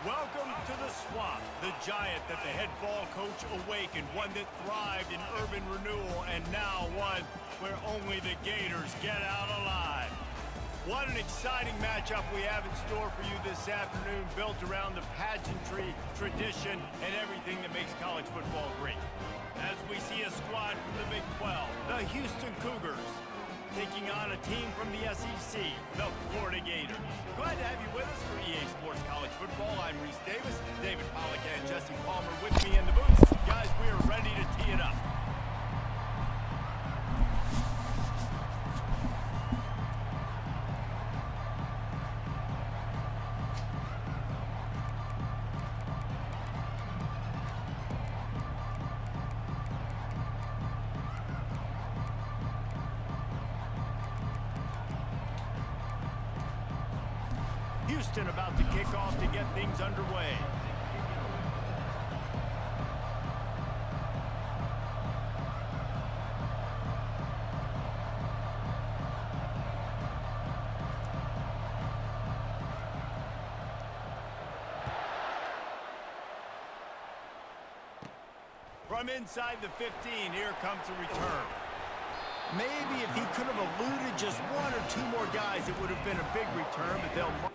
Welcome to the Swamp, the giant that the head ball coach awakened, one that thrived in urban renewal, and now one where only the Gators get out alive. What an exciting matchup we have in store for you this afternoon, built around the pageantry, tradition, and everything that makes college football great. As we see a squad from the Big 12, the Houston Cougars, taking on a team from the SEC, the Florida Gators. Glad to have you with us for EA Sports College Football. I'm Reese Davis, David Pollack and Jesse Palmer with me in the booth. Guys, we are ready to tee it up. Houston about to kick off to get things underway. From inside the 15, here comes the return. Maybe if he could have eluded just one or two more guys, it would have been a big return, but they'll...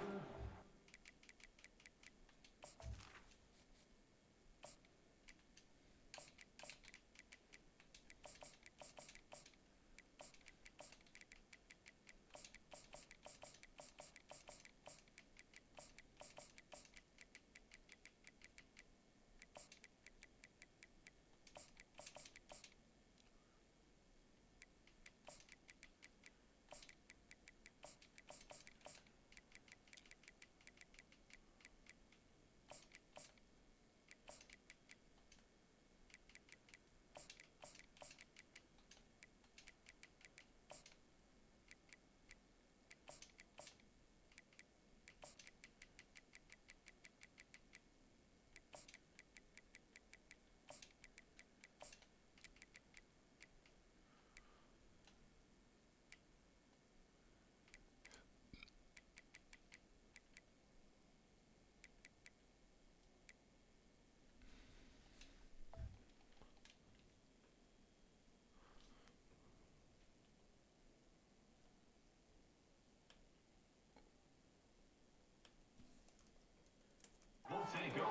Take over.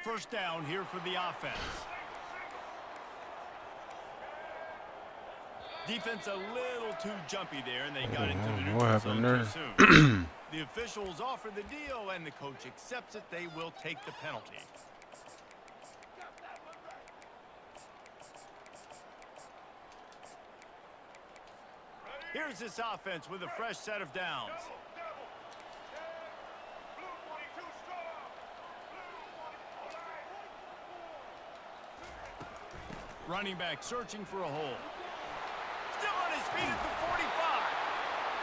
First down here for the offense. Defense a little too jumpy there, and they got into the neutral zone too soon. The officials offer the deal, and the coach accepts it. They will take the penalty. Here's this offense with a fresh set of downs. Running back searching for a hole. Still on his feet at the 45.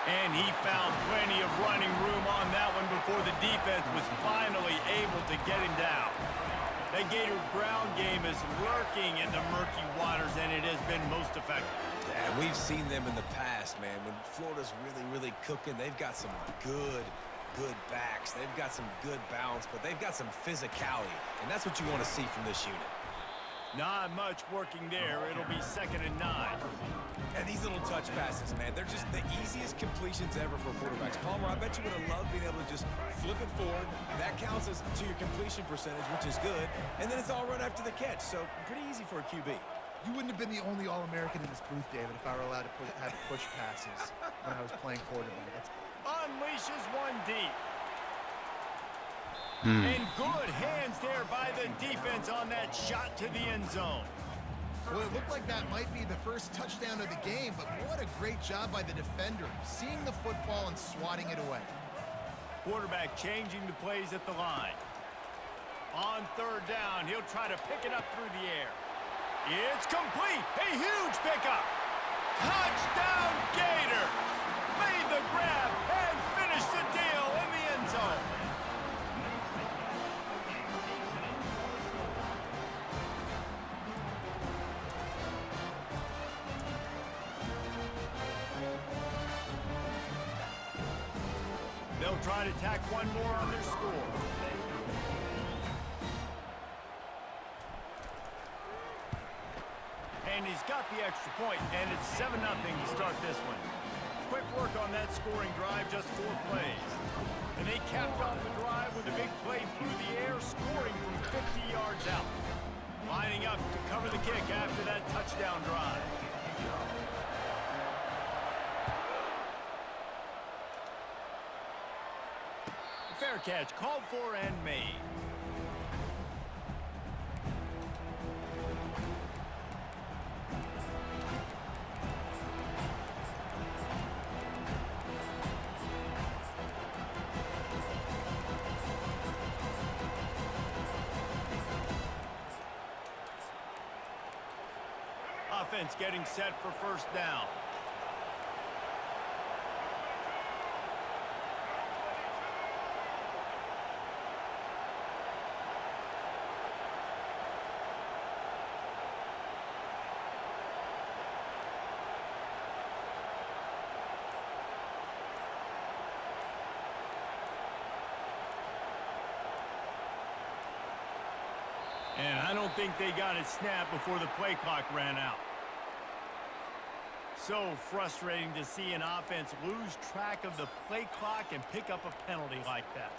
And he found plenty of running room on that one before the defense was finally able to get him down. The Gator ground game is lurking in the murky waters, and it has been most effective. Yeah, we've seen them in the past, man. When Florida's really cooking, they've got some good backs. They've got some good balance, but they've got some physicality, and that's what you want to see from this unit. Not much working there. It'll be 2nd and 9. And these little touch passes, man, they're just the easiest completions ever for quarterbacks. Palmer, I bet you would have loved being able to just flip it forward. That counts as to your completion percentage, which is good. And then it's all run after the catch, so pretty easy for a QB. You wouldn't have been the only All-American in this booth, David, if I were allowed to have push passes when I was playing quarterback. Unleashes one deep. And good hands there by the defense on that shot to the end zone. Well, it looked like that might be the first touchdown of the game, but what a great job by the defender, seeing the football and swatting it away. Quarterback changing the plays at the line. On 3rd down, he'll try to pick it up through the air. It's complete. A huge pickup. Touchdown Gators. Made the grab and finished the deal in the end zone. They'll try to tack one more on their score. And he's got the extra point, and it's 7-0 to start this one. Quick work on that scoring drive, just 4 plays. And they capped off the drive with a big play through the air, scoring from 50 yards out. Lining up to cover the kick after that touchdown drive. Fair catch, called for and made. Offense getting set for first down. And I don't think they got it snapped before the play clock ran out. So frustrating to see an offense lose track of the play clock and pick up a penalty like that.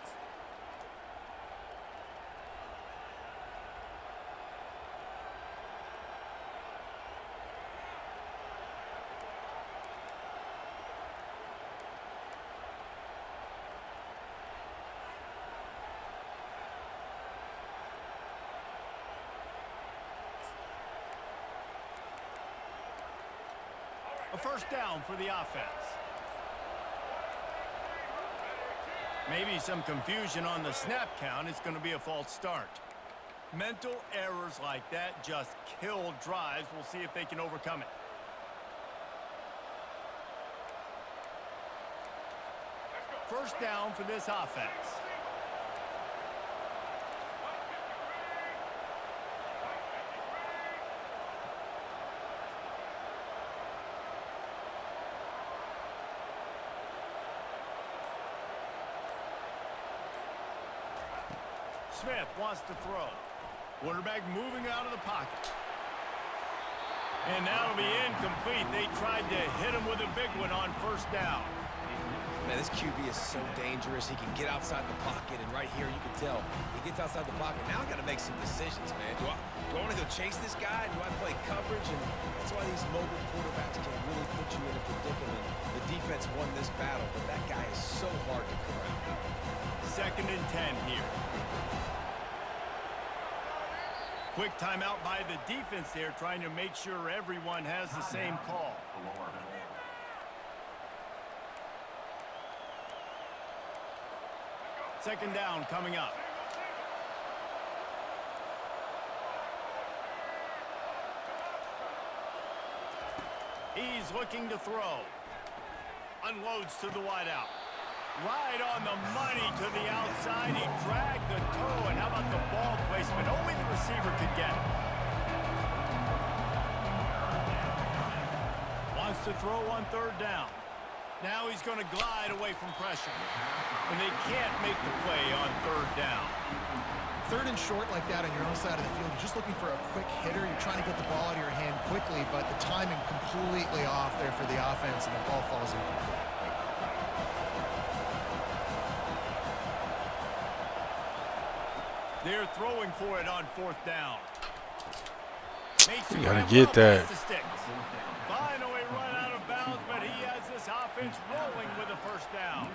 A first down for the offense. Maybe some confusion on the snap count. It's going to be a false start. Mental errors like that just kill drives. We'll see if they can overcome it. First down for this offense. Smith wants to throw. Quarterback moving out of the pocket. And that'll be incomplete. They tried to hit him with a big one on first down. Man, this QB is so dangerous. He can get outside the pocket, and right here you can tell he gets outside the pocket. Now I got to make some decisions, man. Do I want to go chase this guy? Do I play coverage? And that's why these mobile quarterbacks can really put you in a predicament. The defense won this battle, but that guy is so hard to corral. 2nd and 10 here. Quick timeout by the defense there, trying to make sure everyone has the same call. Second down coming up. He's looking to throw. Unloads to the wideout. Right on the money to the outside. He dragged the toe, and how about the ball placement? Only the receiver could get it. Wants to throw on 3rd down. Now he's going to glide away from pressure. And they can't make the play on 3rd down. 3rd and short like that on your own side of the field. You're just looking for a quick hitter. You're trying to get the ball out of your hand quickly, but the timing completely off there for the offense, and the ball falls incomplete. They're throwing for it on 4th down. You gotta get that. Finally run out of bounds, but he has this offense rolling with a first down.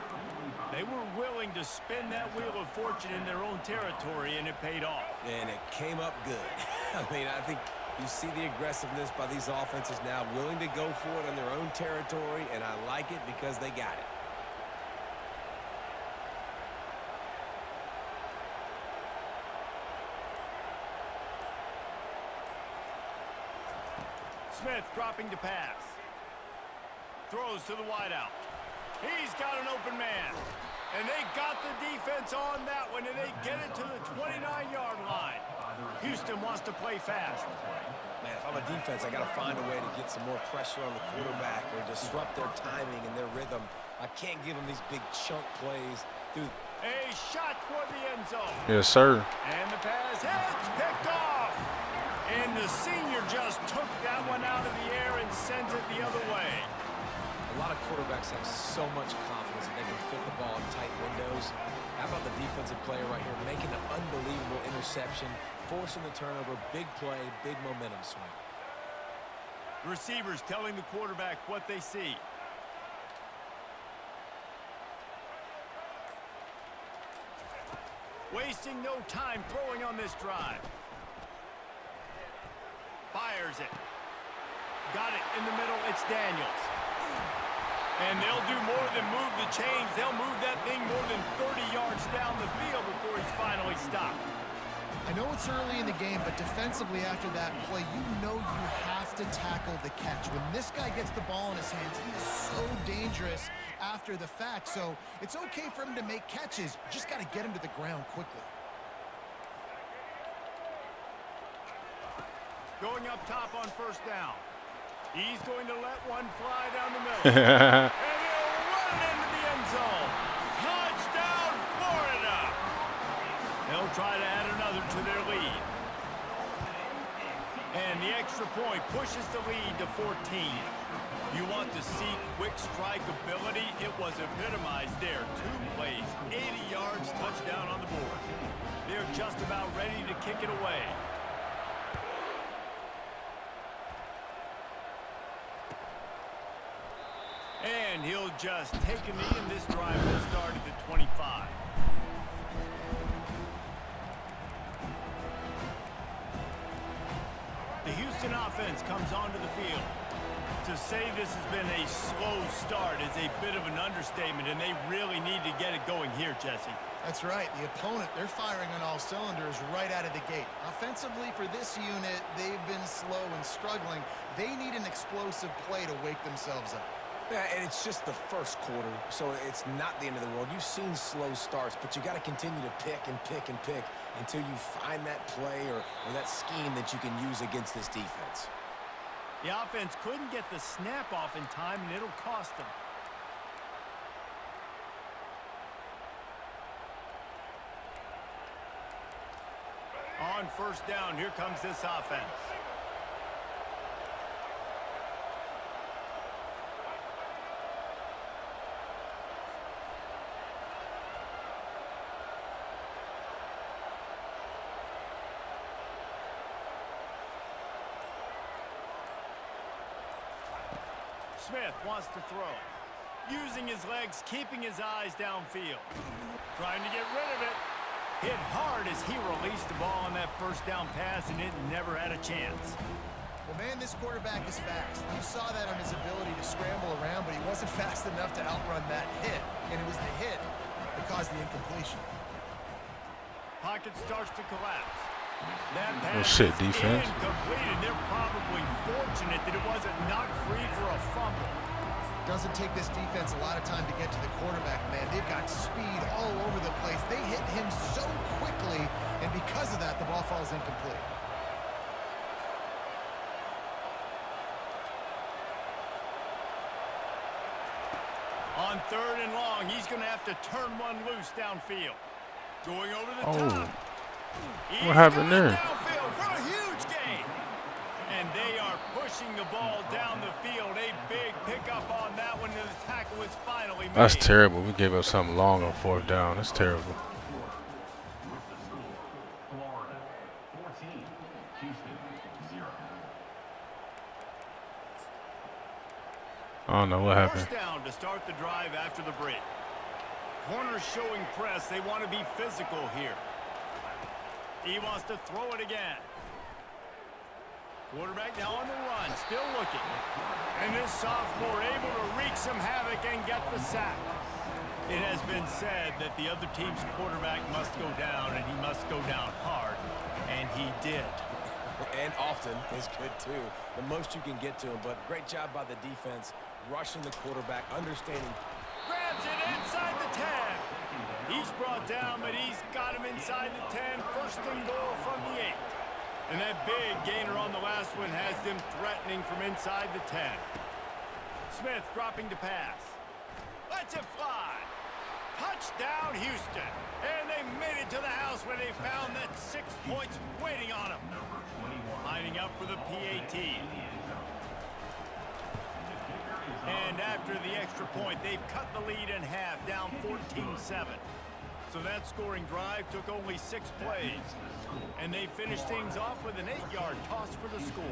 They were willing to spin that wheel of fortune in their own territory, and it paid off. And it came up good. I mean, I think you see the aggressiveness by these offenses now, willing to go for it on their own territory, and I like it because they got it. Smith dropping to pass. Throws to the wideout. He's got an open man. And they got the defense on that one, and they get it to the 29-yard line. Houston wants to play fast. Man, if I'm a defense, I got to find a way to get some more pressure on the quarterback or disrupt their timing and their rhythm. I can't give them these big chunk plays through. A shot toward the end zone. Yes, sir. And the pass hits, picked off. And the senior just took that one out of the air and sends it the other way. A lot of quarterbacks have so much confidence that they can fit the ball in tight windows. How about the defensive player right here making an unbelievable interception, forcing the turnover, big play, big momentum swing. Receivers telling the quarterback what they see. Wasting no time throwing on this drive. Fires it. Got it in the middle. It's Daniels. And they'll do more than move the chains. They'll move that thing more than 30 yards down the field before he's finally stopped. I know it's early in the game, but defensively after that play, you know you have to tackle the catch. When this guy gets the ball in his hands, he is so dangerous after the fact. So it's okay for him to make catches. You just got to get him to the ground quickly. Going up top on first down. He's going to let one fly down the middle. And he'll run into the end zone. Touchdown, Florida. They'll try to add another to their lead. And the extra point pushes the lead to 14. You want to see quick strike ability? It was epitomized there. 2 plays, 80 yards, touchdown on the board. They're just about ready to kick it away. And he'll just take a knee, and this drive will start at the 25. The Houston offense comes onto the field. To say this has been a slow start is a bit of an understatement, and they really need to get it going here, Jesse. That's right. The opponent, they're firing on all cylinders right out of the gate. Offensively, for this unit, they've been slow and struggling. They need an explosive play to wake themselves up. Yeah, and it's just the first quarter, so it's not the end of the world. You've seen slow starts, but you got to continue to pick and pick and pick until you find that play or that scheme that you can use against this defense. The offense couldn't get the snap off in time, and it'll cost them. On first down, here comes this offense. Smith wants to throw. Using his legs, keeping his eyes downfield. Trying to get rid of it. Hit hard as he released the ball on that first down pass, and it never had a chance. Well, man, this quarterback is fast. You saw that on his ability to scramble around, but he wasn't fast enough to outrun that hit. And it was the hit that caused the incompletion. Pocket starts to collapse. That Oh, pass shit, is defense. incomplete, and they're probably fortunate that it wasn't knocked free for a fumble. Doesn't take this defense a lot of time to get to the quarterback, man. They've got speed all over the place. They hit him so quickly, and because of that, the ball falls incomplete. On third and long, he's going to have to turn one loose downfield. Going over the top. What happened there? Downfield for a huge gain. And they are pushing the ball down the field. A big pickup on that one, and the tackle is finally made. That's terrible. We gave up something long on fourth down. That's terrible. I don't know what happened. First down to start the drive after the break. Corners showing press. They want to be physical here. He wants to throw it again. Quarterback now on the run, still looking. And this sophomore able to wreak some havoc and get the sack. It has been said that the other team's quarterback must go down, and he must go down hard. And he did. And often is good, too. The most you can get to him, but great job by the defense, rushing the quarterback, understanding. Grabs it inside the 10. He's brought down, but he's got him inside the 10. First and goal from the 8. And that big gainer on the last one has them threatening from inside the 10. Smith dropping to pass. Lets it fly. Touchdown, Houston. And they made it to the house where they found that 6 points waiting on them. Lining up for the PAT. And after the extra point, they've cut the lead in half, down 14-7. So that scoring drive took only 6 plays. And they finished things off with an 8-yard toss for the score.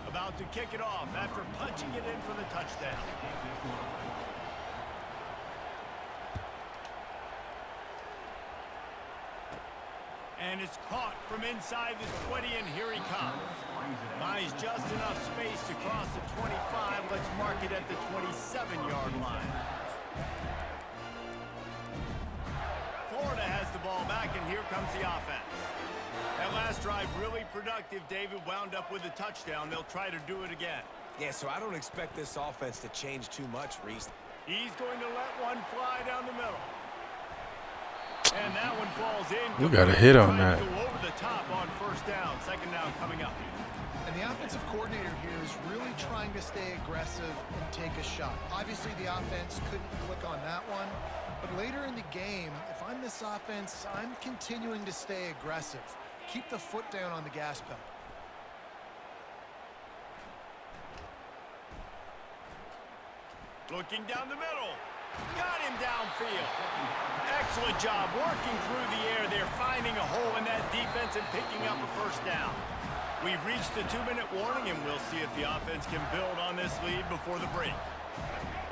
About to kick it off after punching it in for the touchdown. And it's caught from inside the 20, and here he comes. Buys just enough space to cross the 25. Let's mark it at the 27-yard line. Florida has the ball back, and here comes the offense. That last drive really productive. David wound up with a touchdown. They'll try to do it again. Yeah, so I don't expect this offense to change too much, Reese. He's going to let one fly down the middle. And that one falls in. We got a hit on that. Go over the top on first down. Second down coming up. And the offensive coordinator here is really trying to stay aggressive and take a shot. Obviously, the offense couldn't click on that one. But later in the game, if I'm this offense, I'm continuing to stay aggressive. Keep the foot down on the gas pedal. Looking down the middle. Got him downfield. Excellent job working through the air. They're finding a hole in that defense and picking up a first down. We've reached the 2-minute warning, and we'll see if the offense can build on this lead before the break.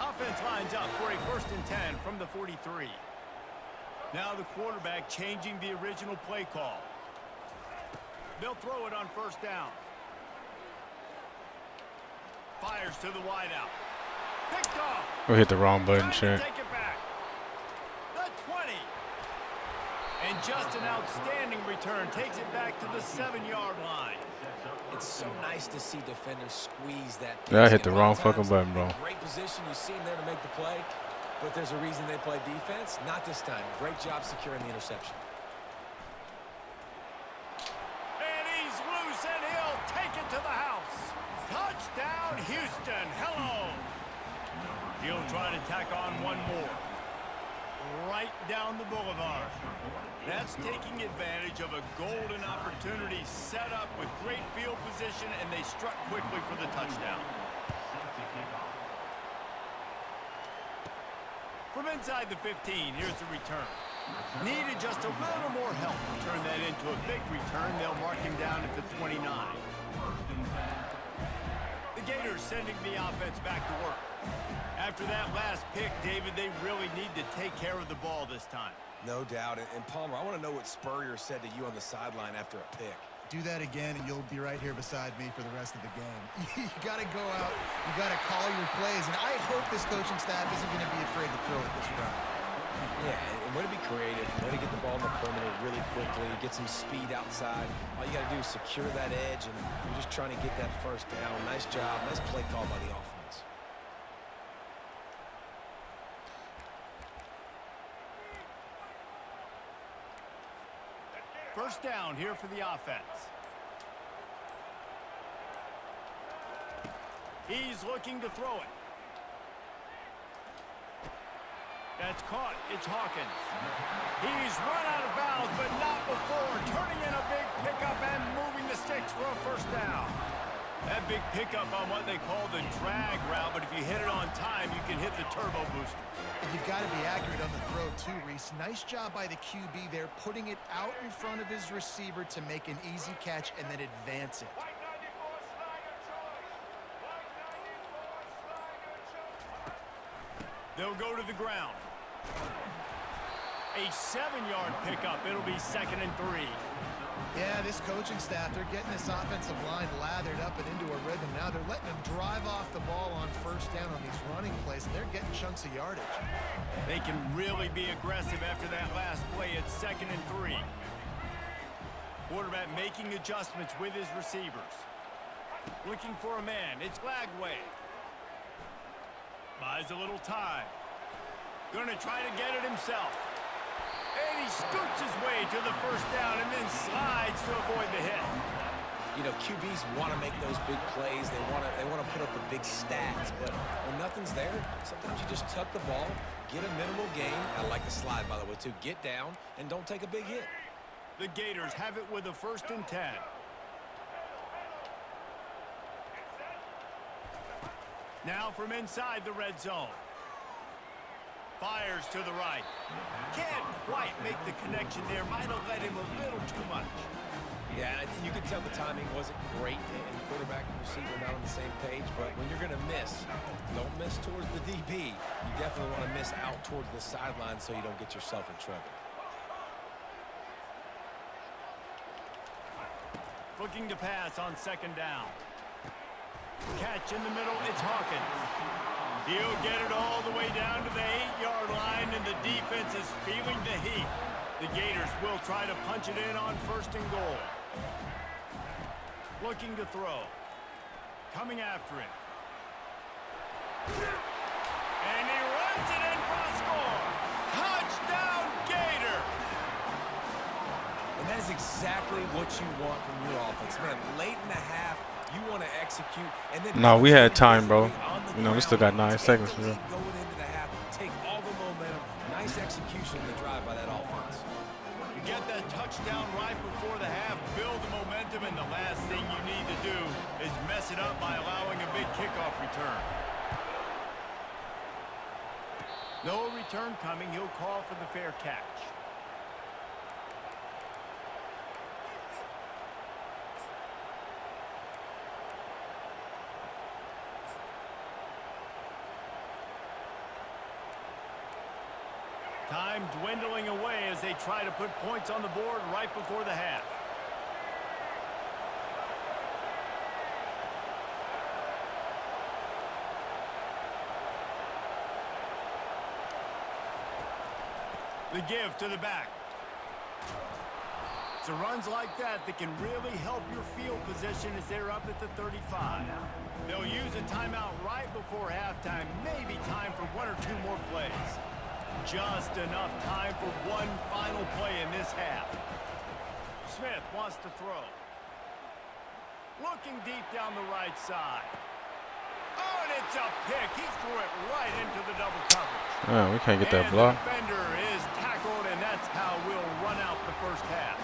Offense lines up for a 1st and 10 from the 43. Now the quarterback changing the original play call. They'll throw it on first down. Fires to the wideout. Picked off. We hit the wrong button, Shaq. Take it back. The 20. And just an outstanding return. Takes it back to the 7-yard line. It's so nice to see defenders squeeze that. Yeah, I hit the wrong fucking button, bro. Great position. You see him there to make the play. But there's a reason they play defense. Not this time. Great job securing the interception. And he's loose, and he'll take it to the house. Touchdown, Houston. Hello. He'll try to tack on one more. Right down the boulevard. That's taking advantage of a golden opportunity set up with great field position, and they struck quickly for the touchdown. From inside the 15, here's the return. Needed just a little more help to turn that into a big return. They'll mark him down at the 29. The Gators sending the offense back to work. After that last pick, David, they really need to take care of the ball this time. No doubt. And Palmer, I want to know what Spurrier said to you on the sideline after a pick. Do that again, and you'll be right here beside me for the rest of the game. You got to go out. You got to call your plays. And I hope this coaching staff isn't going to be afraid to throw it this route. Yeah, and way to be creative, way to get the ball in the perimeter really quickly, get some speed outside. All you got to do is secure that edge, and you're just trying to get that first down. Nice job. Nice play call by the offense. First down here for the offense. He's looking to throw it. That's caught. It's Hawkins. He's run out of bounds, but not before. Turning in a big pickup and moving the sticks for a first down. That big pickup on what they call the drag route, but if you hit it on time, you can hit the turbo boosters. You've got to be accurate on the throw, too, Reese. Nice job by the QB there, putting it out in front of his receiver to make an easy catch and then advance it. They'll go to the ground. A 7-yard pickup. It'll be 2nd and 3. Yeah, this coaching staff, they're getting this offensive line lathered up and into a rhythm. Now they're letting them drive off the ball on first down on these running plays, and they're getting chunks of yardage. They can really be aggressive after that last play. It's 2nd and 3. Quarterback making adjustments with his receivers. Looking for a man. It's Lagway. Buys a little time. Gonna try to get it himself. And he scoots his way to the first down and then slides to avoid the hit. You know, QBs want to make those big plays. They want to put up the big stats. But when nothing's there, sometimes you just tuck the ball, get a minimal gain. I like the slide, by the way, too. Get down and don't take a big hit. The Gators have it with a 1st and 10. Now from inside the red zone. Fires to the right. Can't quite make the connection there. Might have led him a little too much. Yeah, you can tell the timing wasn't great, and quarterback and receiver not on the same page. But when you're going to miss, don't miss towards the DB. You definitely want to miss out towards the sideline so you don't get yourself in trouble. Looking to pass on 2nd down. Catch in the middle, it's Hawkins. He'll get it all the way down to the 8-yard line, and the defense is feeling the heat. The Gators will try to punch it in on 1st and goal. Looking to throw. Coming after it. And he runs it in for a score. Touchdown, Gator! And that is exactly what you want from your offense. Man, late in the half, you want to execute. And then No, we had time, bro. You know, we still got 9 seconds for real. Going into the half, take all the momentum. Nice execution in the drive by that offense. You get that touchdown right before the half, build the momentum, and the last thing you need to do is mess it up by allowing a big kickoff return. No return coming. He'll call for the fair catch. Time dwindling away as they try to put points on the board right before the half. The give to the back. So runs like that can really help your field position as they're up at the 35. They'll use a timeout right before halftime. Maybe time for 1 or 2 more plays. Just enough time for one final play in this half. Smith wants to throw. Looking deep down the right side. Oh, and it's a pick. He threw it right into the double coverage. Oh, we can't get that And block. the defender is tackled, and that's how we'll run out the first half.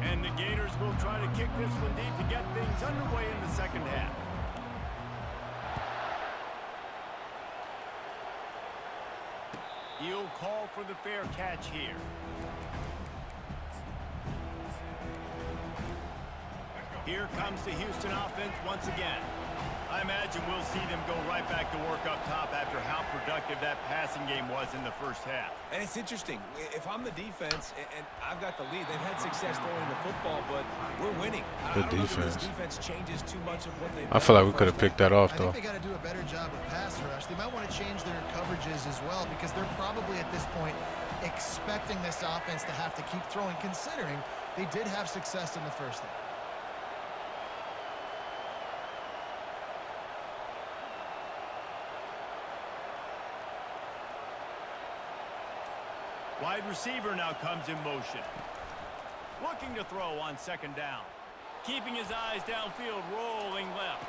And the Gators will try to kick this one deep to get things underway in the second half. He'll call for the fair catch here. Here comes the Houston offense once again. I imagine we'll see them go right back to work up top after how productive that passing game was in the first half. And it's interesting. If I'm the defense and I've got the lead, they've had success throwing the football, but we're winning. Good I don't know that defense. this defense changes too much of what they've I feel like we could have picked that off, I though. think they got to do a better job of pass rush. They might want to change their coverages as well because they're probably at this point expecting this offense to have to keep throwing, considering they did have success in the first half. Wide receiver now comes in motion. Looking to throw on 2nd down. Keeping his eyes downfield, rolling left.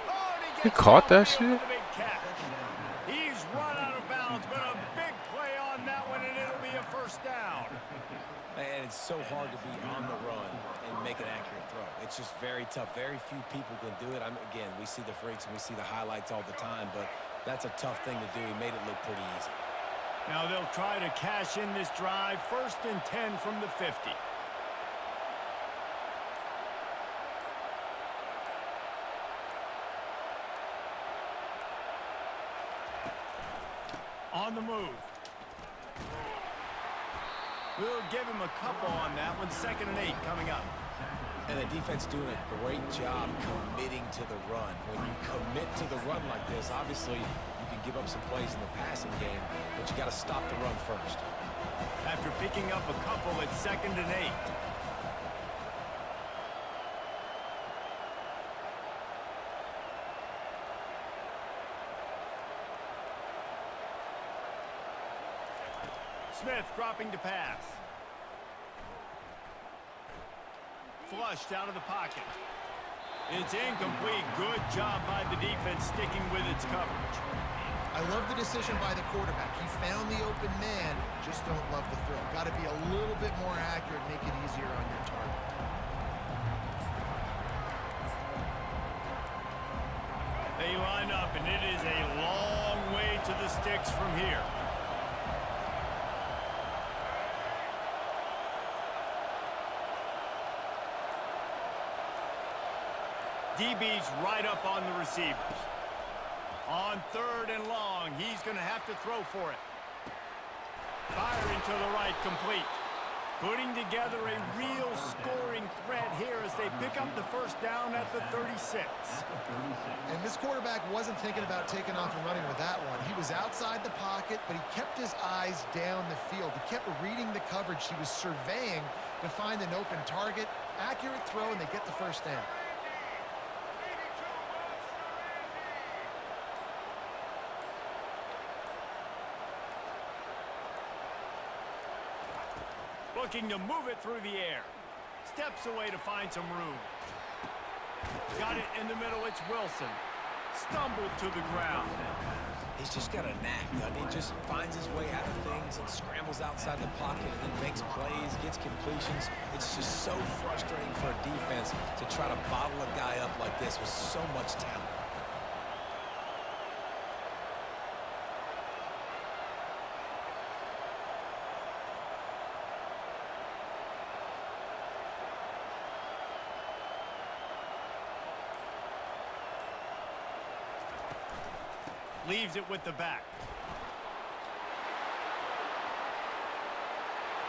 Oh, and He gets caught that downfield shit? with a big catch. He's run out of bounds, but a big play on that one, and it'll be a first down. And it's so hard to be on the run and make an accurate throw. It's just very tough. Very few people can do it. Again, we see the freaks and we see the highlights all the time, but that's a tough thing to do. He made it look pretty easy. Now they'll try to cash in this drive. 1st and 10 from the 50. On the move. We'll give him a couple on that one. 2nd and 8 coming up. And the defense doing a great job committing to the run. When you commit to the run like this, obviously you can give up some plays in the passing game, but you got to stop the run first. After picking up a couple at 2nd and 8. Smith dropping to pass. Flushed out of the pocket. It's incomplete. Good job by the defense sticking with its coverage. I love the decision by the quarterback. He found the open man, just don't love the throw. Got to be a little bit more accurate, make it easier on your target. They line up, and it is a long way to the sticks from here. DB's right up on the receivers. On 3rd and long, he's going to have to throw for it. Firing to the right, complete. Putting together a real scoring threat here as they pick up the 1st down at the 36. And this quarterback wasn't thinking about taking off and running with that one. He was outside the pocket, but he kept his eyes down the field. He kept reading the coverage. He was surveying to find an open target. Accurate throw, and they get the 1st down. Looking to move it through the air. Steps away to find some room. Got it in the middle. It's Wilson. Stumbled to the ground. He's just got a knack. He just finds his way out of things and scrambles outside the pocket and then makes plays, gets completions. It's just so frustrating for a defense to try to bottle a guy up like this with so much talent. Leaves it with the back.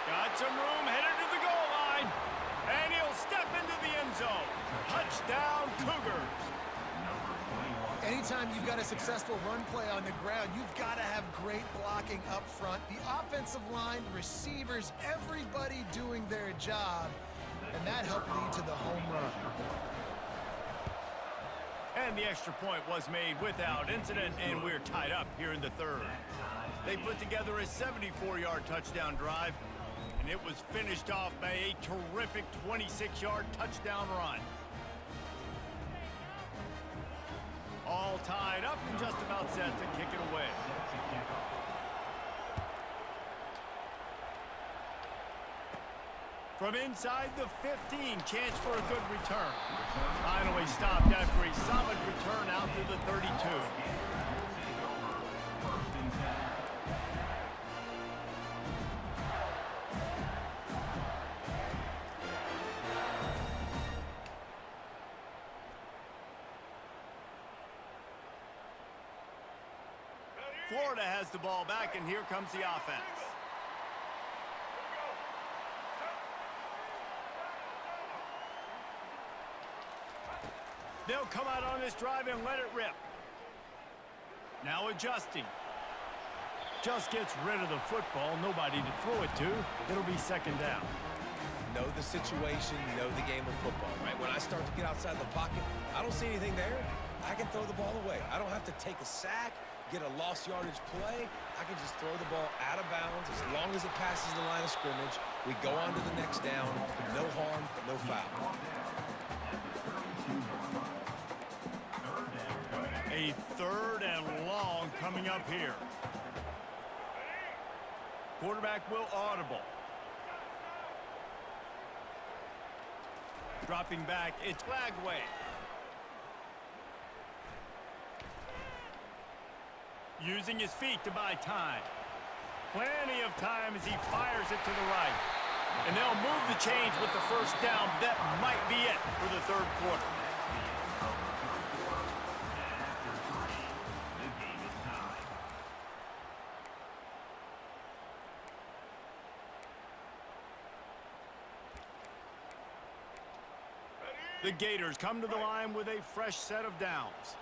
Got some room, headed to the goal line. And he'll step into the end zone. Touchdown, Cougars. Anytime you've got a successful run play on the ground, you've got to have great blocking up front. The offensive line, receivers, everybody doing their job. And that helped lead to the home run. And the extra point was made without incident, and we're tied up here in the 3rd. They put together a 74-yard touchdown drive, and it was finished off by a terrific 26-yard touchdown run. All tied up and just about set to kick it away. From inside the 15, chance for a good return. Finally stopped after a solid return out to the 32. Florida has the ball back, and here comes the offense. They'll come out on this drive and let it rip. Now adjusting. Just gets rid of the football. Nobody to throw it to. It'll be 2nd down. Know the situation, know the game of football, right? When I start to get outside the pocket, I don't see anything there. I can throw the ball away. I don't have to take a sack, get a lost yardage play. I can just throw the ball out of bounds as long as it passes the line of scrimmage. We go on to the next down. No harm, no foul. A 3rd and long coming up here. Quarterback will audible. Dropping back, it's Flagway. Using his feet to buy time. Plenty of time as he fires it to the right. And they'll move the chains with the 1st down. That might be it for the 3rd quarter. The Gators come to the line with a fresh set of downs.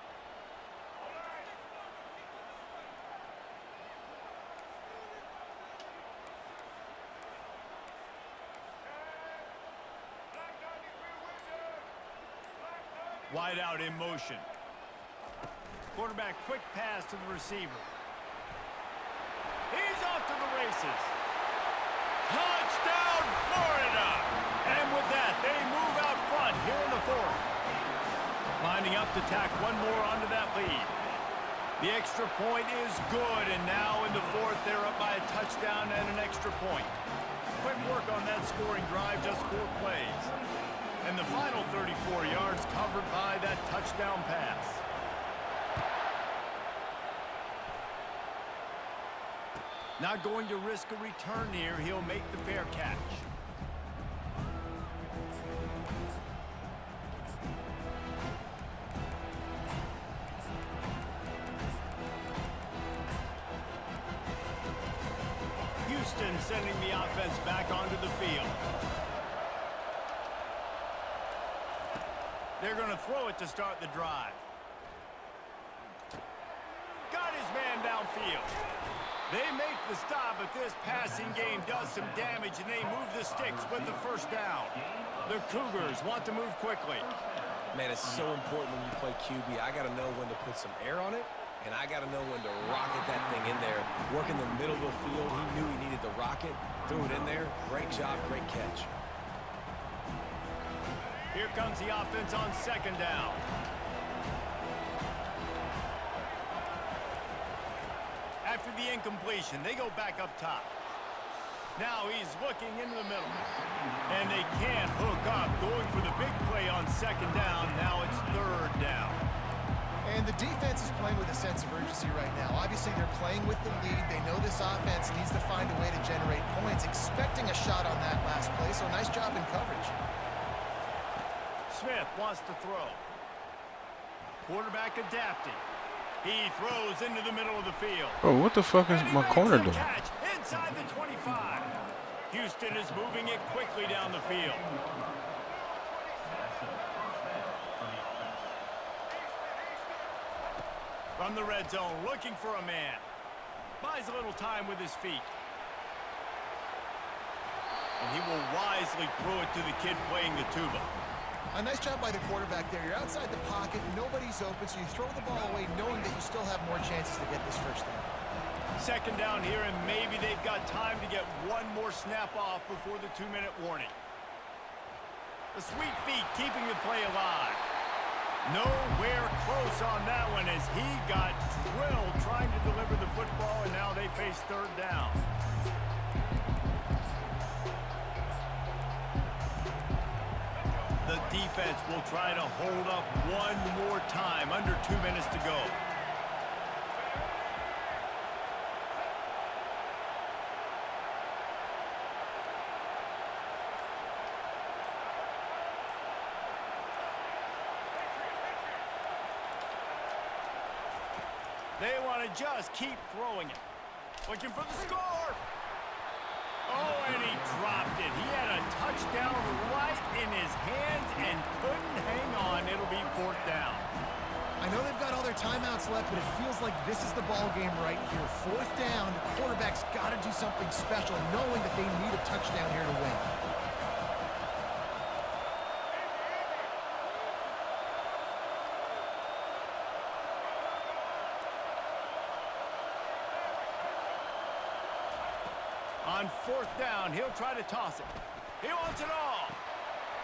Wide out in motion. Quarterback quick pass to the receiver. He's off to the races. Touchdown, Florida! And with that, they move out front here in the fourth. Lining up to tack one more onto that lead. The extra point is good, and now in the fourth, they're up by a touchdown and an extra point. Quick work on that scoring drive, just 4 plays. And the final 34 yards covered by that touchdown pass. Not going to risk a return here. He'll make the fair catch. Houston sending the offense back onto the field. They're going to throw it to start the drive. Got his man downfield. They make the stop, but this passing game does some damage, and they move the sticks with the first down. The Cougars want to move quickly. Man, it's so important when you play QB. I got to know when to put some air on it, and I got to know when to rocket that thing in there. Work in the middle of the field. He knew he needed the rocket. Threw it in there. Great job, great catch. Here comes the offense on second down. After the incompletion, they go back up top. Now he's looking into the middle. And they can't hook up, going for the big play on second down. Now it's third down. And the defense is playing with a sense of urgency right now. Obviously, they're playing with the lead. They know this offense needs to find a way to generate points, expecting a shot on that last play. So nice job in coverage. Smith wants to throw. Quarterback adapting. He throws into the middle of the field. Oh, what the fuck is my corner doing? Catch inside the 25. Houston is moving it quickly down the field. From the red zone, looking for a man. Buys a little time with his feet. And he will wisely throw it to the kid playing the tuba. A nice job by the quarterback there. You're outside the pocket, nobody's open, so you throw the ball away knowing that you still have more chances to get this first down. Second down here, and maybe they've got time to get one more snap off before the 2-minute warning. The sweet feet keeping the play alive. Nowhere close on that one as he got drilled trying to deliver the football, and now they face third down. The defense will try to hold up one more time, under 2 minutes to go. They want to just keep throwing it. Looking for the score. Oh, and he dropped it. He had a touchdown right in his hands and couldn't hang on. It'll be fourth down. I know they've got all their timeouts left, but it feels like this is the ball game right here. Fourth down, the quarterback's got to do something special, knowing that they need a touchdown here to win. On fourth down, he'll try to toss it. He wants it all.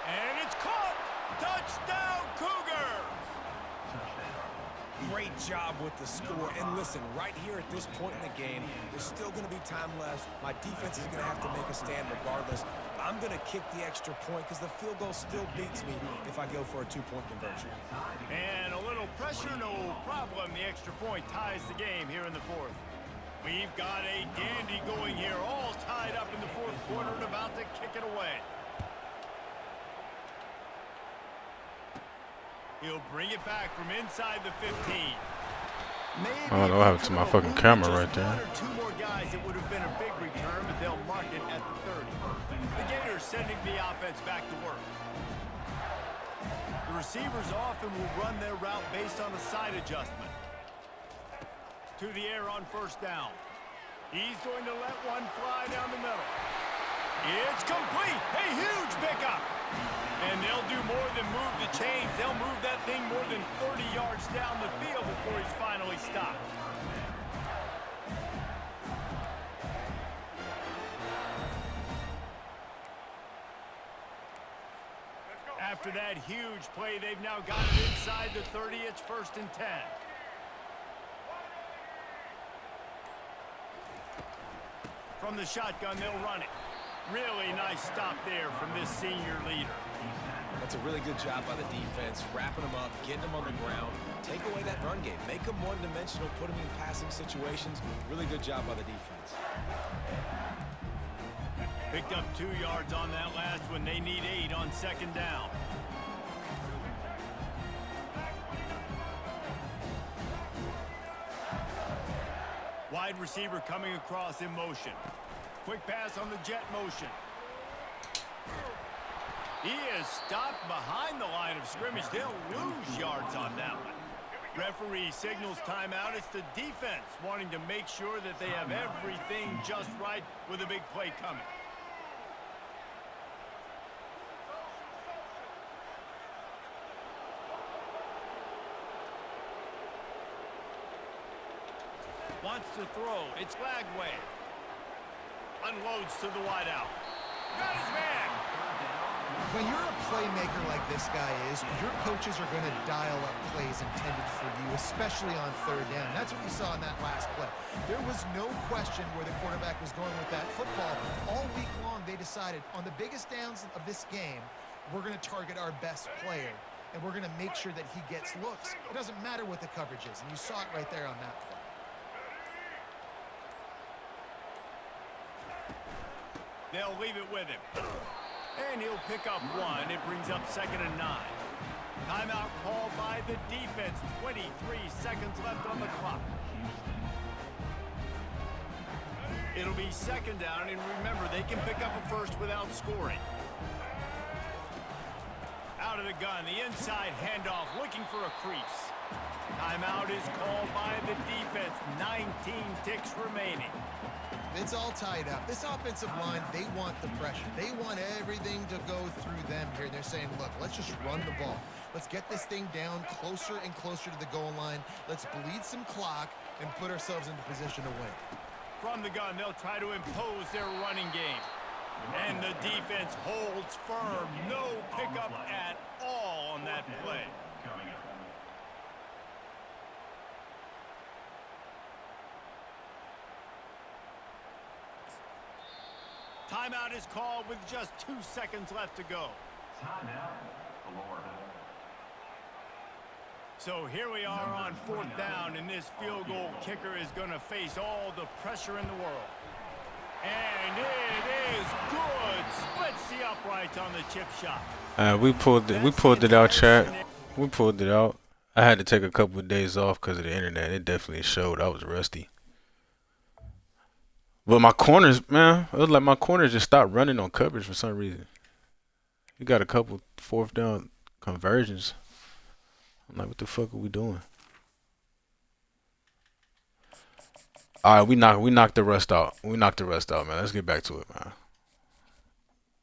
And it's caught. Touchdown, Cougars! Great job with the score. And listen, right here at this point in the game, there's still going to be time left. My defense is going to have to make a stand regardless. I'm going to kick the extra point because the field goal still beats me if I go for a 2-point conversion. And a little pressure, no problem. The extra point ties the game here in the fourth. We've got a dandy going here, all tied up in the fourth quarter and about to kick it away. He'll bring it back from inside the 15. Maybe I don't know what happened to my fucking camera right there. One or two more guys, it would have been a big return, but they'll mark it at the 30. The Gators sending the offense back to work. receivers often will run their route based on a side adjustment. To the air on first down. He's going to let one fly down the middle. It's complete. A huge pickup. And they'll do more than move the chains. They'll move that thing more than 30 yards down the field before he's finally stopped. After that huge play, they've now got it inside the 30. It's 1st and 10. From the shotgun, they'll run it. Really nice stop there from this senior leader. That's a really good job by the defense, wrapping them up, getting them on the ground. Take away that run game. Make them one-dimensional, put them in passing situations. Really good job by the defense. Picked up 2 yards on that last one. They need 8 on 2nd down. Wide receiver coming across in motion. Quick pass on the jet motion. He is stopped behind the line of scrimmage. They'll lose yards on that one. Referee signals timeout. It's the defense wanting to make sure that they have everything just right with a big play coming. Wants to throw. It's Lagway. Unloads to the wideout. Got his man. When you're a playmaker like this guy is, your coaches are going to dial up plays intended for you, especially on 3rd down. That's what we saw in that last play. There was no question where the quarterback was going with that football. All week long, they decided on the biggest downs of this game, we're going to target our best player, and we're going to make sure that he gets looks. It doesn't matter what the coverage is, and you saw it right there on that play. They'll leave it with him. And he'll pick up 1. It brings up 2nd and 9. Timeout called by the defense. 23 seconds left on the clock. It'll be 2nd down, and remember, they can pick up a first without scoring. Out of the gun, the inside handoff, looking for a crease. Timeout is called by the defense. 19 ticks remaining. It's all tied up. This offensive line, they want the pressure. They want everything to go through them here. They're saying, look, let's just run the ball. Let's get this thing down closer and closer to the goal line. Let's bleed some clock and put ourselves into position to win. From the gun, they'll try to impose their running game. And the defense holds firm. No pickup at all on that play. Timeout is called with just 2 seconds left to go. So here we are on 4th down, and this field goal kicker is going to face all the pressure in the world. And it is good. Splits the uprights on the chip shot. We pulled it out, chat. We pulled it out. I had to take a couple of days off because of the internet. It definitely showed I was rusty. But my corners, man, it was like my corners just stopped running on coverage for some reason. You got a couple 4th down conversions. I'm like, what the fuck are we doing? All right, we knocked the rust out. We knocked the rust out, man. Let's get back to it, man.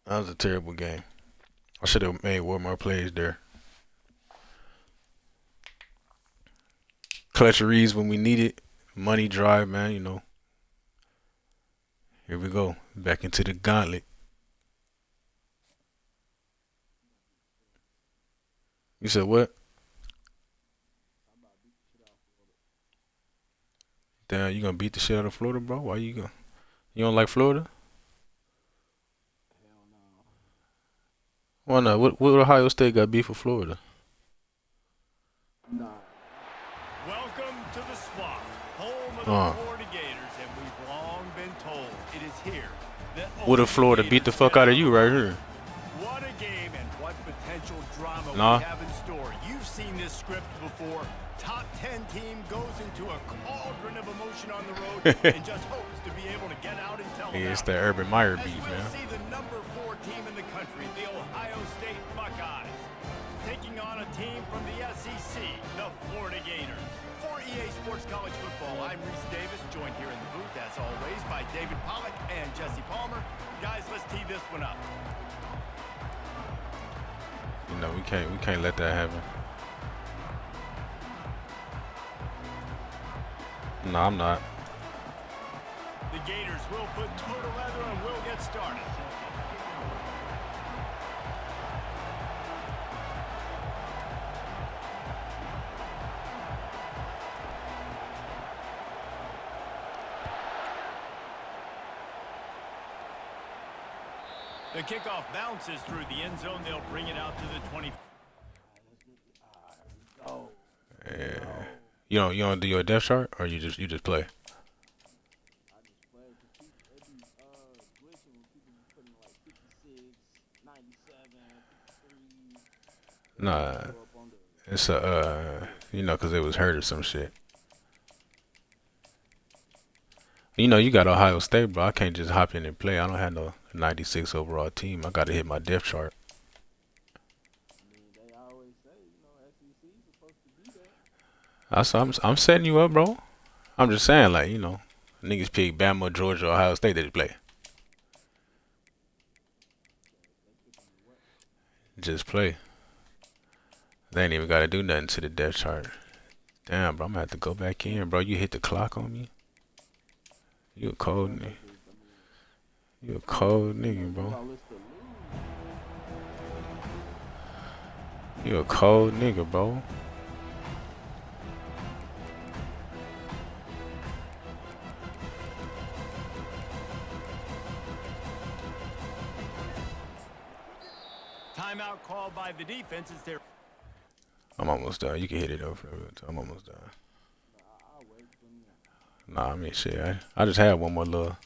That was a terrible game. I should have made one more plays there. Clutch reads when we need it. Money drive, man, you know. Here we go. Back into the gauntlet. You said what? Damn, you gonna beat the shit out of Florida, bro? Why you gonna? You don't like Florida? Hell no. Why not? What Ohio State got beef with Florida? Nah. Welcome to the swamp, home of the Florida Gators, and we've long been told it is here that What if Florida beat the fuck out of you right here? What a game and what potential drama Nah. we have in store. You've seen this script before. Top 10 team goes into a cauldron of emotion on the road and just hopes to be able to get out and tell them. Yeah, it's the Urban Meyer As beef, we'll man. see the number 4 team in the country, the Ohio State Buckeyes. taking on a team from the SEC, the Florida Gators. For EA Sports College Football, I'm Reese Davis, joined here in the booth, as always, by David Pollack and Jesse Palmer. Guys, let's tee this one up. You know, we can't let that happen. No, I'm not. The Gators will put toe to leather and will get started. The kickoff bounces through the end zone. They'll bring it out to the 20. Yeah. You don't do your depth chart, or you just play? Nah, it's you know, 'cause it was hurt or some shit. You know, you got Ohio State, bro. I can't just hop in and play. I don't have no 96 overall team. I got to hit my depth chart. I'm setting you up, bro. I'm just saying, like, you know, niggas pick Bama, Georgia, Ohio State that play. Just play. They ain't even got to do nothing to the depth chart. Damn, bro, I'm going to have to go back in, bro. You hit the clock on me. You a cold nigga. You a cold nigga, bro. You a cold nigga, bro. Timeout called by the defense as they're. I'm almost done. You can hit it over. I'm almost done. Nah, I mean, shit. I just had one more little.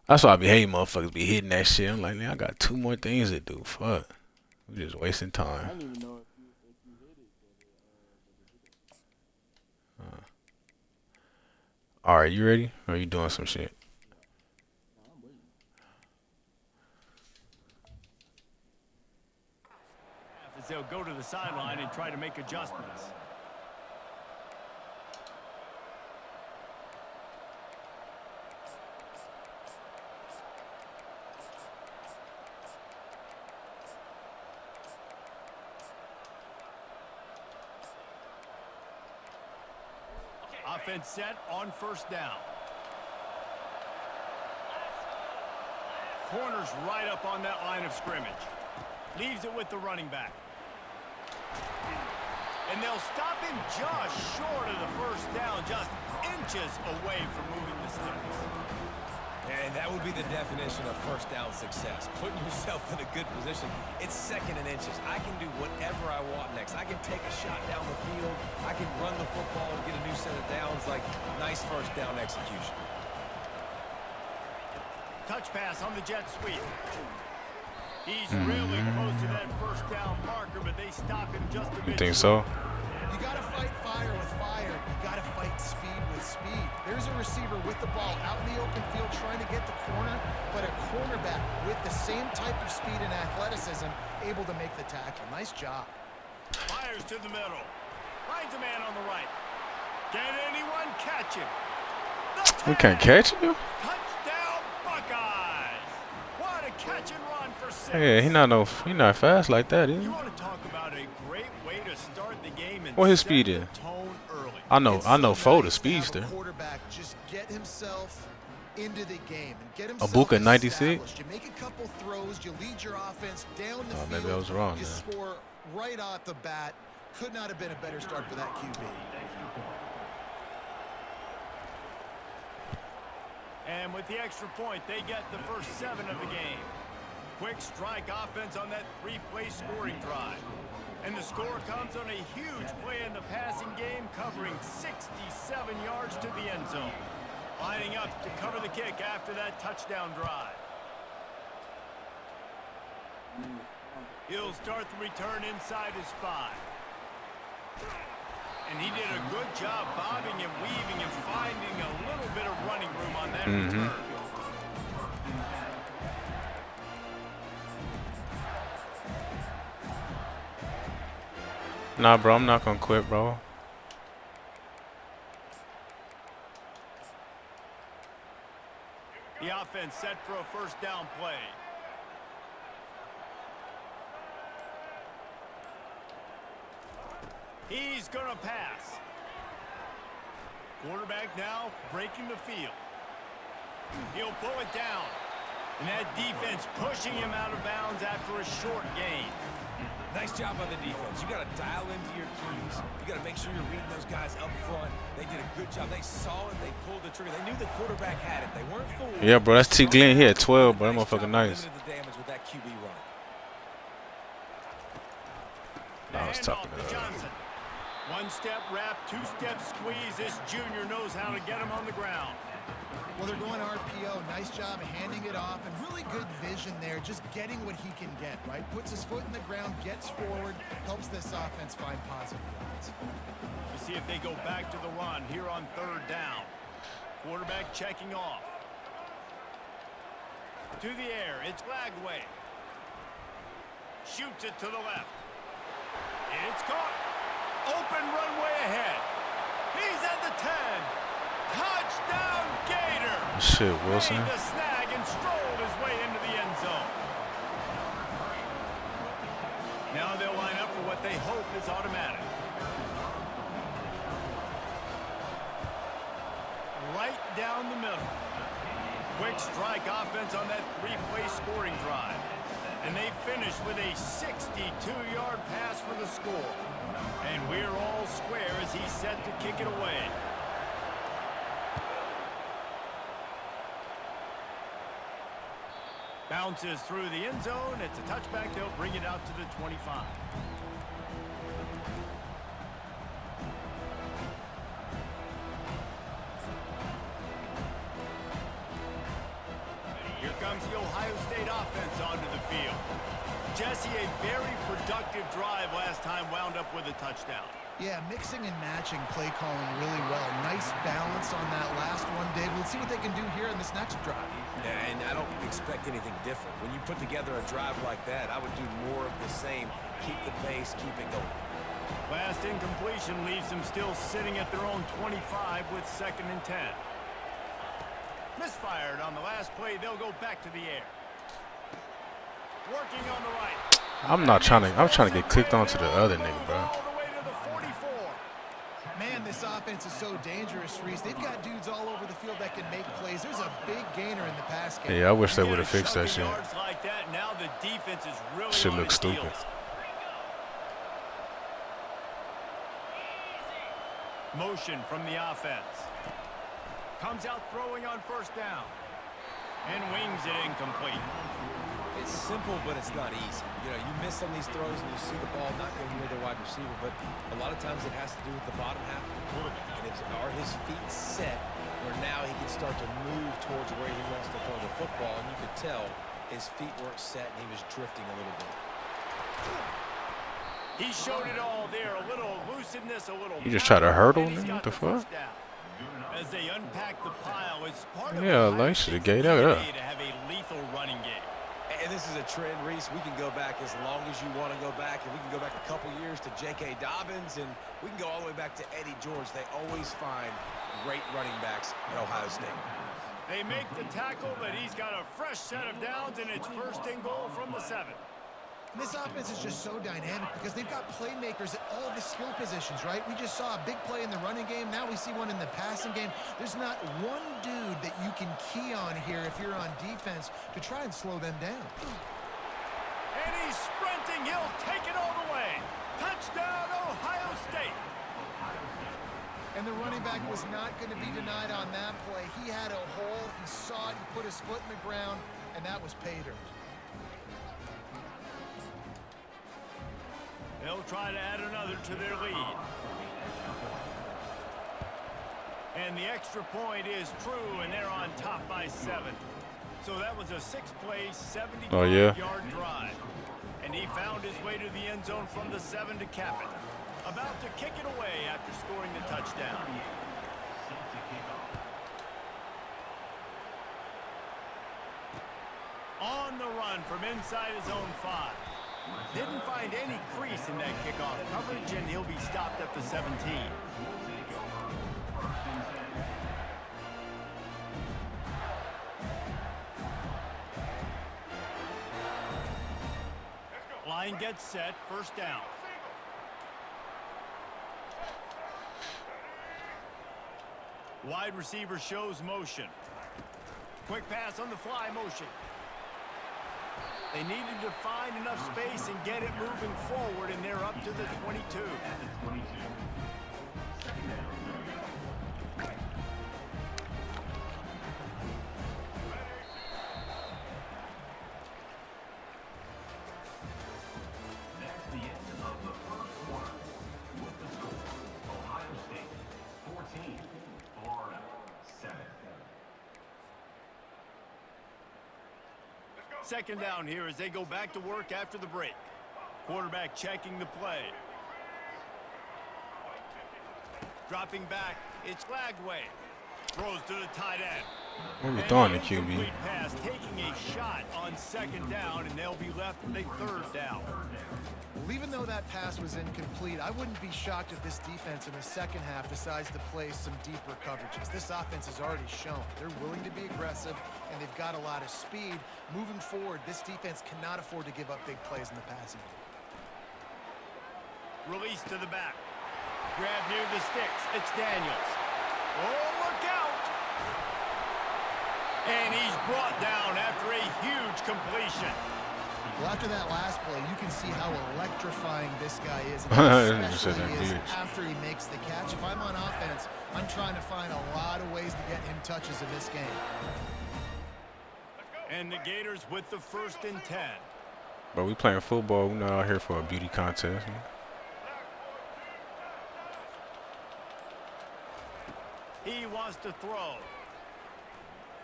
That's why I be hating motherfuckers be hitting that shit. I'm like, man, I got 2 more things to do. Fuck. We just wasting time. I don't even know if you hit it. Alright, you ready? Or are you doing some shit? I'm waiting. As they'll go to the sideline and try to make adjustments. Offense set on first down. Corner's right up on that line of scrimmage. Leaves it with the running back. And they'll stop him just short of the first down, just inches away from moving the sticks. And that would be the definition of first down success. Putting yourself in a good position. It's second and inches. I can do whatever I want next. I can take a shot down the field. I can run the football and get a new set of downs. Like, nice first down execution. Touch pass on the jet sweep. He's really close to that first down marker, but they stop him just a bit. You think so? You got to fight fire with fire. You got to fight speed with speed. There's a receiver with the ball out in the open field trying to get the corner, but a cornerback with the same type of speed and athleticism able to make the tackle. Nice job. Fires to the middle. Finds a man on the right. Can anyone catch him? We can't catch you? Touchdown Buckeyes! What a catch and run for 6. Yeah, he not fast like that, is he? You want to talk about a great way to start the game and What his set speed the is? tone early. I know It's so Fo the nice to have a speedster. quarterback just get himself into the game and get himself Abuka 96? established. You make a couple throws, you lead your offense down the field. Maybe I was wrong You then. score right off the bat. Could not have been a better start for that QB. And with the extra point, they get the first 7 of the game. Quick strike offense on that 3-play scoring drive. And the score comes on a huge play in the passing game, covering 67 yards to the end zone. Lining up to cover the kick after that touchdown drive. He'll start the return inside his 5. And he did a good job bobbing and weaving and finding a little bit of running room on that return. Nah, bro, I'm not gonna quit, bro. The offense set for a first down play. He's going to pass. Quarterback now breaking the field. He'll pull it down. And that defense pushing him out of bounds after a short gain. Nice job on the defense. You got to dial into your keys. You got to make sure you're reading those guys up front. They did a good job. They saw it. They pulled the trigger. They knew the quarterback had it. They weren't fooled. Yeah, bro, that's T. Glenn here at 12, bro. That motherfucker nice. The damage with that QB run. I was talking to Johnson. One step wrap, two-step squeeze. This junior knows how to get him on the ground. Well, they're going RPO. Nice job of handing it off, and really good vision there, just getting what he can get, right? Puts his foot in the ground, gets forward, helps this offense find positive runs. We'll see if they go back to the run here on third down. Quarterback checking off. To the air, it's Lagway. Shoots it to the left. It's caught. Open runway ahead. He's at the 10. Touchdown, Gator! Shit, Wilson. Made the snag and strolled his way into the end zone. Now they'll line up for what they hope is automatic. Right down the middle. Quick strike offense on that three-play scoring drive. And they finish with a 62-yard pass for the score. And we're all square as he's set to kick it away. Bounces through the end zone. It's a touchback. They'll bring it out to the 25. Here comes the Ohio State offense onto the field. Jesse, a very productive drive last time, wound up with a touchdown. Yeah, mixing and matching play calling really well. Nice balance on that last one, Dave. Let's see what they can do here in this next drive. Yeah, and I don't expect anything different. When you put together a drive like that, I would do more of the same. Keep the pace, keep it going. Last incompletion leaves them still sitting at their own 25 with 2nd and 10. Misfired on the last play. They'll go back to the air. Working on the right. I'm trying to get clicked onto the other nigga, bro. All the way to the 44. Man, this offense is so dangerous, Reese. They've got dudes all over the field that can make plays. There's a big gainer in the pass game. Yeah, I wish they would have fixed that shit. Like that, now the defense is really Shit on looks its stupid. heels. Motion from the offense. Comes out throwing on first down. And wings it incomplete. It's simple, but it's not easy. You know, you miss on these throws and you see the ball not go near the wide receiver, but a lot of times it has to do with the bottom half of the quarterback. And are his feet set where now he can start to move towards where he wants to throw the football, and you could tell his feet weren't set and he was drifting a little bit. He showed it all there. A little elusiveness, a little. You just try to hurdle and he's me? got What the fuck? first down. As they unpack the pile, it's part Yeah, of they should have gave that up. to have a lethal running game. And this is a trend, Reese. We can go back as long as you want to go back, and we can go back a couple years to J.K. Dobbins, and we can go all the way back to Eddie George. They always find great running backs at Ohio State. They make the tackle, but he's got a fresh set of downs, and it's 1st and goal from the 7. And this offense is just so dynamic because they've got playmakers at all the skill positions, right? We just saw a big play in the running game. Now we see one in the passing game. There's not one dude that you can key on here if you're on defense to try and slow them down. And he's sprinting. He'll take it all the way. Touchdown, Ohio State. And the running back was not going to be denied on that play. He had a hole. He saw it. He put his foot in the ground, and that was pay dirt. They'll try to add another to their lead. And the extra point is true, and they're on top by 7. So that was a 6-play, 75-yard drive. And he found his way to the end zone from the 7 to cap it. About to kick it away after scoring the touchdown. On the run from inside his own 5. Didn't find any crease in that kickoff coverage, and he'll be stopped at the 17. Line gets set, first down. Wide receiver shows motion. Quick pass on the fly motion. They needed to find enough space and get it moving forward, and they're up to the 22. Second down here as they go back to work after the break. Quarterback checking the play. Dropping back, it's Lagway. Throws to the tight end. What are you throwing the QB? Incomplete pass, taking a shot on second down, and they'll be left with a third down. Well, even though that pass was incomplete, I wouldn't be shocked if this defense in the second half decides to play some deeper coverages. This offense has already shown they're willing to be aggressive, and they've got a lot of speed. Moving forward, this defense cannot afford to give up big plays in the passing game. Release to the back. Grab near the sticks. It's Daniels. Oh, look out! And he's brought down after a huge completion. Well, after that last play, you can see how electrifying this guy is. I just said Especially that is huge. after he makes the catch. If I'm on offense, I'm trying to find a lot of ways to get him touches in this game. And the Gators with the 1st and 10. But we playing football. We're not out here for a beauty contest. Man. He wants to throw.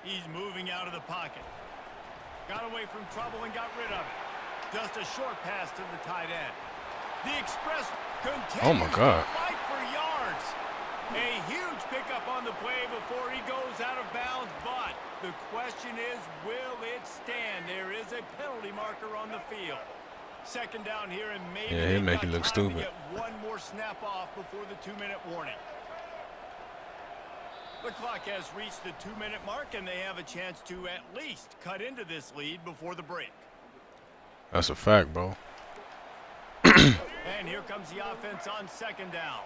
He's moving out of the pocket. Got away from trouble and got rid of it. Just a short pass to the tight end. The Express continues Oh my God. to fight for yards. A huge pickup on the play before he goes out of bounds, but the question is, will it stand? There is a penalty marker on the field. Second down here, and maybe Yeah, he'll they've make got it look time to stupid. get one more snap off before the 2-minute warning. The clock has reached the 2-minute mark, and they have a chance to at least cut into this lead before the break. That's a fact, bro. And here comes the offense on second down.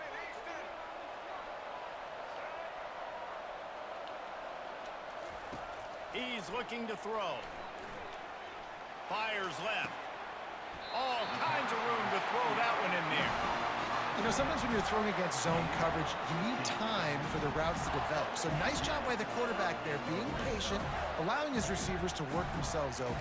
He's looking to throw. Fires left. All kinds of room to throw that one in there. You know, sometimes when you're throwing against zone coverage, you need time for the routes to develop. So nice job by the quarterback there, being patient, allowing his receivers to work themselves open.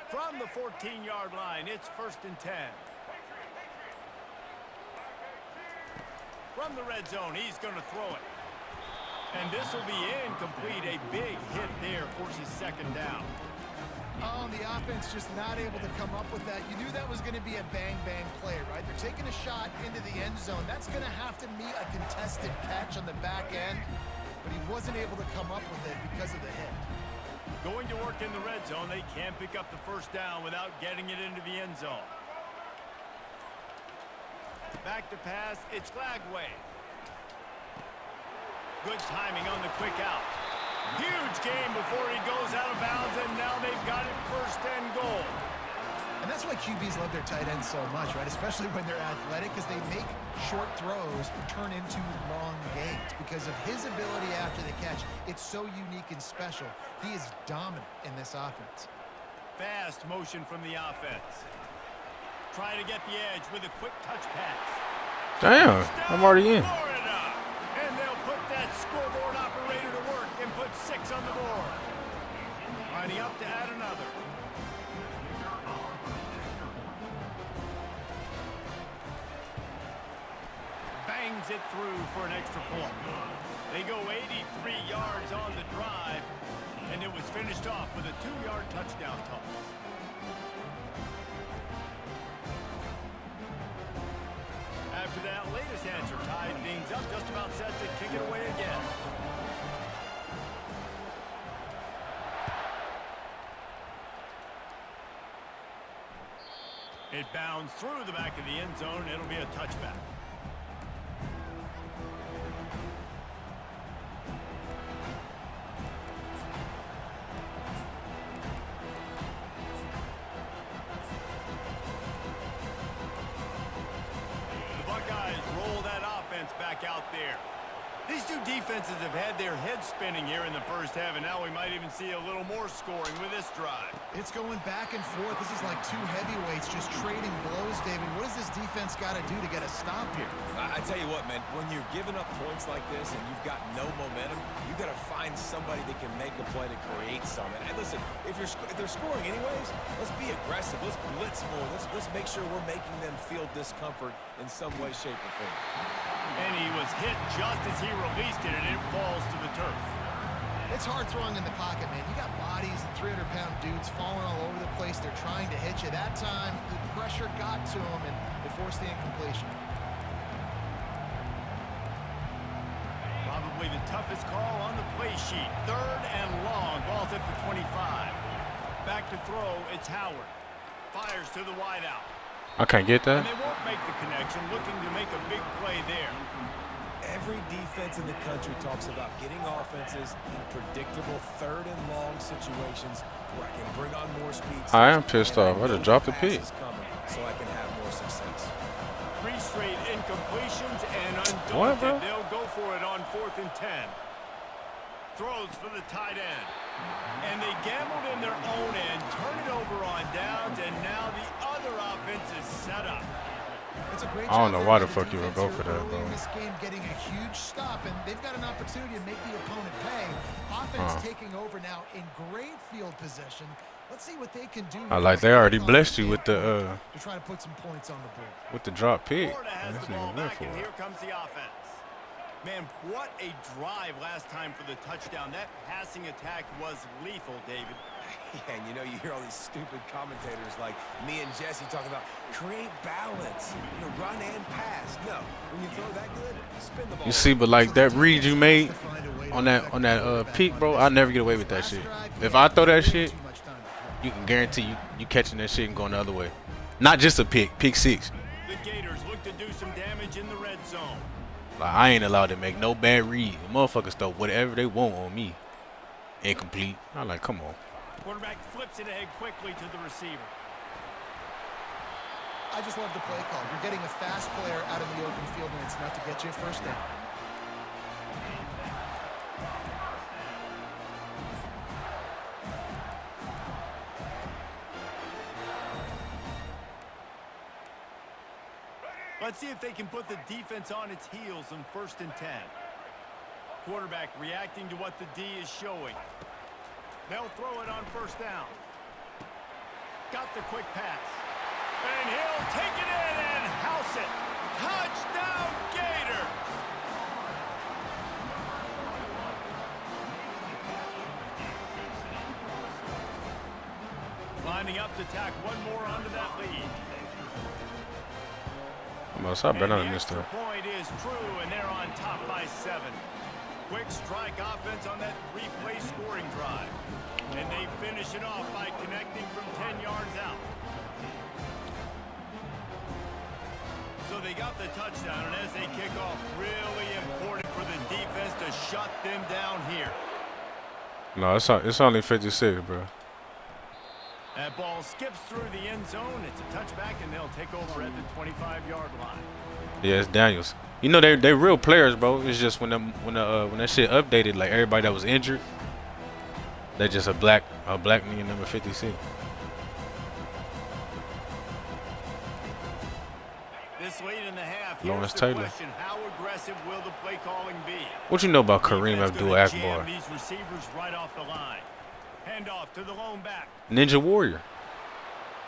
From the 14-yard line, it's 1st and 10. From the red zone, he's going to throw it. And this will be incomplete. A big hit there forces second down. Oh, and the offense just not able to come up with that. You knew that was going to be a bang-bang play, right? They're taking a shot into the end zone. That's going to have to meet a contested catch on the back end, but he wasn't able to come up with it because of the hit. Going to work in the red zone, they can't pick up the first down without getting it into the end zone. Back to pass, it's Lagway. Good timing on the quick out. Huge game before he goes out of bounds, and now they've got it 1st and goal. And that's why QBs love their tight ends so much, right? Especially when they're athletic, because they make short throws turn into long gains. Because of his ability after the catch, it's so unique and special. He is dominant in this offense. Fast motion from the offense. Try to get the edge with a quick touch pass. Damn, I'm already in. Florida. And they'll put that scoreboard operator to work and put 6 on the board. Lining up to add another. Bangs it through for an extra point. They go 83 yards on the drive, and it was finished off with a 2-yard touchdown toss. After that latest answer are tied things up, just about set to kick it away again. It bounds through the back of the end zone. It'll be a touchback. The Buckeyes roll that offense back out there. These two defenses have had their heads spinning here in the first half, and now we might even see a little more scoring with this drive. It's going back and forth. This is like two heavyweights just trading blows, David. What does this defense got to do to get a stop here? I tell you what, man, when you're giving up points like this and you've got no momentum, you got to find somebody that can make a play to create something. And listen, if they're scoring anyways, let's be aggressive. Let's blitz more. Let's make sure we're making them feel discomfort in some way, shape, or form. And he was hit just as he released it, and it falls to the turf. It's hard throwing in the pocket, man. You got bodies and 300-pound dudes falling all over the place. They're trying to hit you. That time, the pressure got to him, and it forced the incompletion. Probably the toughest call on the play sheet. 3rd and long. Ball's at the 25. Back to throw, it's Howard. Fires to the wideout. I can't get that. And they won't make the connection, looking to make a big play there. Every defense in the country talks about getting offenses in predictable 3rd and long situations where I can bring on more speed. I am pissed off. I just dropped the pick. So I can have more success. 3 straight incompletions, and undaunted, What, bro? they'll go for it on 4th and 10. Throws for the tight end. And they gambled in their own end, turn it over on downs, and now the other offense is set up. It's a great I don't job know why there the by fuck you would defense go for here that, early bro. in this game, getting a huge stop, and they've got an opportunity to make the opponent pay. Offense taking over now in great field position. Let's see what they can do. I like they already blessed you with the to try to put some points on the board. with the drop pick. Florida has This the ball nigga went back, for and it. here comes the offense. Man, what a drive last time for the touchdown. That passing attack was lethal, David. Yeah, and you know, you hear all these stupid commentators like me and Jesse talking about create balance, run and pass. No, when you throw that good, spin the ball. You see, but like that read you made on that peak, bro, I'll never get away with that shit. If I throw that shit, you can guarantee you catching that shit and going the other way. Not just a pick 6. The Gators look to do some damage in the red zone. Like I ain't allowed to make no bad read. The motherfuckers throw whatever they want on me. Incomplete. I'm like, come on. Quarterback flips it ahead quickly to the receiver. I just love the play call. You're getting a fast player out of the open field, and it's enough to get you a first down. Let's see if they can put the defense on its heels on 1st and 10. Quarterback reacting to what the D is showing. They'll throw it on 1st down. Got the quick pass. And he'll take it in and house it. Touchdown, Gator! Lining up to tack one more onto that lead. I better not miss The that. point is true, and they're on top by 7. Quick strike offense on that 3-play scoring drive. And they finish it off by connecting from 10 yards out. So they got the touchdown, and as they kick off, really important for the defense to shut them down here. No, it's only 56, bro. That ball skips through the end zone. It's a touchback, and they'll take over at the 25-yard line. Yeah, it's Daniels. You know they real players, bro. It's just when that shit updated, like everybody that was injured, they just a black nigga number 56. This late in the half, Lawrence here's the Taylor. question: how aggressive will the play calling be? What you know about Kareem Defense gonna Abdul-Akbar? jam these receivers right off the line. Handoff to the lone back. Ninja Warrior.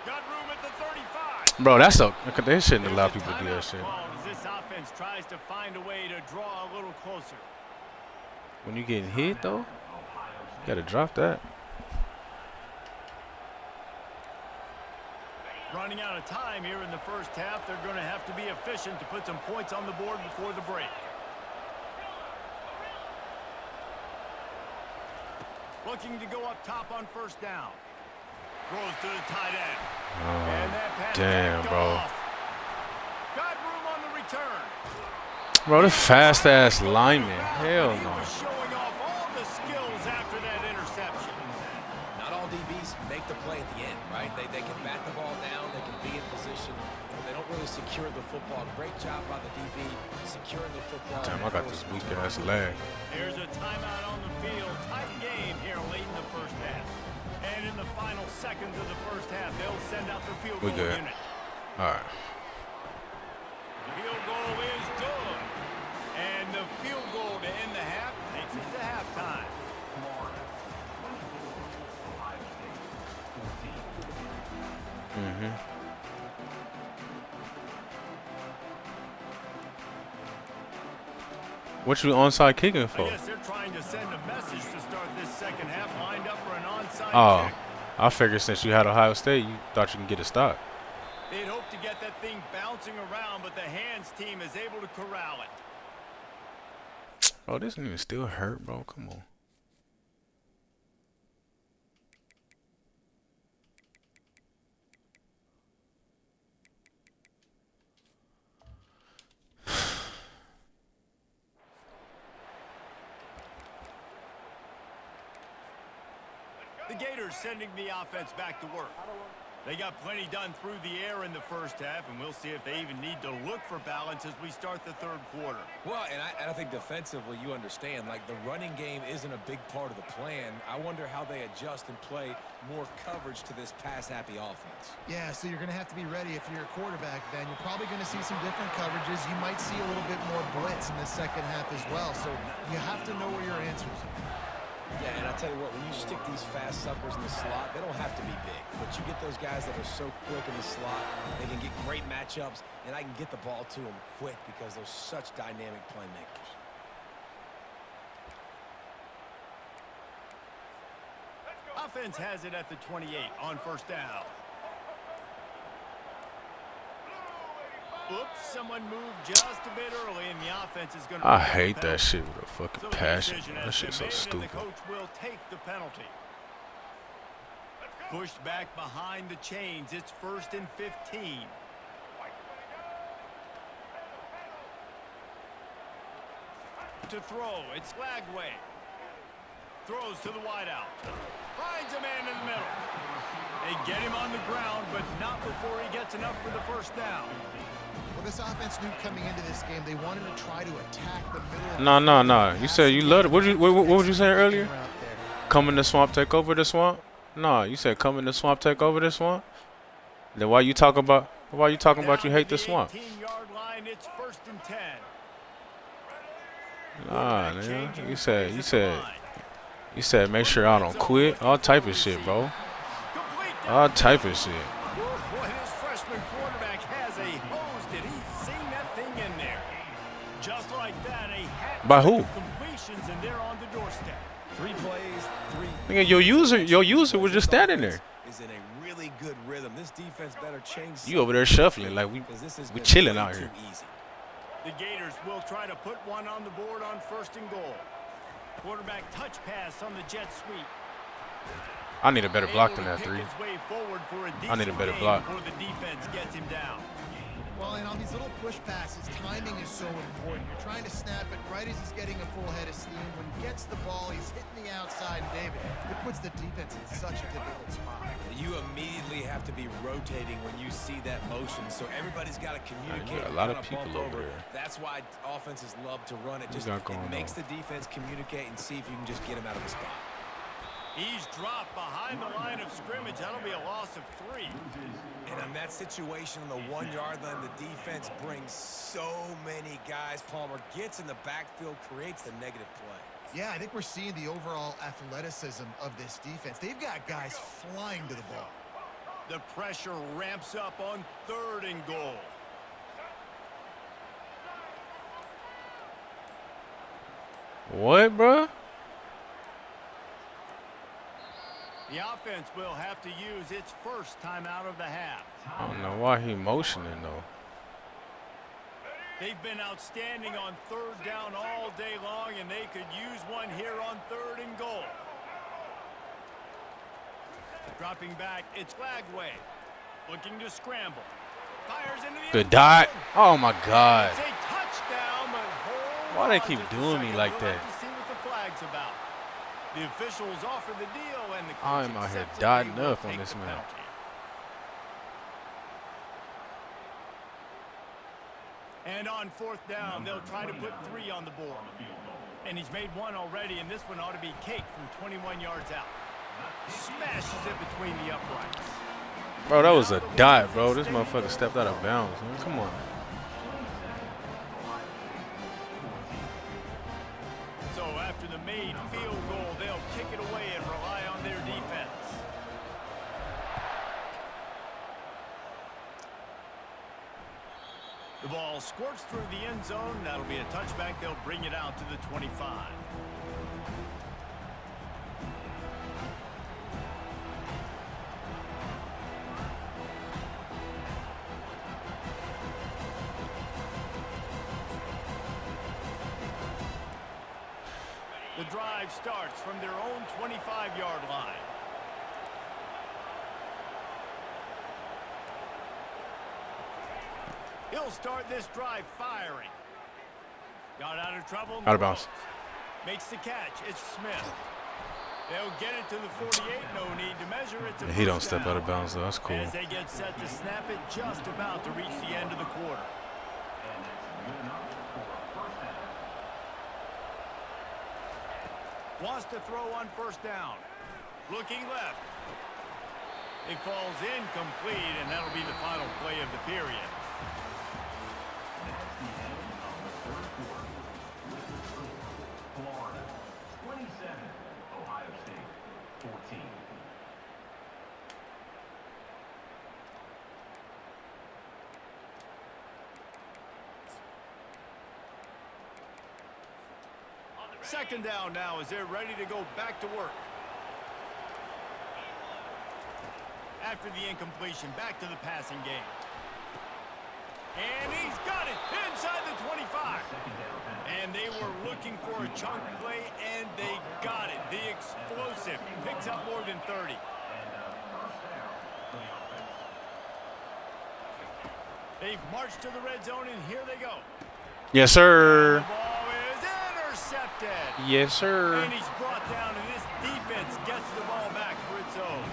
Got room at the 35. Bro, they shouldn't allow people to do that shit. As this offense tries to find a way to draw a little closer. When you getting hit though, you gotta drop that. Running out of time here in the first half. They're going to have to be efficient to put some points on the board before the break. Looking to go up top on first down. Throws to the tight end. And that pass damn, bro. off. Got room on the return. Bro, the fast-ass lineman. Hell He no. was showing off all the skills after that interception. Not all DBs make the play at the end, right? They can bat the ball down, they can be in position, but they don't really secure the football. Great job by the DB securing the football. Damn, I got this weak-ass leg. Here's a timeout on the field. Tight game here late in the first half. And in the final seconds of the first half, they'll send out their field We goal good. unit. All right. Field goal is good. And the field goal to end the half takes us to halftime. What you onside kicking I for? guess they're trying to send a message to start this second half, lined up for an onside Oh, kick. I figured since you had Ohio State, you thought you can get a stop. They'd hope to get that thing bouncing around, but the hands team is able to corral it. Bro, this nigga still hurt, bro. Come on. The Gators sending the offense back to work. They got plenty done through the air in the first half, and we'll see if they even need to look for balance as we start the third quarter. Well, and I think defensively, you understand, like the running game isn't a big part of the plan. I wonder how they adjust and play more coverage to this pass-happy offense. Yeah, so you're going to have to be ready if you're a quarterback, Ben. You're probably going to see some different coverages. You might see a little bit more blitz in the second half as well. So you have to know where your answers are. Yeah, and I tell you what, when you stick these fast suckers in the slot, they don't have to be big. But you get those guys that are so quick in the slot, they can get great matchups, and I can get the ball to them quick because they're such dynamic playmakers. Offense has it at the 28 on first down. Oops, someone moved just a bit early, and the offense is going to... I hate that shit with a fucking So the passion. decision That has shit's so been made, and stupid. the coach will take the penalty. Pushed back behind the chains. It's 1st and 15. To throw, it's Lagway. Throws to the wideout. Finds a man in the middle. They get him on the ground, but not before he gets enough for the first down. Well, this offense knew coming into this game, they wanted to try to attack the middle of No, the no, field. no. You said you loved it. What would you say earlier? Out there. Come in the swamp, take over the swamp? No, you said come in the swamp, take over the swamp? Then why you talking about you hate the swamp? 18-yard line, it's 1st and 10. Nah, Quarterback man. changing You said make sure I don't quit. All type of shit, bro. Complete. All type of shit. Boy, this freshman quarterback has a hose. Did he sing that thing in there? Just like that, a hat By who? completions, and they're on the doorstep. 3 plays, 3. Nigga, your user was just standing there. Is in a really good rhythm. This defense better change. You over there shuffling like we chilling out here. Easy. The Gators will try to put one on the board on 1st and goal. Quarterback touch pass on the jet sweep. I need a better block Able than to that pick three. his way forward for a I need a decent better gain block. before the defense gets him down. Well, and on these little push passes, timing is so important. You're trying to snap it right as he's getting a full head of steam. When he gets the ball, he's hitting the outside, and David, it puts the defense in such a difficult spot. You immediately have to be rotating when you see that motion, so everybody's got to communicate. got a lot and of kinda people bump over there. That's why offenses love to run it. What Just you got going it makes on? the defense communicate and see if you can just get him out of the spot. He's dropped behind the line of scrimmage. That'll be a loss of 3. And in that situation on the 1-yard line, the defense brings so many guys. Palmer gets in the backfield, creates the negative play. Yeah, I think we're seeing the overall athleticism of this defense. They've got guys flying to the ball. The pressure ramps up on 3rd and goal. What, bro? The offense will have to use its first timeout of the half. I don't know why he motioning though. They've been outstanding on third down all day long, and they could use one here on 3rd and goal. Dropping back, it's Flagway. Looking to scramble. Fires into the Good dot. Oh my God. It's a touchdown, but Why they keep doing me like that? To see what the flag's about. The officials offer the deal, and the I'm coach out here accepts it. dotting They will up on take this the man. penalty. And on 4th down, they'll try to put 3 on the board. And he's made 1 already, and this one ought to be cake from 21 yards out. Smashes it between the uprights. Bro, that was a dot, bro. This motherfucker stepped out of bounds, man. Come on. So after the made field goal, they'll kick it away and rely on their defense. The ball squirts through the end zone. That'll be a touchback. They'll bring it out to the 25. The drive starts from their own 25-yard line. He'll start this drive firing. Got out of trouble. Out of bounds. Makes the catch. It's Smith. They'll get it to the 48. No need to measure it. He don't step out of bounds though. That's cool. As they get set to snap it, just about to reach the end of the quarter. Wants to throw on 1st down. Looking left. It falls incomplete, and that'll be the final play of the period. Florida 27, Ohio State 14. Second down now as they're ready to go back to work. After the incompletion, back to the passing game. And he's got it inside the 25. And they were looking for a chunk play, and they got it. The explosive picks up more than 30. They've marched to the red zone, and here they go. Yes, The sir. ball is intercepted. Yes, sir. And he's brought down, and this defense gets the ball back for its own.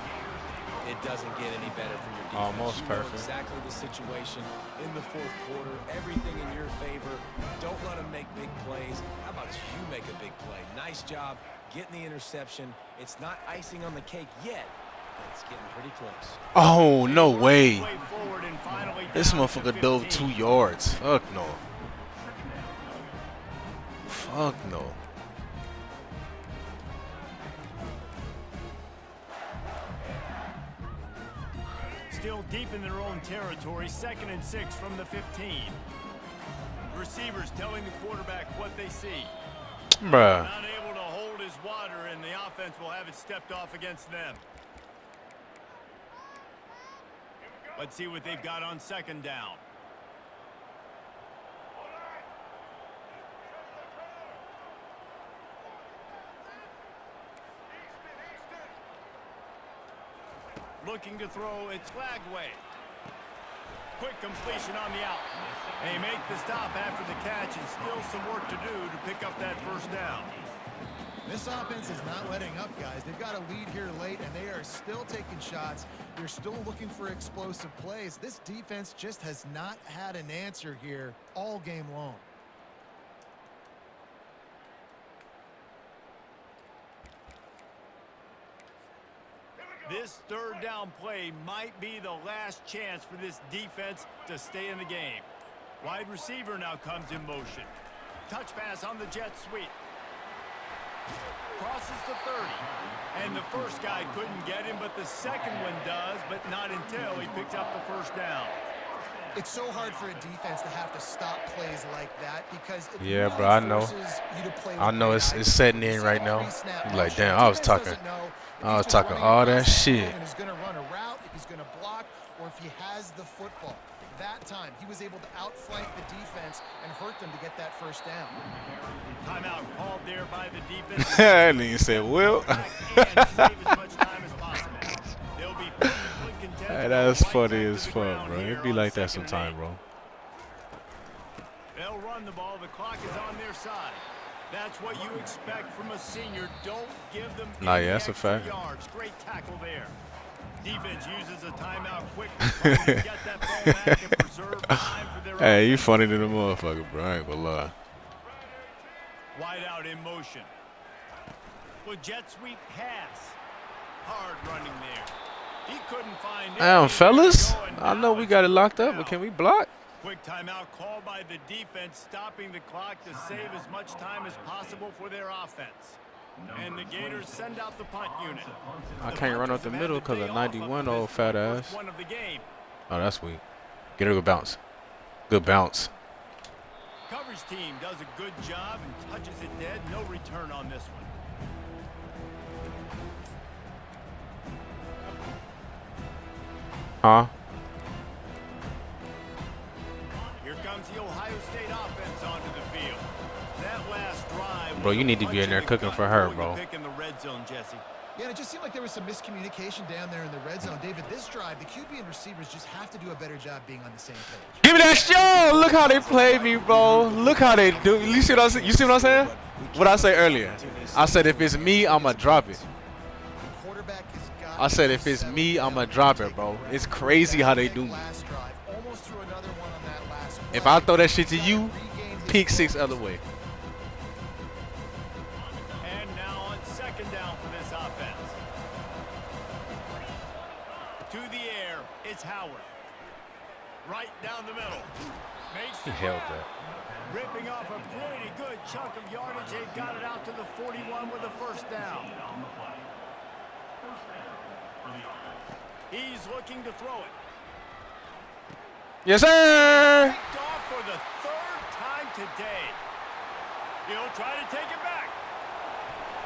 It doesn't get any better for your defense. Almost You know perfect. exactly the situation in the 4th quarter. Everything in your favor. Don't let them make big plays. How about you make a big play? Nice job getting the interception. It's not icing on the cake yet, but it's getting pretty close. Oh, no way. Way forward and finally This down to motherfucker dove 2 15. yards. Fuck no. Fuck no. Still deep in their own territory, 2nd and 6 from the 15. Receivers telling the quarterback what they see. Bruh. Not able to hold his water, and the offense will have it stepped off against them. Let's see what they've got on 2nd down. Looking to throw, it's Flagway. Quick completion on the out. They make the stop after the catch, and still some work to do to pick up that 1st down. This offense is not letting up, guys. They've got a lead here late, and they are still taking shots. They're still looking for explosive plays. This defense just has not had an answer here all game long. This 3rd down play might be the last chance for this defense to stay in the game. Wide receiver now comes in motion. Touch pass on the jet sweep. Crosses to 30. And the first guy couldn't get him, but the second one does, but not until he picks up the 1st down. It's so hard for a defense to have to stop plays like that because it Yeah, really bro, I know. forces you to play I with know great it's eyes. setting You in see right a now. pre-snap You like, motion. damn, I was Defense talking. doesn't know if I he's was just talking running all across that the shit. field and is going to run a route, if he's going to block, or if he has the football. That time, he was able to outflank the defense and hurt them to get that first down. Timeout called there by the defense. And then you said, well. And save as much time as possible. They'll be perfectly content Hey, to that's go right funny back as to the fuck, ground bro. here It be on like that 2nd and sometime, 8. bro. They'll run the ball. The clock is on their side. That's what you expect from a senior. Don't give them Nah, any yeah, that's a extra fact. yards. Great tackle there. Defense uses a timeout quickly, trying to get that ball back and preserve time for their Hey, you offense. funny to the motherfucker, bro. I ain't gonna lie. Wide out in motion. Well, jet sweep pass. Hard running there. He couldn't find Damn, anywhere to fellas. go, and I now know we it's got it fourth locked up, but down. can we block? Quick timeout called by the defense, stopping the clock to save as much time as possible for their offense. And the Gators send out the punt unit. I can't run up the middle because of 91, old fat ass. One of the game. Oh, that's weak. Get a good bounce. Good bounce. Coverage team does a good job and touches it dead. No return on this one. Huh? Here comes the Ohio State offense onto the field. That last drive. Bro, was you a need to be punch in there the cooking gut for her, throwing bro. the pick in the red zone, Jesse. Yeah, and it just seemed like there was some miscommunication down there in the red zone. David, this drive, the QB and receivers just have to do a better job being on the same page. Give me that show. Look how they play me, bro. Look how they do. You see what I say? You see what I'm saying? What I say earlier? I said if it's me, I'ma drop it. The quarterback has got I said to if it's settle me, down I'ma and drop take it, bro. the It's crazy how they do me. last drive. Almost threw another one on that last If play. I throw that shit to you, Regained his pick six focus. other way. And now on second down for this offense. To the air, it's Howard. Right down the middle. Makes He the held grab. that. Ripping off a pretty good chunk of yardage. They got it out to the 41 with a first down. He's looking to throw it. Yes, sir. Picked off for the third time today. He'll try to take it back.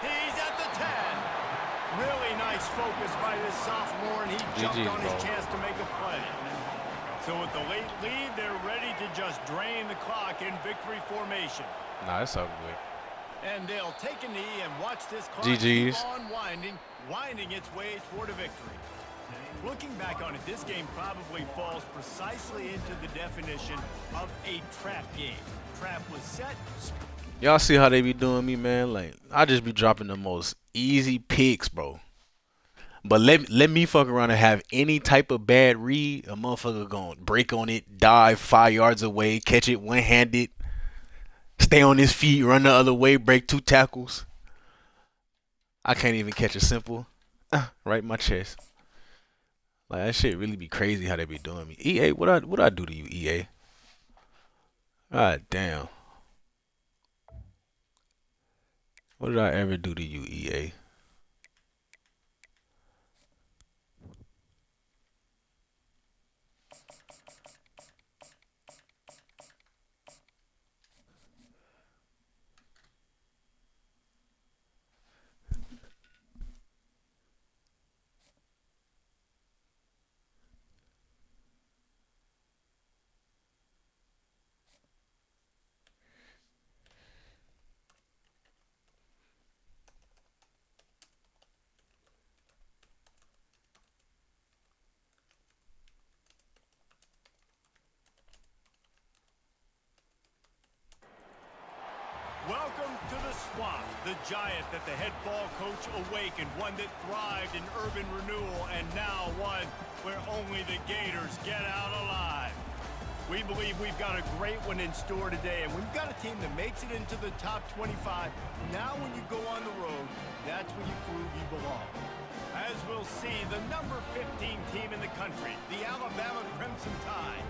He's at the 10. Really nice focus by this sophomore, and he jumped GG's, on his bro. chance to make a play. So with the late lead, they're ready to just drain the clock in victory formation. Nah, it's ugly. And they'll take a knee and watch this clock GG's. keep on winding its way toward a victory. Looking back on it, this game probably falls precisely into the definition of a trap game. Trap was set. Y'all see how they be doing me, man? Like, I just be dropping the most easy picks, bro. But let me fuck around and have any type of bad read. A motherfucker gonna break on it, dive 5 yards away, catch it one-handed, stay on his feet, run the other way, break 2 tackles. I can't even catch a simple right in my chest. Like, that shit really be crazy how they be doing me. EA, what I do to you, EA? God damn. What did I ever do to you, EA? Welcome to the swamp, the giant that the head ball coach awakened, one that thrived in urban renewal, and now one where only the Gators get out alive. We believe we've got a great one in store today, and we've got a team that makes it into the top 25. Now when you go on the road, that's when you prove you belong. As we'll see, the number 15 team in the country, the Alabama Crimson Tide,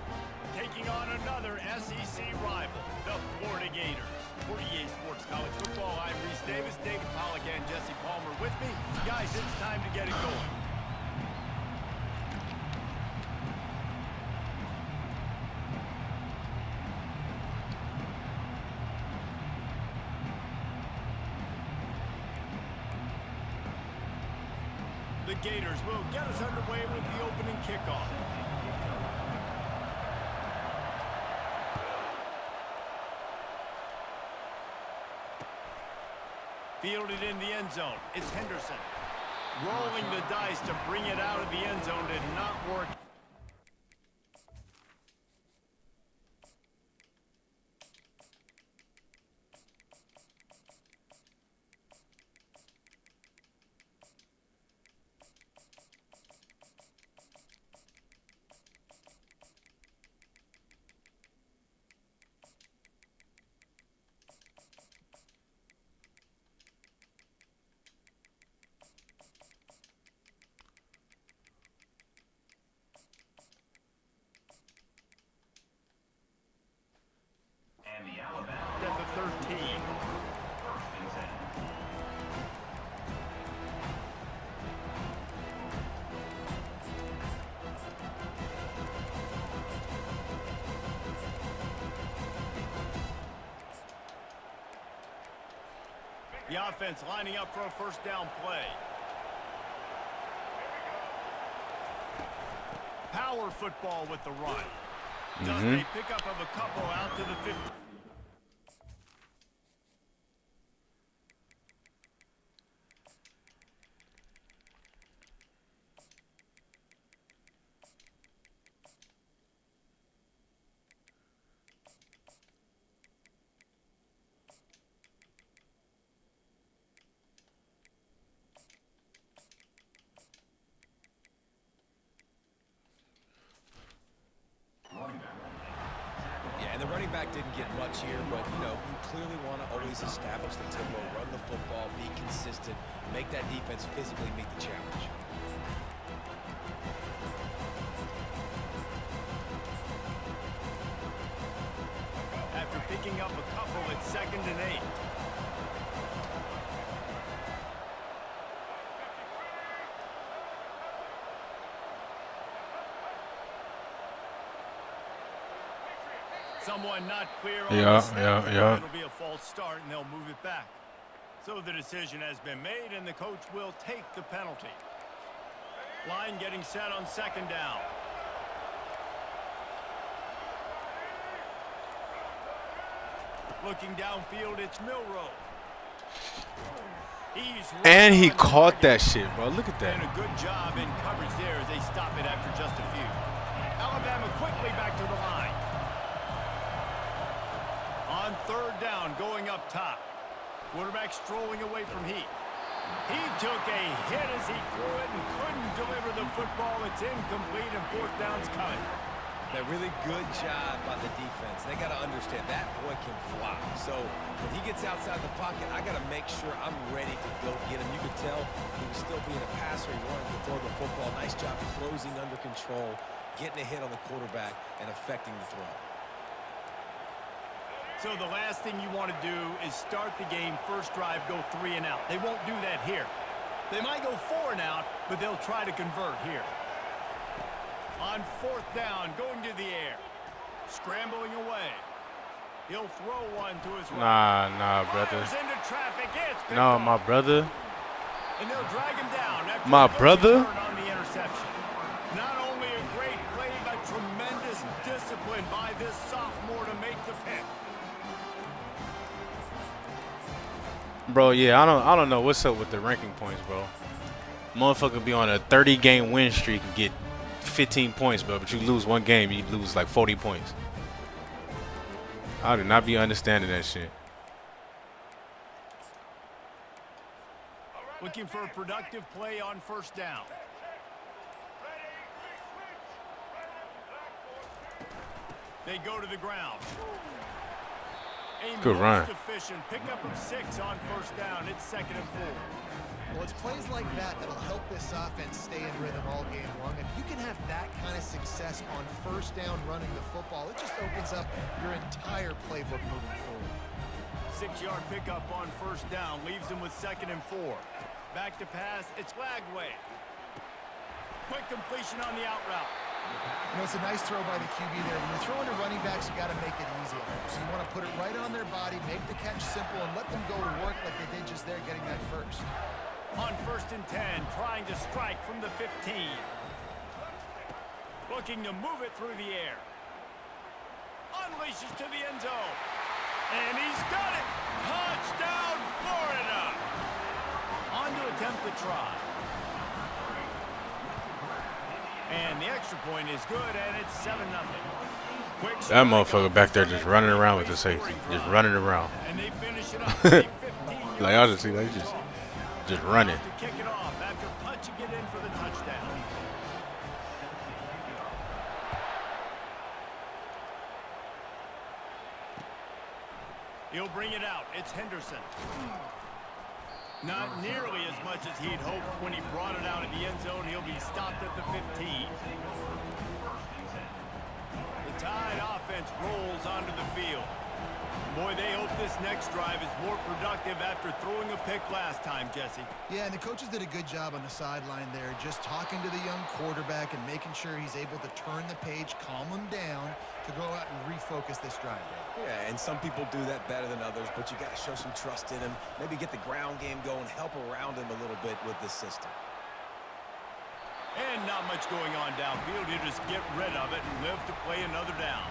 taking on another SEC rival, the Florida Gators. For EA Sports College Football, I'm Reese Davis, David Pollack, and Jesse Palmer with me. Guys, it's time to get it going. the Gators will get us underway with the opening kickoff. Fielded in the end zone. It's Henderson. Rolling the dice to bring it out of the end zone did not work. And the Alabama At the 13. first and 10. The offense lining up for a first down play. Power football with the run. Does a pickup of a couple out to the 50. Yeah, and the running back didn't get much here, but, you know, you clearly want to always establish the tempo, run the football, be consistent, make that defense physically meet the challenge. After picking up a couple, it's 2nd and 8. Someone not clear on the snap. It'll be a false start, and they'll move it back. So the decision has been made, and the coach will take the penalty. Line getting set on 2nd down. Looking downfield, it's Milrow. And he caught that shit, bro. Look at that. And a good job in coverage there as they stop it after just a few. Alabama quickly back to the line. On 3rd down, going up top. Quarterback strolling away from Heat. He took a hit as he threw it and couldn't deliver the football. It's incomplete, and 4th down's coming. That really good job by the defense. They got to understand that boy can fly. So when he gets outside the pocket, I got to make sure I'm ready to go get him. You could tell he was still being a passer. He wanted to throw the football. Nice job closing under control, getting a hit on the quarterback, and affecting the throw. So the last thing you want to do is start the game, first drive, go 3 and out. They won't do that here. They might go 4 and out, but they'll try to convert here. On 4th down, going to the air. Scrambling away. He'll throw one to his right. Nah, brother. Fires into traffic. It's picked No, off. my brother. And they'll drag him down after My a good brother? return on the interception. Not only a great play, but tremendous discipline by this sophomore to make the pick. Bro, yeah, I don't know what's up with the ranking points, bro. Motherfucker be on a 30-game win streak and get 15 points, bro, but you lose one game, you lose like 40 points. I do not be understanding that shit. Looking for a productive play on 1st down. They go to the ground. A Good run. most efficient pickup of 6 on 1st down. It's 2nd and 4. Well, it's plays like that that'll help this offense stay in rhythm all game long. If you can have that kind of success on 1st down running the football, it just opens up your entire playbook moving forward. 6-yard pickup on 1st down leaves them with 2nd and 4. Back to pass, it's Lagway. Quick completion on the out route. You know, it's a nice throw by the QB there. When you're throwing to running backs, you got to make it easy on them. So you want to put it right on their body, make the catch simple, and let them go to work like they did just there getting that first. On 1st and 10, trying to strike from the 15. Looking to move it through the air. Unleashes to the end zone. And he's got it. Touchdown, Florida. On to attempt the try. And the extra point is good, and it's 7-0. Quick That motherfucker back there just running around with the safety. Just running around. And they finish it up with a 15-yard Like, honestly, like, just running. to kick it off after punching it in for the touchdown. He'll bring it out. It's Henderson. Not nearly as much as he'd hoped when he brought it out in the end zone. He'll be stopped at the 15. The Tide offense rolls onto the field. Boy, they hope this next drive is more productive after throwing a pick last time, Jesse. Yeah, and the coaches did a good job on the sideline there, just talking to the young quarterback and making sure he's able to turn the page, calm him down to go out and refocus this drive. Yeah, and some people do that better than others, but you got to show some trust in him. Maybe get the ground game going, help around him a little bit with this system. And not much going on downfield. He'll just get rid of it and live to play another down.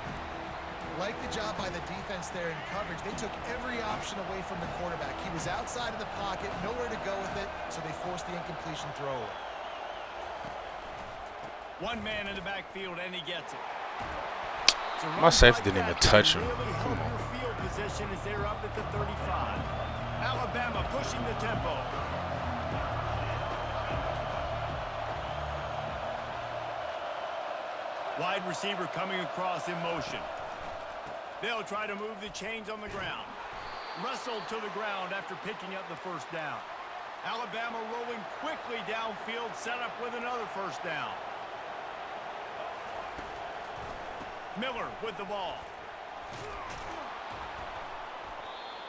Like the job by the defense there in coverage. They took every option away from the quarterback. He was outside of the pocket, nowhere to go with it, so they forced the incompletion throw. One man in the backfield, and he gets it. My safety didn't even touch him. Really help your field position as they're up at the 35. Alabama pushing the tempo. Wide receiver coming across in motion. They'll try to move the chains on the ground. Wrestled to the ground after picking up the first down. Alabama rolling quickly downfield, set up with another first down. Miller with the ball.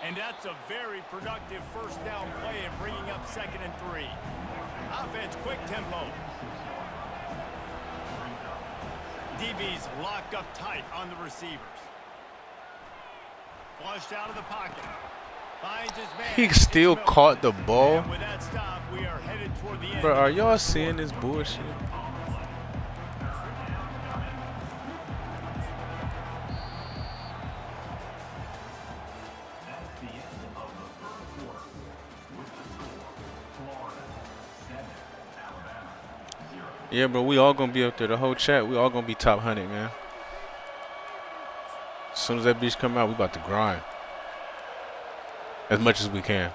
And that's a very productive first down play and bringing up 2nd and 3. Offense, quick tempo. DB's locked up tight on the receivers. Flushed out of the pocket. Finds his man. He still It's Miller. caught the ball. And with that stop, we are headed toward the end. Bro, are y'all seeing this bullshit? That's the end of the third quarter. With the score, Florida 7, Alabama 0. Yeah, bro, we all gonna be up there. The whole chat, we all gonna be top 100, man. As soon as that bitch come out, we about to grind. As much as we can.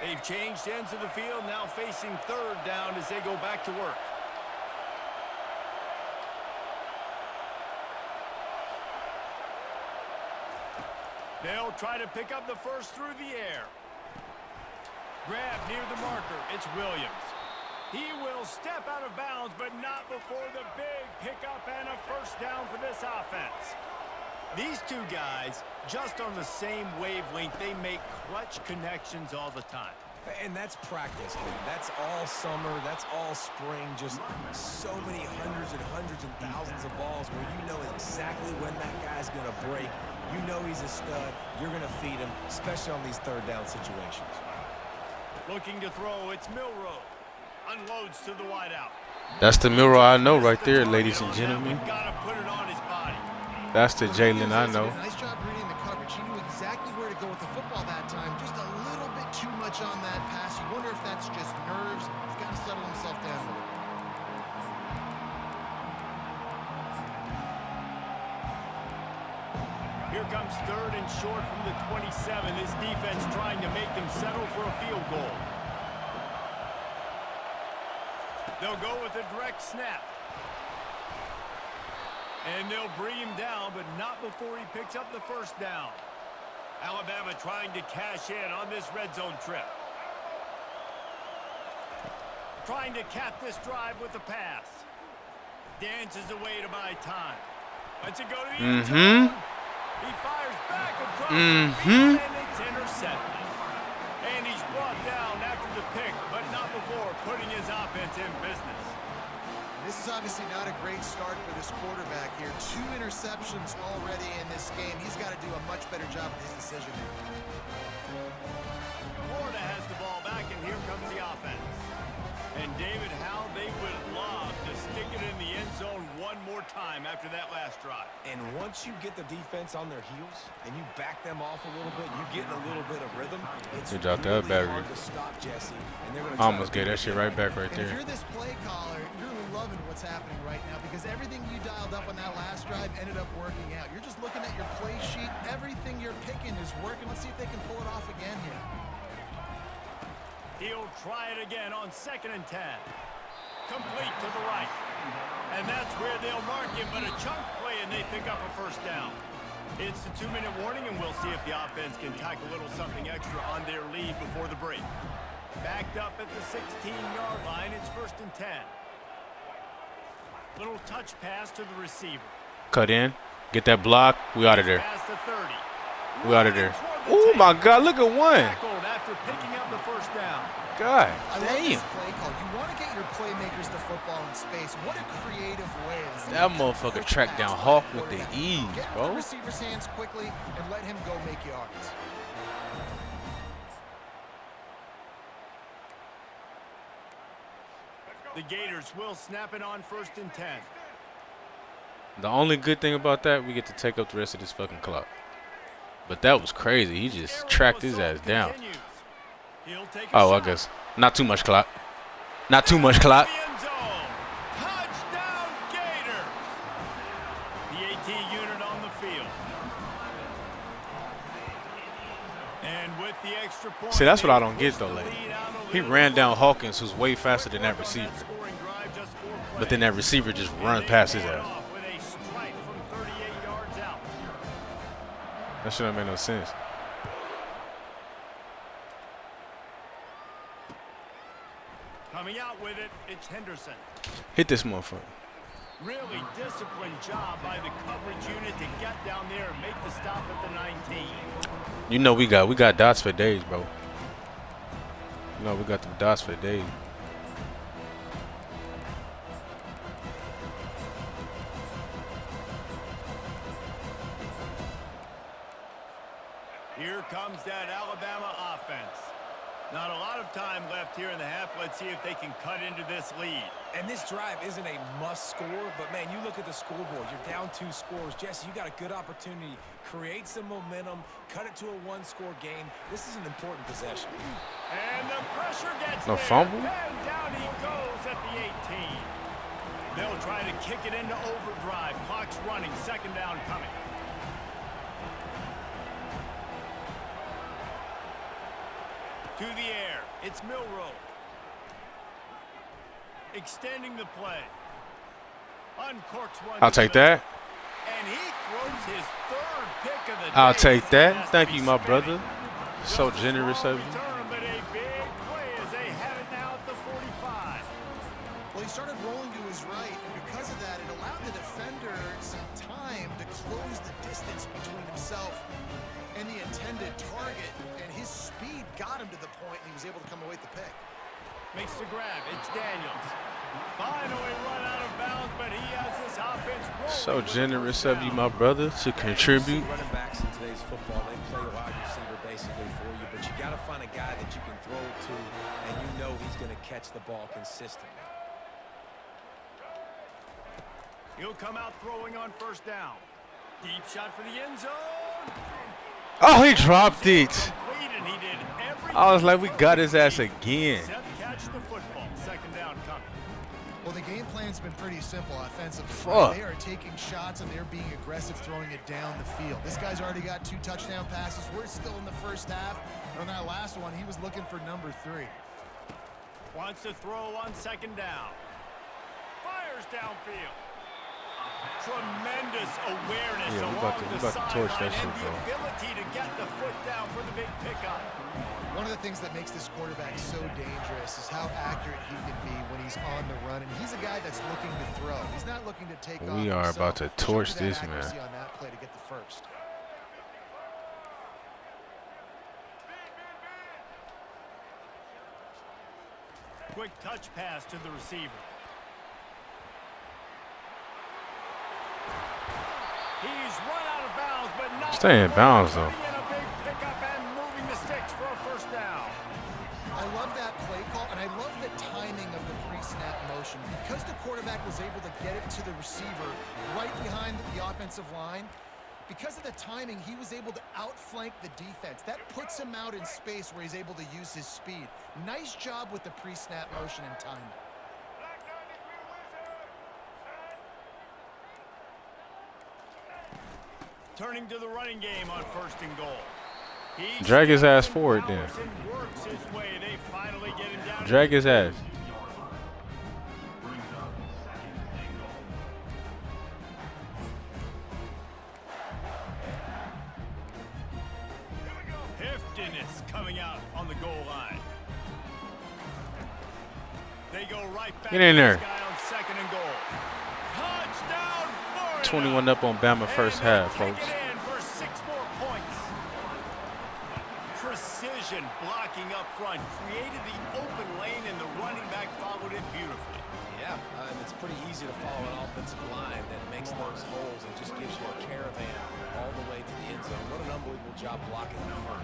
They've changed ends of the field, now facing 3rd down as they go back to work. They'll try to pick up the first through the air. Grab near the marker. It's Williams. He will step out of bounds, but not before the big pickup and a first down for this offense. These two guys, just on the same wavelength, they make clutch connections all the time. And that's practice, man. That's all summer. That's all spring. Just so many hundreds and thousands of balls where you know exactly when that guy's going to break. You know he's a stud. You're going to feed him, especially on these 3rd down situations. Looking to throw, it's Milroe. Unloads to the wideout. That's the mirror I know right there, ladies and gentlemen. Gotta put it on his body. That's the Jalen I know. Nice job reading the coverage. He knew exactly where to go with the football that time. Just a little bit too much on that pass. You wonder if that's just nerves. He's got to settle himself down. Here comes 3rd and short from the 27. This defense trying to make them settle for a field goal. They'll go with a direct snap. And they'll bring him down, but not before he picks up the first down. Alabama trying to cash in on this red zone trip. Trying to cap this drive with a pass. Dances away to buy time. Lets it go to the end zone. He fires back across the field, and it's intercepted. And he's brought down after the pick, but not before putting his offense in business. This is obviously not a great start for this quarterback here. 2 interceptions already in this game. He's got to do a much better job with his decision. Florida has the ball back, and here comes the offense. And David, how they would love to stick it in the end zone one more time after that last drive. And once you get the defense on their heels and you back them off a little bit, you get in a little bit of rhythm. It's Good job, really that battery. hard to stop Jesse. And they're I almost gave that shit right back right And if there. you're this play caller, you're loving what's happening right now because everything you dialed up on that last drive ended up working out. You're just looking at your play sheet. Everything you're picking is working. Let's see if they can pull it off again here. He'll try it again on 2nd and 10. Complete to the right. And that's where they'll mark him, but a chunk play and they pick up a first down. It's the 2-minute warning, and we'll see if the offense can tack a little something extra on their lead before the break. Backed up at the 16-yard line, it's 1st and 10. Little touch pass to the receiver. Cut in. Get that block. We out of there. Pass to 30. We out of there. Oh, my God. Look at one. Tackled after picking up the first down. God I love damn. this play call. You want to get your playmakers the football in space. What a creative way. That motherfucker tracked down Hawk with the ease, Get in bro. the receiver's hands quickly and let him go make yards. The Gators will snap it on 1st and 10. The only good thing about that, we get to take up the rest of this fucking clock. But that was crazy. He just tracked his ass down. He'll take a Oh, I shot. guess. Not too much clock. Not too much clock. The end zone. Touchdown Gator. The AT unit on the field. And with the extra point, See, that's what I they don't get, push though, the like, lead out a he little ran bit. down Hawkins, who's way faster than that receiver. Scoring drive, just 4 But then that receiver just plays. run And they past his fought ass. off with a strike from 38 yards out. That shit don't make no sense. Coming out with it, it's Henderson. Hit this motherfucker. Really disciplined job by the coverage unit to get down there and make the stop at the 19. You know we got dots for days, bro. You know we got them dots for days. Here comes that Alabama offense. Not a lot of time left here in the half. Let's see if they can cut into this lead. And this drive isn't a must score, but man, you look at the scoreboard, you're down 2 scores. Jesse, you got a good opportunity. Create some momentum, cut it to a 1-score game. This is an important possession. And the pressure gets No there. fumble? And down he goes at the 18. They'll try to kick it into overdrive. Clock's running, 2nd down coming. To the air, it's Milroe. Extending the play. Uncorks one. I'll to take the that. And he throws his 3rd pick of the day. I'll take This that. has to Thank be you, my spinning. brother. So Just a generous small of you. return, but a big play as they have it now at the 45. Well, he started rolling to his right, and because of that, it allowed the defender some time to close the distance between himself and the intended target, and his speed got him to the point, and he was able to come away with the pick. Makes the grab. It's Daniels. Finally run out of bounds, but he has this offense rolling. So with the generous first of you, down. my brother, to contribute. Running backs in today's football, they play a wide receiver basically for you, but you got to find a guy that you can throw it to, and you know he's going to catch the ball consistently. He'll come out throwing on 1st down. Deep shot for the end zone. Oh, he dropped it. Complete, and he did everything I was like, we got his ass perfectly again. except catch the football. 2nd down coming. Well, the game plan's been pretty simple offensively. Fuck. They are taking shots, and they're being aggressive, throwing it down the field. This guy's already got 2 touchdown passes. We're still in the first half. And on that last one, he was looking for number 3. Wants to throw on 2nd down. Fires downfield. Tremendous awareness Yeah, we along about to the torch that sideline shit, and the bro. ability to get the foot down for the big pickup. One of the things that makes this quarterback so dangerous is how accurate he can be when he's on the run, and he's a guy that's looking to throw. He's not looking to take off We are himself. about to torch Show me that this, man. accuracy on that play to get the first. Quick touch pass to the receiver. He's run out of bounds, but not Stay in before bounds, though. putting in a big pickup and moving the sticks for a first down. I love that play call, and I love the timing of the pre-snap motion. Because the quarterback was able to get it to the receiver right behind the offensive line, because of the timing, he was able to outflank the defense. That puts him out in space where he's able to use his speed. Nice job with the pre-snap motion and timing. Turning to the running game on first and goal. He Drag his ass steps and forward then. powers and works his way. They finally get him down. Drag his ass. Brings up 2nd and goal. Hifton is coming out on the goal line. They go right back Get in to there. this guy on 2nd and goal. Touchdown, Florida! 21 up on Bama first And they half, take folks. it in for 6 more points. Precision blocking up front created the open lane, and the running back followed it beautifully. Yeah, and it's pretty easy to follow an offensive line that makes those holes and just gives you a caravan all the way to the end zone. What an unbelievable job blocking up front.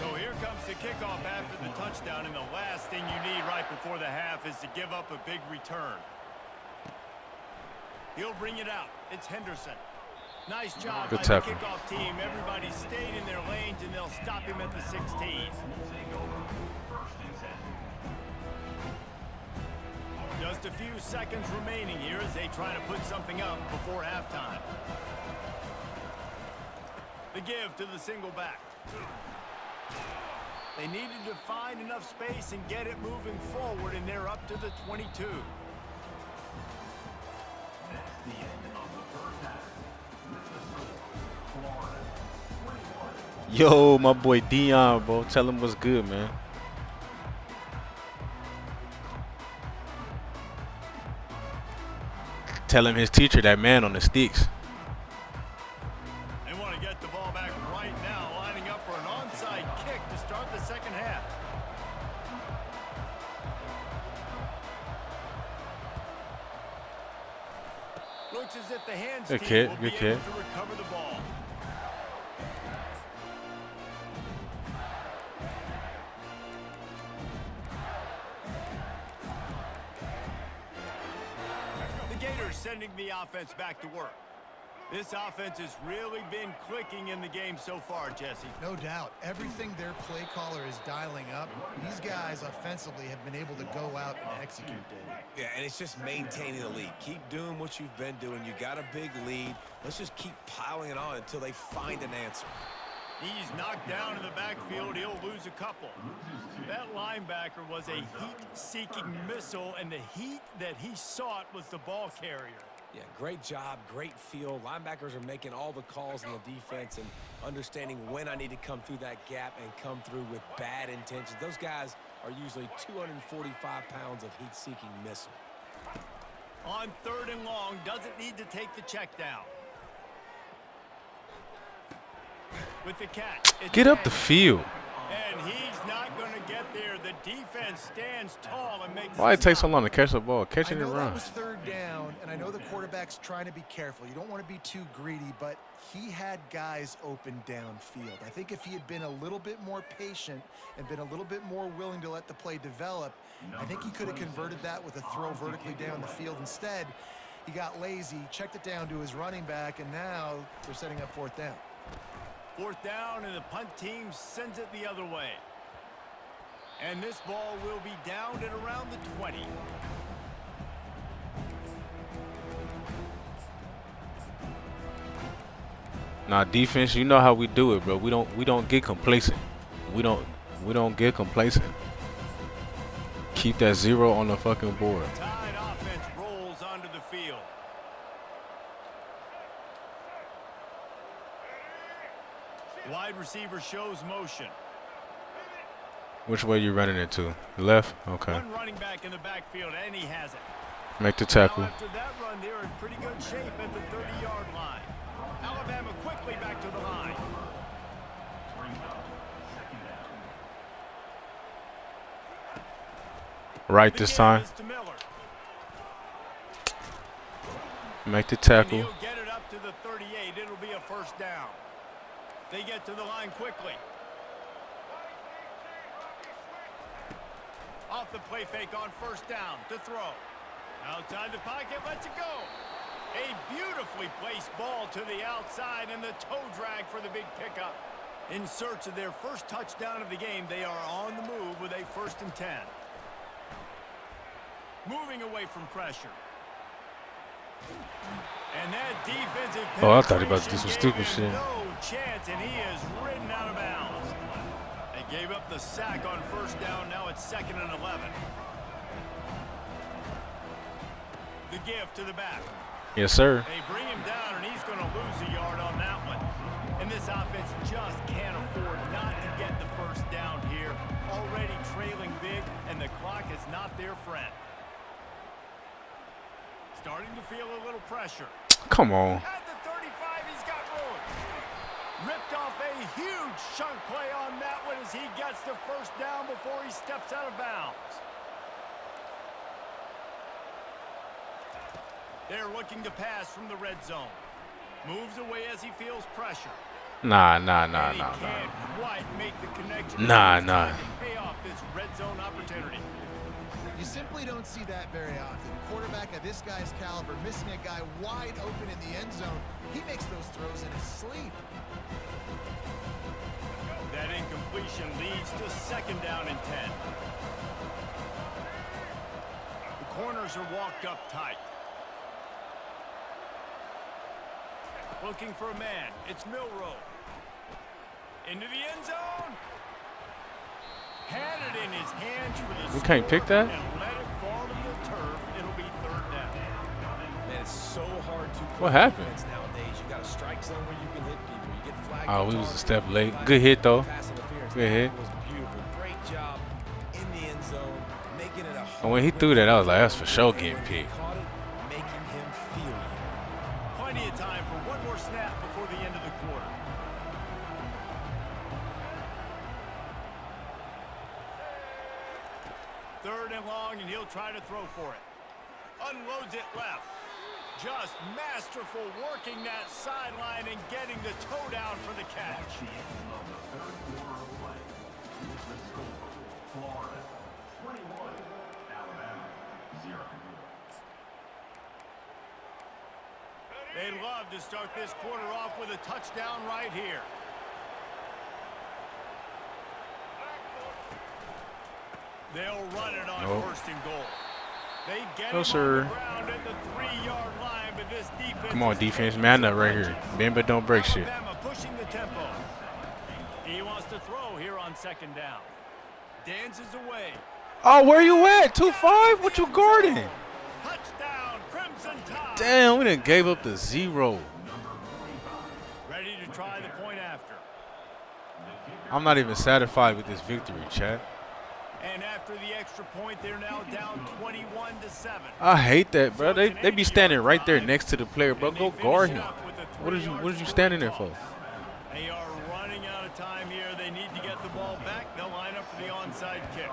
So here comes the kickoff after the touchdown, and the last thing you need right before the half is to give up a big return. He'll bring it out. It's Henderson. Nice job Good by the tackle. kickoff team. Everybody stayed in their lanes, and they'll stop him at the 16. Take over 1st and 10. Just a few seconds remaining here as they try to put something up before halftime. The give to the single back. They needed to find enough space and get it moving forward, and they're up to the 22. That's the end of the first half. With the score, Florida 21. Yo, my boy Dion, bro. Tell him what's good, man. Tell him his teacher, that man on the sticks. They want to get the ball back right now, lining up for an onside kick to start the second half. Looks as if the hands Good team kid, will good be kid. able to recover the ball. The Gators sending the offense back to work. This offense has really been clicking in the game so far, Jesse. No doubt. Everything their play caller is dialing up, these guys offensively have been able to go out and execute it. Yeah, and it's just maintaining the lead. Keep doing what you've been doing. You got a big lead. Let's just keep piling it on until they find an answer. He's knocked down in the backfield. He'll lose a couple. That linebacker was a heat-seeking missile, and the heat that he sought was the ball carrier. Yeah, great job, great feel. Linebackers are making all the calls in the defense and understanding when I need to come through that gap and come through with bad intentions. Those guys are usually 245 pounds of heat-seeking missile. On 3rd and long, doesn't need to take the check down. With the catch. it's Get up the Daniels. field. And he's not going to get there. The defense stands tall and makes Why the it take so stop. long to catch the ball? Catch I it know and that run. was 3rd down, and I know the quarterback's trying to be careful. You don't want to be too greedy, but he had guys open downfield. I think if he had been a little bit more patient and been a little bit more willing to let the play develop, I think he could have converted that with a throw vertically down the field. Instead, he got lazy, checked it down to his running back, and now they're setting up 4th down. 4th down, and the punt team sends it the other way. And this ball will be downed at around the 20. Nah, defense, you know how we do it, bro. We don't get complacent. We don't get complacent. Keep that 0 on the fucking board. Tide offense rolls onto the field. Wide receiver shows motion. Which way you running it to? Left? Okay. One running back in the backfield, and he has it. Make the Now tackle. after that run, they're in pretty good shape at the 30-yard line. Alabama quickly back to the line. Brings up 2nd down. Right The this give time. is to Miller. Make the And tackle. he'll get it up to the 38. It'll first down. They get to the line quickly. Off the play fake on first down to throw. Outside the pocket, lets it go. A beautifully placed ball to the outside and the toe drag for the big pickup. In search of their first touchdown of the game, they are on the move with a 1st and 10. Moving away from pressure. And that defensive Oh, I thought he about to do some stupid shit. No chance, and he is ridden out of bounds. They gave up the sack on first down. Now it's 2nd and 11. The give to the back. Yes, sir. They bring him down, and he's going to lose a yard on that one. And this offense just can't afford not to get the first down here. Already trailing big, and the clock is not their friend. Starting to feel a little pressure. Come on. At the 35, he's got room. Ripped off a huge chunk play on that one as he gets the first down before he steps out of bounds. They're looking to pass from the red zone. Moves away as he feels pressure. Nah. And he can't quite make the connection. Nah. To pay off this red zone opportunity. You simply don't see that very often. A quarterback of this guy's caliber missing a guy wide open in the end zone. He makes those throws in his sleep. That incompletion leads to 2nd down and 10. The corners are walked up tight. Looking for a man. It's Milrow. Into the end zone. Had it in his hands for the We can't pick that? and let it fall to the turf. It'll be 3rd down. Man, it's so hard to What happened? defense nowadays. You got a strike zone where you can hit people. You get flagged. Oh, for we was a targeting. step late. Good hit, though. Pass interference. Good hit. That was beautiful. Great job in the end zone, making it a And when he threw that, I was like, that's for sure getting picked. Caught it, making him feel you. Plenty of time for one more snap before the end of the quarter. Third and long, and he'll try to throw for it. Unloads it left. Just masterful working that sideline and getting the toe down for the catch. The end of the 3rd quarter of play. Here's the score. Florida 21, Alabama 0. They'd love to start this quarter off with a touchdown right here. They'll run it on Nope. 1st and goal. They get No, him sir. on the ground at the 3-yard line, but this defense Come on, is defense. taking Man some up right here. punches. Bend but don't break shit. Alabama pushing the tempo. He wants to throw here on 2nd down. Dances away. Oh, where you at? 2-5? What you guarding? Touchdown, Crimson Tide. Damn, we done gave up the 0. Ready to try the point after. I'm not even satisfied with this victory, chat. And after the extra point, they're now down 21-7. I hate that, bro. They be standing right there next to the player, bro. Go guard him. What are you standing there for? They are running out of time here. They need to get the ball back. They'll line up for the onside kick.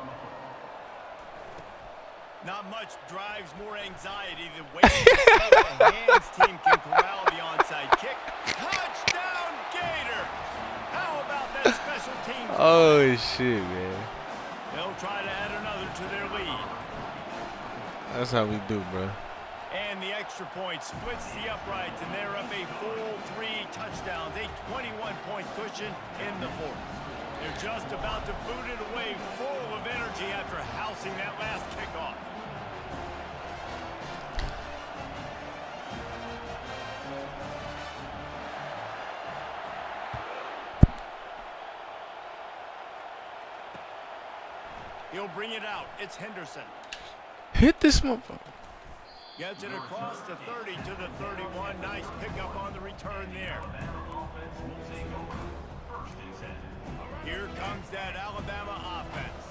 Not much drives more anxiety than waiting until the hands team can corral the onside kick. Touchdown, Gator! How about that special teams? Oh shit, man. They'll try to add another to their lead. That's how we do, bro. And the extra point splits the uprights, and they're up a full 3 touchdowns, a 21-point cushion in the 4th. They're just about to boot it away full of energy after housing that last kickoff. He'll bring it out. It's Henderson. Hit this motherfucker. Gets it across the 30 to the 31. Nice pickup on the return there. Offense will take over. 1st and 10. Here comes that Alabama offense.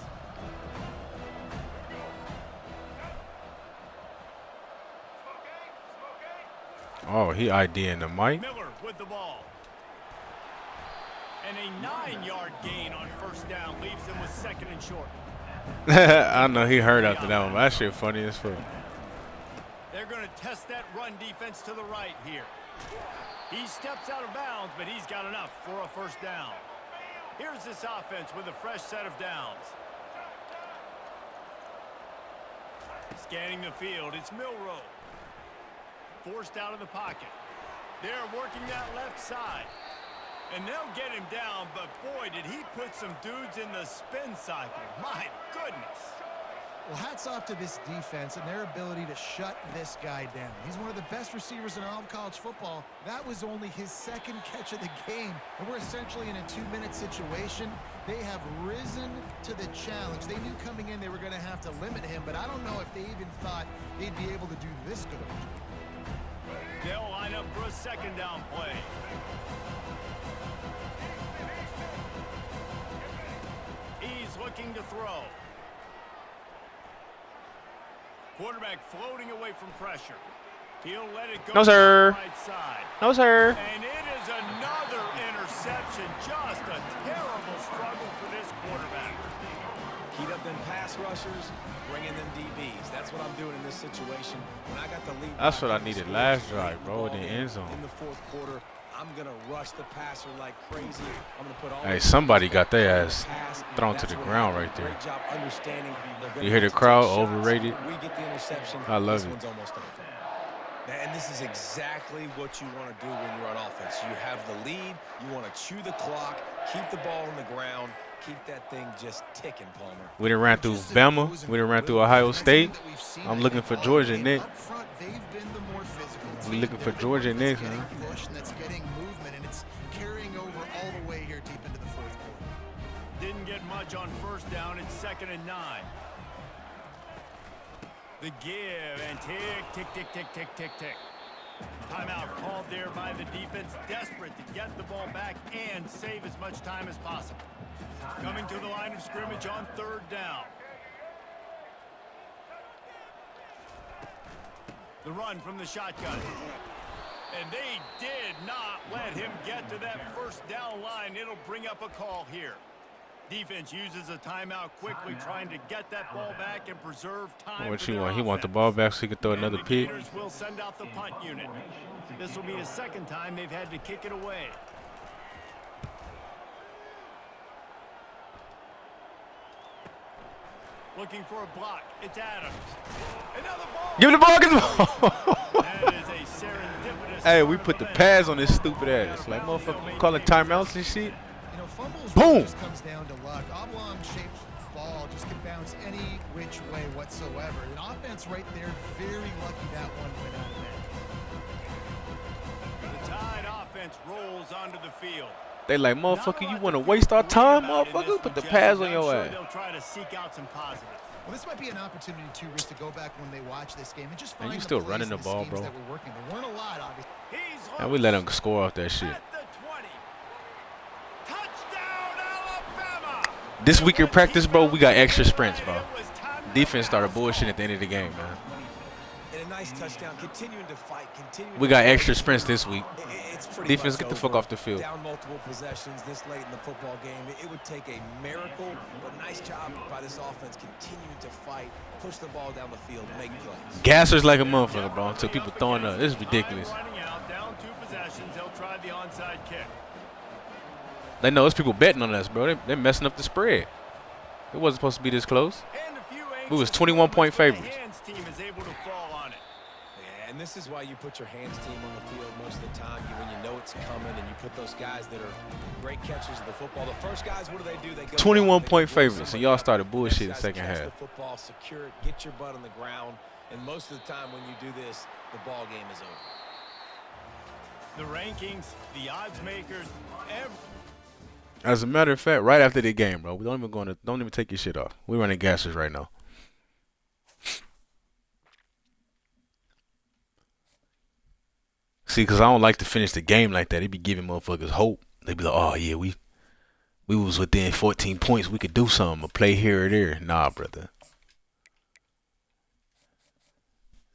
Oh, he IDing the mic. Miller with the ball. And a 9-yard gain on 1st down leaves them with 2nd and short. I know he heard after that one, but that shit funny as fuck. They're going to test that run defense to the right here. He steps out of bounds, but he's got enough for a first down. Here's this offense with a fresh set of downs. Scanning the field, it's Milrow. Forced out of the pocket. They're working that left side. And they'll get him down, but boy, did he put some dudes in the spin cycle. My goodness. Well, hats off to this defense and their ability to shut this guy down. He's one of the best receivers in all of college football. That was only his second catch of the game, and we're essentially in a 2-minute situation. They have risen to the challenge. They knew coming in they were going to have to limit him, but I don't know if they even thought they'd be able to do this good. They'll line up for a second down play. He's looking to throw. Quarterback floating away from pressure. He'll let it go. No, sir. To the right side. No, sir. And it is another interception. Just a terrible struggle for this quarterback. Heat up them pass rushers, bring in them DBs. That's what I'm doing in this situation. When I got the lead. That's what I needed last drive, bro, in the end zone. In the fourth quarter, I'm going to rush the passer like crazy. I'm going to put all Hey, somebody got their ass thrown to the ground right there. Great job understanding. You hear the crowd overrated? We get the interception. I love this it. one's almost over. And this is exactly what you want to do when you're on offense. You have the lead. You want to chew the clock, keep the ball on the ground, keep that thing just ticking, Palmer. We done ran through Bama. We done ran through Ohio State. I'm looking for Georgia next. We looking for Georgia next, huh? That's getting movement, and it's carrying over all the way here deep into the fourth quarter. Didn't get much on first down. It's 2nd and 9. The give and tick, tick, tick, tick, tick, tick, tick. Timeout called there by the defense, desperate to get the ball back and save as much time as possible. Coming to the line of scrimmage on 3rd down. The run from the shotgun. And they did not let him get to that first down line. It'll bring up a call here. Defense uses a timeout quickly, trying to get that ball back and preserve time. What you want? He want the ball back so he can throw another pick. Gators will send out the punt unit. This will be the second time they've had to kick it away. Looking for a block. It's Adams. Another ball. Give him the ball. Give him the ball. That is a serendipitous. Hey, we put the pads on this stupid ass. Like, motherfucker, call it timeouts and shit. You know, fumbles Boom. just comes down to luck. Oblong-shaped ball just can bounce any which way whatsoever. An offense right there, very lucky that one went out of bounds. The Tide offense rolls onto the field. They like, motherfucker, you want to waste our time, motherfucker? Put the pads on your ass. They'll try to seek out some positives. Well, this might be an opportunity too, Rich, to go back when they watch this game and just find you the still plays running and the ball, schemes bro. that were working. There weren't a lot, obviously. And we let them score off that shit. At the 20. Touchdown, Alabama! This week in practice, bro, we got extra sprints, bro. Defense started bullshit at the end of the game, man. And a nice touchdown, continuing to fight, continuing. We got extra sprints this week. It's pretty Defense, much get the fuck over. off the field. Down multiple possessions this late in the football game. It would take a miracle, but nice job by this offense continuing to fight, push the ball down the field, make plays. Gassers like a motherfucker, bro, until people throwing up. This is ridiculous. Running out, down 2 possessions. They'll try the onside kick. They know there's people betting on us, bro. They're messing up the spread. It wasn't supposed to be this close. And a few We was anxious 21-point moments where the favorites. hands team is able to fall on it. Yeah, and this is why you put your hands team on the field most of the time when you know it's coming, and you put those guys that are great catchers of the football. The first guys, what do? They go 21-point they work favorites, and somebody y'all out. started bullshit in Next the guy's second catch half. The football, secure it, get your butt on the ground, and most of the time when you do this, the ball game is over. The rankings, the odds makers, As a matter of fact, right after the game, bro, we don't even take your shit off. We running gassers right now. See, because I don't like to finish the game like that. They be giving motherfuckers hope. They be like, oh, yeah, we was within 14 points. We could do something, a play here or there. Nah, brother.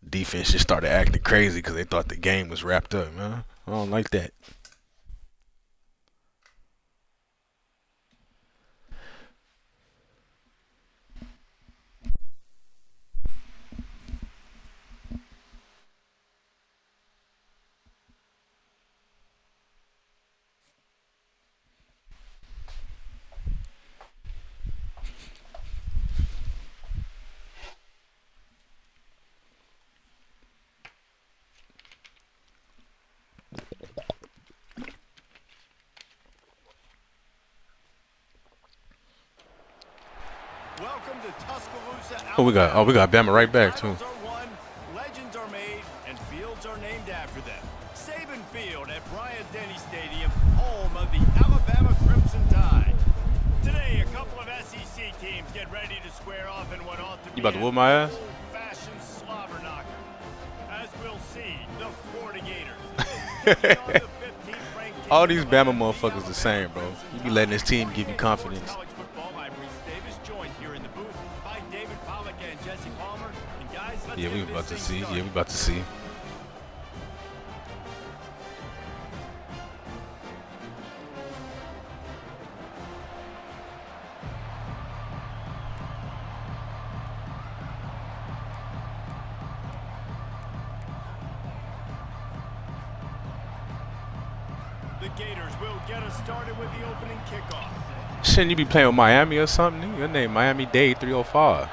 Defense just started acting crazy because they thought the game was wrapped up, man. I don't like that. Welcome to Tuscaloosa, Oh, we got Bama right back too. Titles are won, legends are made, and fields are named after them. Saban Field at Bryant-Denny Stadium, home of the Alabama Crimson Tide. Today, a couple of SEC teams get ready to square off in what ought to be You about to whoop my ass? old-fashioned slobber knocker. As we'll see, the Florida Gators taking on the 15th ranked All team these in Bama the motherfuckers the same, bro. You be letting this team give you confidence. College football, I'm Reese Davis, joined here in the booth by David Pollack and Jesse Palmer. And guys, let's Yeah, we get about this to thing see. started. Yeah, we about to see. The Gators will get us started with the opening kickoff. Shouldn't you be playing with Miami or something? Your name Miami Dade 305.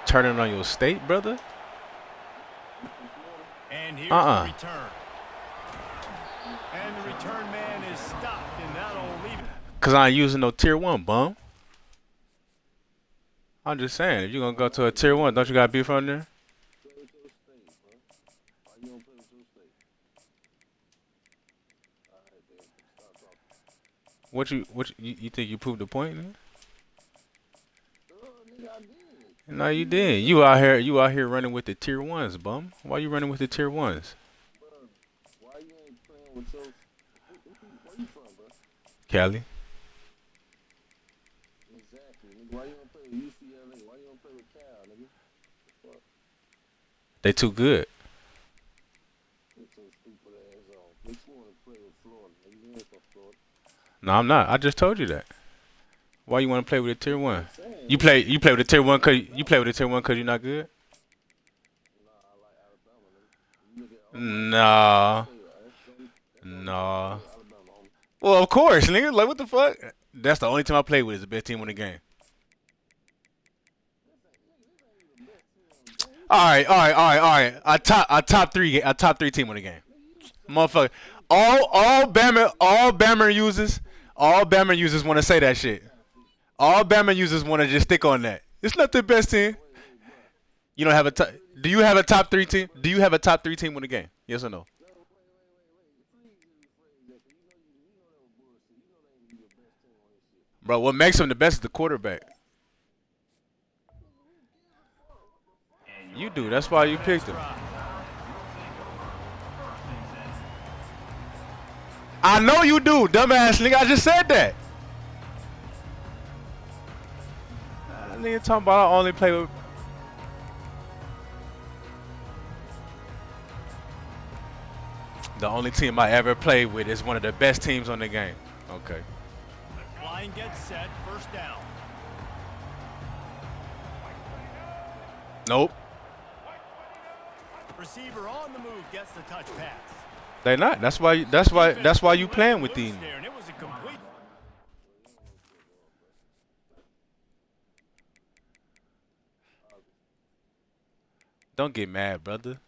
Turning on your state, brother? And here's Uh-uh. the return. And the return man is stopped, and that'll leave it. Cause I ain't using no tier 1, bum. I'm just saying, if you're gonna go to a tier 1, don't you gotta be from there? Play with your state, bro. Why you don't play with your state? Alright, then. Stop talking. You think you proved the point, man? Nigga, I did. No, you didn't. You out here running with the tier 1s, bum. Why you running with the tier 1s? Bro, why you ain't playing with your... Where you from, bro? Cali. Exactly, nigga. Why you don't play with UCLA? Why you don't play with Cal, nigga? Fuck. They too good. Get your stupid ass on. Bitch, you wanna play with Florida, nigga. You ain't from Florida. No, I'm not. I just told you that. Why you want to play with a tier 1? Saying, You play with a tier 1 cause you're not good? nah, I like Alabama, nigga. You look at all Nah. that's Nah. Alabama, homie. Well, of course, nigga. Like, what the fuck? That's the only team I played with is the best team in the game. All right. I top three team in the game. Motherfucker. All Bama users want to say that shit. All Bama users want to just stick on that. It's not the best team. You don't have a top. Do you have a top 3 team? Do you have a top 3 team in the game? Yes or no? Bro, what makes him the best is the quarterback. You do. That's why you picked him. I know you do, dumbass nigga. I just said that. Nigga talking about I only play with. The only team I ever played with is one of the best teams on the game. Okay. Line gets set, first down. Nope. Receiver on the move gets the touch pass. They not. That's why you playing with these. There, and it was a complete. Don't get mad, brother.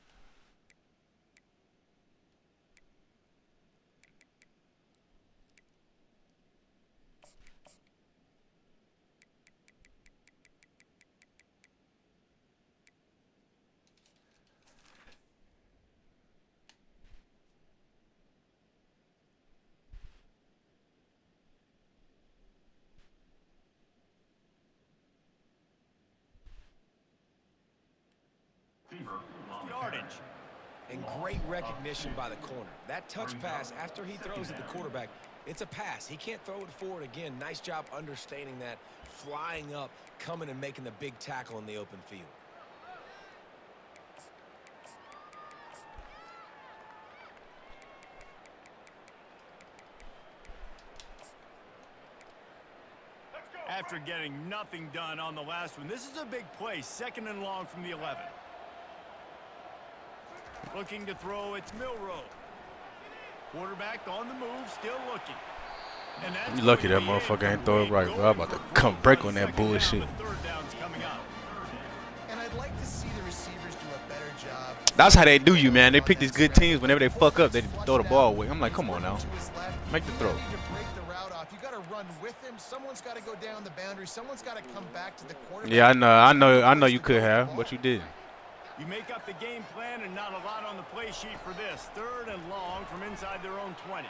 Yardage. And great recognition by the corner. That touch pass, after he throws at the quarterback, it's a pass. He can't throw it forward again. Nice job understanding that, flying up, coming and making the big tackle in the open field. After getting nothing done on the last one, this is a big play, 2nd and long from the 11. Looking to throw, it's Milrow. Quarterback on the move, still looking. And that's You lucky that going to be motherfucker ain't a throw it right, bro. I'm about to come break on that bullshit. The third down's coming up. And I'd like to see the receivers do a better job. That's how they do you, man. They pick these good teams. Whenever they fuck up, they throw the ball away. I'm like, come on now. Make the throw. You need to break the route off. You got to run with him. Someone's got to go down the boundary. Someone's got to come back to the quarterback. Yeah, I know you could have, but you didn't. You make up the game plan and not a lot on the play sheet for this. 3rd and long from inside their own 20.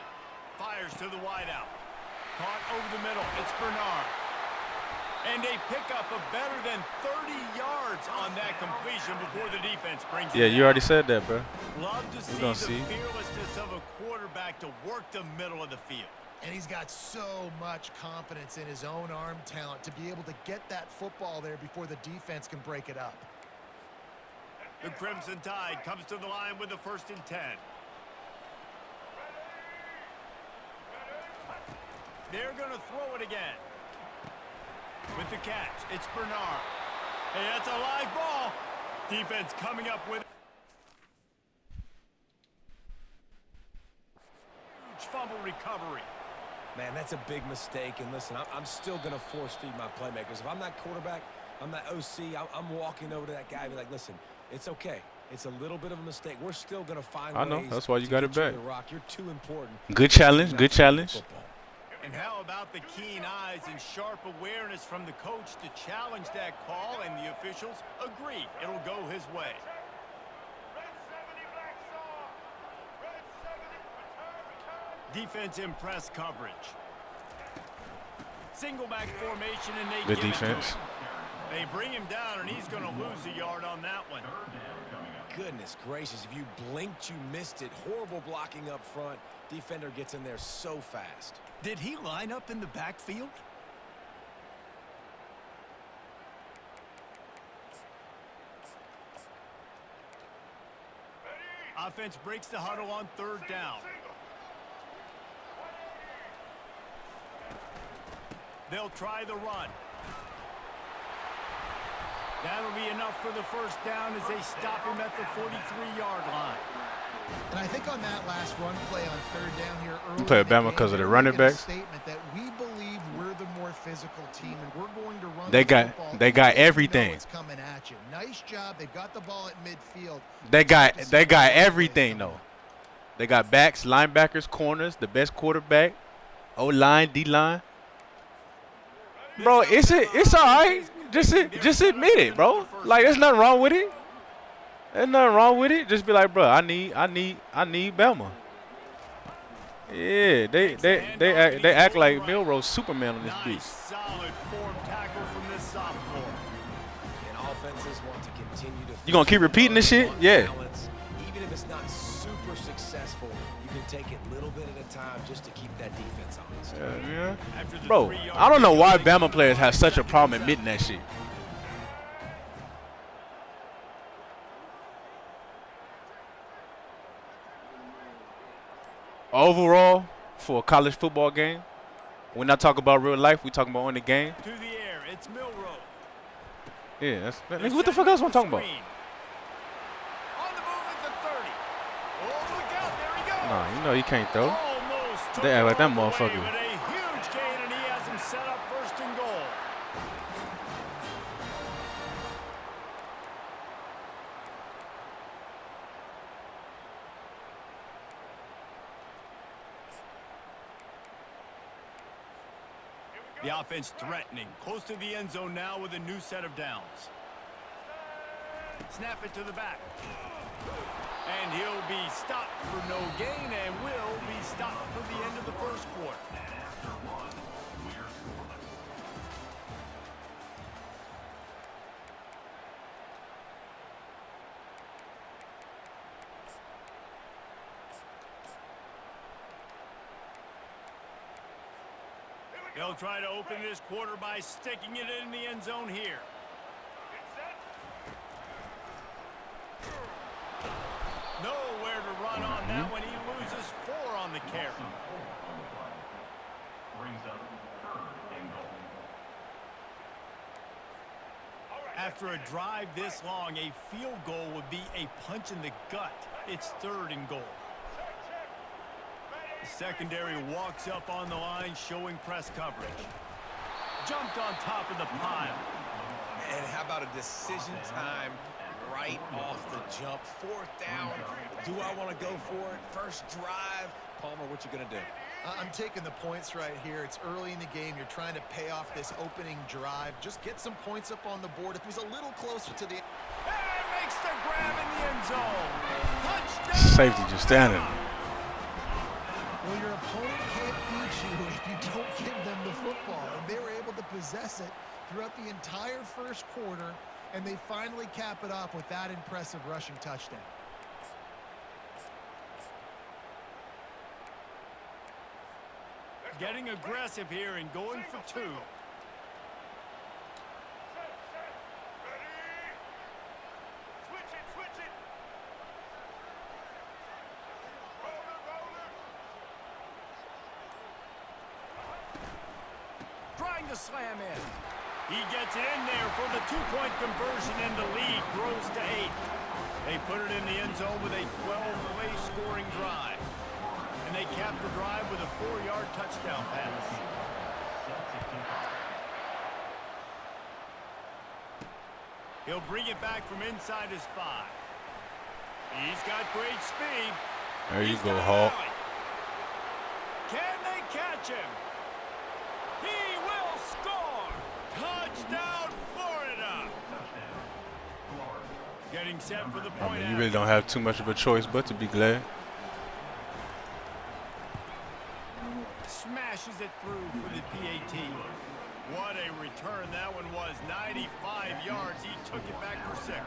Fires to the wideout. Caught over the middle. It's Bernard. And a pickup of better than 30 yards on that completion before the defense brings it Yeah, you down. already said that, bro. Love to see gonna the see. fearlessness of a quarterback to work the middle of the field. And he's got so much confidence in his own arm talent to be able to get that football there before the defense can break it up. The Crimson Tide comes to the line with the 1st and 10. They're going to throw it again. With the catch, it's Bernard. Hey, that's a live ball. Defense coming up with huge fumble recovery. Man, that's a big mistake. And listen, I'm still going to force feed my playmakers. If I'm that quarterback, I'm that OC, I'm walking over to that guy and be like, listen, it's okay. It's a little bit of a mistake. We're still going to find I know. ways That's why you to got get it back. to the rock. You're too important. Good challenge. Good challenge. Football. And how about the keen eyes and sharp awareness from the coach to challenge that call, and the officials agree it'll go his way. Defense in press coverage. Single back formation, and they Good give it to defense. him. They bring him down, and he's going to lose a yard on that one. Goodness gracious, if you blinked, you missed it. Horrible blocking up front. Defender gets in there so fast. Did he line up in the backfield? Offense breaks the huddle on 3rd down. They'll try the run. That'll be enough for the 1st down as they stop him at the 43-yard line. And I think on that last run play on 3rd down here early, You play in the Bama game, because of the they're running making a backs? Statement that we believe we're the more physical team, and we're going to run They the got- football. they got You know everything. it's coming at you. Nice job. They've got the ball at midfield. They got everything though. They got backs, linebackers, corners, the best quarterback, O-line, D-line. Bro, it's all right. Just admit it, bro. Like there's nothing wrong with it. There's nothing wrong with it. Just be like, bro, I need Bama. Yeah, they act like Milrose Superman on this Nice, beat. solid form tackle from this sophomore. And offenses want to continue to. You gonna keep repeating this shit? Yeah. Balance. Even if it's not super successful, you can take it little bit at a time just to keep that defense honest. Yeah. After the Bro, 3-yard I don't know why gain, Bama players have such a problem admitting that shit. Overall, for a college football game, when I talk about real life, we talking about on the game. to the air, it's Milroe. Yeah, that's, nigga, what the fuck else am I talking about? Screen. On the move at the 30. Oh, look out, there he goes. Nah, you know you can't throw. Almost took They act it like that all the way, motherfucker. but a huge gain, and he has him set up 1st and goal. The offense threatening, close to the end zone now with a new set of downs. Snap it to the back. And he'll be stopped for no gain and will be stopped for the end of the 1st quarter. They'll try to open this quarter by sticking it in the end zone here. Nowhere to run on that one. He loses 4 on the carry. Brings up 3rd and goal. After a drive this long, a field goal would be a punch in the gut. It's 3rd and goal. The secondary walks up on the line, showing press coverage. Jumped on top of the pile. And how about a decision time right off the jump? 4th down. Do I want to go for it? 1st drive. Palmer, what you going to do? I'm taking the points right here. It's early in the game. You're trying to pay off this opening drive. Just get some points up on the board. If he was a little closer to the... And makes the grab in the end zone. Touchdown! Safety just standing. Well, your opponent can't beat you if you don't give them the football. And they were able to possess it throughout the entire first quarter, and they finally cap it off with that impressive rushing touchdown. Getting aggressive here and going for 2. Trying to slam in. He gets it in there for the 2-point conversion, and the lead grows to 8. They put it in the end zone with a 12-play scoring drive. And they cap the drive with a 4-yard touchdown pass. He'll bring it back from inside his 5. He's got great speed. There you go, Hawk. Can they catch him? He will score! Touchdown, Florida! Getting set for the point. I mean, you really don't have too much of a choice but to be glad. Smashes it through for the PAT. What a return that one was. 95 yards. He took it back for 6.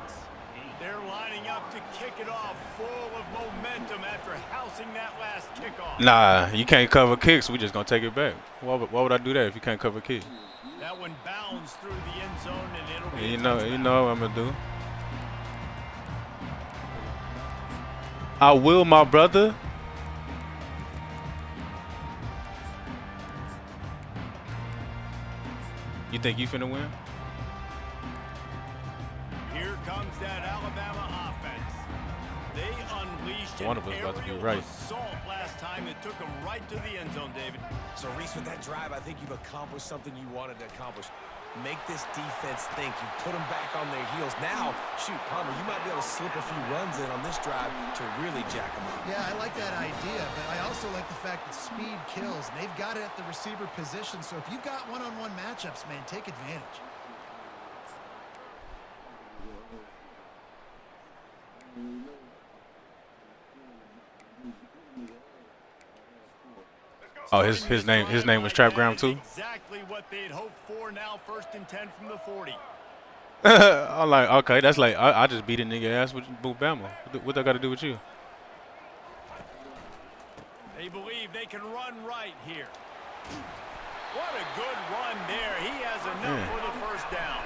They're lining up to kick it off full of momentum after housing that last kickoff. Nah, you can't cover kicks. We just gonna take it back. Why would I do that if you can't cover kicks? That one bounds through the end zone, and it'll be You know what I'm gonna do. I will, my brother. You think you finna win? Here comes that Alabama offense. They unleashed One of us about to be aerial right. assault last time that took them right to the end zone, David. So, Reese, with that drive, I think you've accomplished something you wanted to accomplish. Make this defense think. You put them back on their heels. Now, shoot, Palmer, you might be able to slip a few runs in on this drive to really jack them up. Yeah, I like that idea, but I also like the fact that speed kills. They've got it at the receiver position, so if you've got one-on-one matchups, man, take advantage. Oh, his name was Trap Graham too. Exactly what they'd hoped for. Now 1st and 10 from the 40. I'm like, okay, that's like I just beat a nigga ass with Bama. What that got to do with you? They believe they can run right here. What a good run there. He has enough for the first down.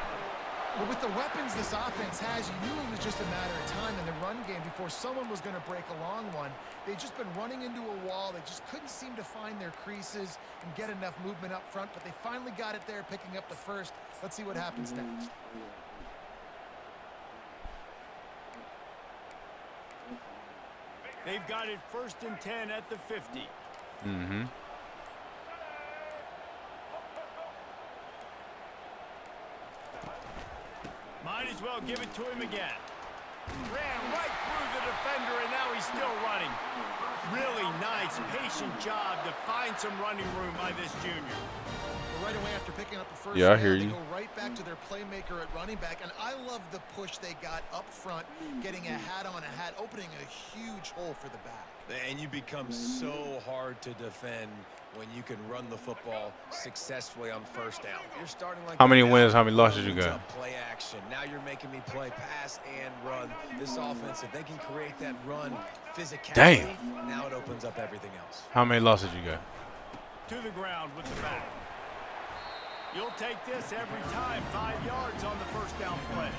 Well, with the weapons this offense has, you knew it was just a matter of time in the run game before someone was going to break a long one. They've just been running into a wall. They just couldn't seem to find their creases and get enough movement up front, but they finally got it there, picking up the first. Let's see what happens next. They've got it 1st and 10 at the 50. Mm-hmm. Might as well give it to him again. Ran right through the defender, and now he's still running. Really nice, patient job to find some running room by this junior. Well, right away after picking up the first Yeah, I down, hear they you. go right back to their playmaker at running back, and I love the push they got up front, getting a hat on a hat, opening a huge hole for the back. And you become so hard to defend when you can run the football successfully on 1st down. You're starting like How many that now. wins, how many losses you got? Play action. Now you're making me play pass and run. This offense, if they can create that run physicality, Damn. now it opens up everything else. How many losses you got? To the ground with the back. You'll take this every time. 5 yards on the 1st down play.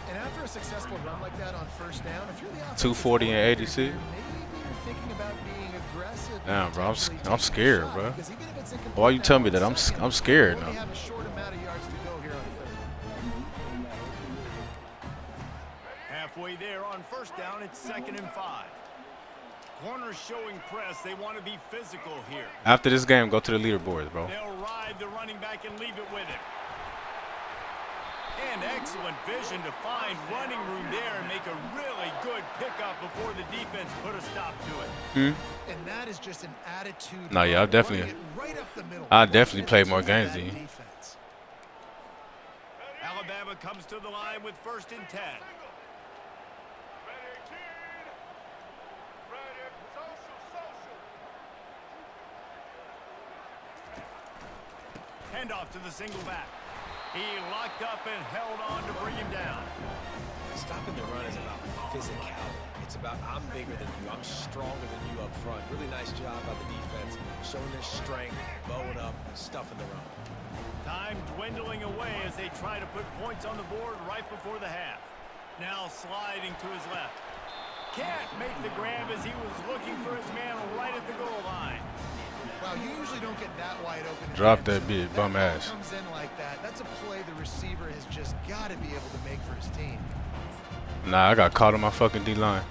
And after a successful run like that on 1st down, if you're the offensive 240 and coordinator 86. here, maybe you're thinking about being aggressive. Damn, bro, I'm potentially I'm taking a scared, shot, bro. because even if it's incomplete Why you now tell me on that? I'm 2nd, scared you now. only have a short amount of yards to go here on 3rd. Halfway there on 1st down, it's 2nd and 5. Corners showing press. They want to be physical here. After this game, go to the leaderboards, bro. They'll ride the running back and leave it with him. And excellent vision to find running room there and make a really good pickup before the defense put a stop to it. And that is just an attitude. No, yeah, I'll definitely, running it right up the middle. I'll definitely play more Attitude games of than that you. defense. Alabama comes to the line with 1st and 10. Handoff to the single back. He locked up and held on to bring him down. Stopping the run is about physicality. It's about I'm bigger than you. I'm stronger than you up front. Really nice job by the defense, showing their strength, bowing up, stuffing the run. Time dwindling away as they try to put points on the board right before the half. Now sliding to his left. Can't make the grab as he was looking for his man right at the goal line. Wow, you usually don't get that wide open. Drop that bit, bum ass. Comes in like that. That's a play the receiver has just got to be able to make for his team. Nah, I got caught on my fucking D-line.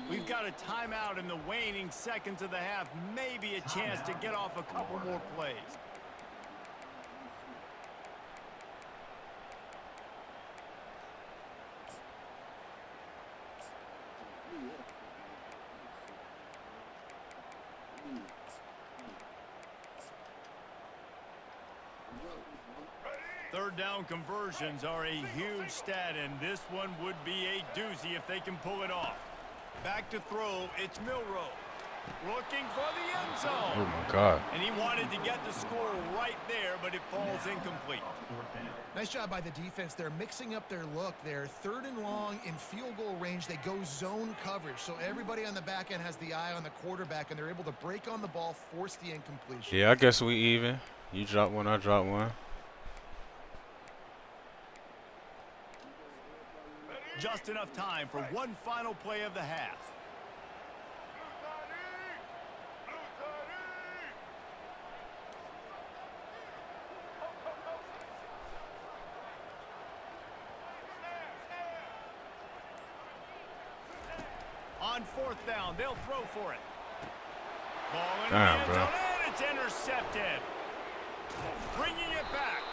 We've got a timeout in the waning seconds of the half. Maybe a chance to get off a couple more plays. Third down conversions are a huge stat, and this one would be a doozy if they can pull it off. Back to throw, it's Milroe. Looking for the end zone. Oh my God. And he wanted to get the score right there, but it falls incomplete. Nice job by the defense. They're mixing up their look. They're 3rd and long in field goal range. They go zone coverage. So everybody on the back end has the eye on the quarterback, and they're able to break on the ball, force the incompletion. Yeah, I guess we even. You drop one, I drop one. Just enough time for one final play of the half. On 4th down, they'll throw for it. Ball in the Damn, end bro. zone, and it's intercepted. Bringing it back.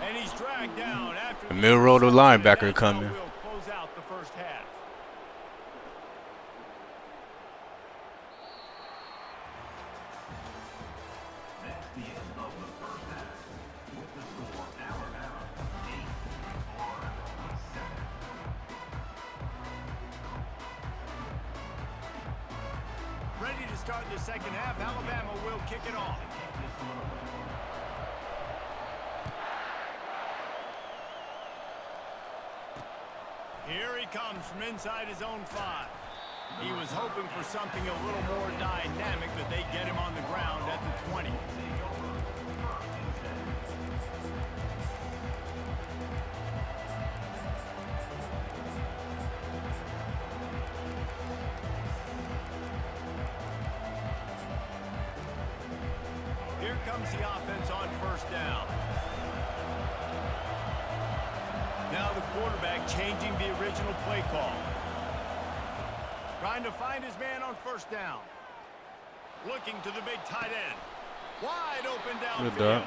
And he's dragged down after The Milroe, the linebacker, coming. We'll close out the first half. That's the end of the first half. With the score, Alabama 8, Florida 7. Ready to start the second half. Alabama will kick it off. Here he comes from inside his own 5. He was hoping for something a little more dynamic, but they get him on the ground at the 20. Here comes the offense on 1st down. Now the quarterback changing the original play call. Trying to find his man on 1st down. Looking to the big tight end. Wide open downfield.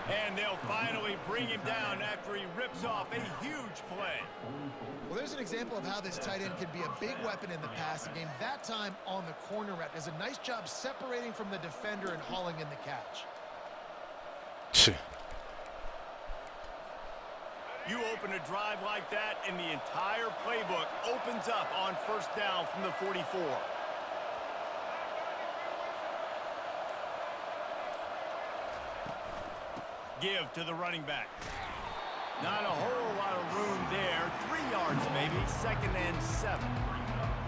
And they'll finally bring him down after he rips off a huge play. Well, there's an example of how this tight end can be a big weapon in the passing game. That time on the corner route does a nice job separating from the defender and hauling in the catch. You open a drive like that, and the entire playbook opens up on 1st down from the 44. Give to the running back. Not a whole lot of room there. 3 yards maybe. 2nd and 7.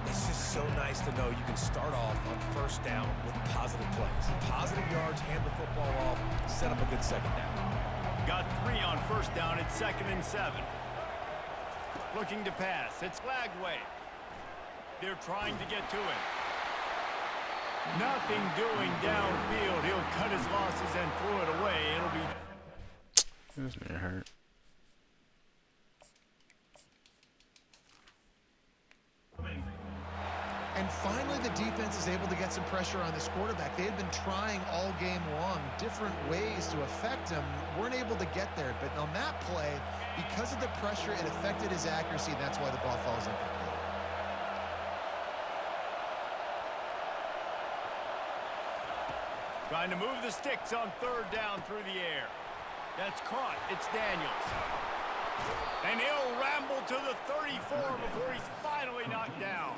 It's just so nice to know you can start off on 1st down with positive plays. Positive yards, hand the football off, set up a good 2nd down. Got 3 on 1st down at 2nd and 7. Looking to pass. It's Lagway. They're trying to get to it. Nothing doing downfield. He'll cut his losses and throw it away. It'll be... This nigga hurt. And finally, the defense is able to get some pressure on this quarterback. They had been trying all game long different ways to affect him, weren't able to get there. But on that play, because of the pressure, it affected his accuracy, and that's why the ball falls incomplete. Trying to move the sticks on third down through the air. That's caught. It's Daniels. And he'll ramble to the 34 before he's finally knocked down.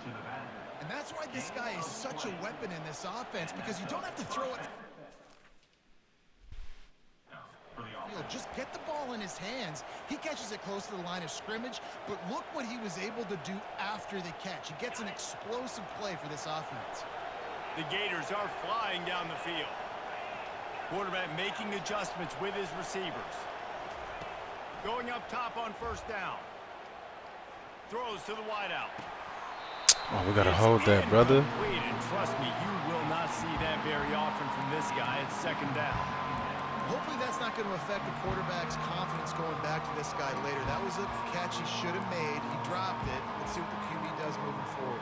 And that's why this guy is such a weapon in this offense, because you don't have to throw it. Just get the ball in his hands. He catches it close to the line of scrimmage, but look what he was able to do after the catch. He gets an explosive play for this offense. The Gators are flying down the field. Quarterback making adjustments with his receivers. Going up top on first down. Throws to the wideout. Oh, we gotta hold that, brother. And trust me, you will not see that very often from this guy at second down. Hopefully that's not going to affect the quarterback's confidence going back to this guy later. That was a catch he should have made. He dropped it. Let's see what the QB does moving forward.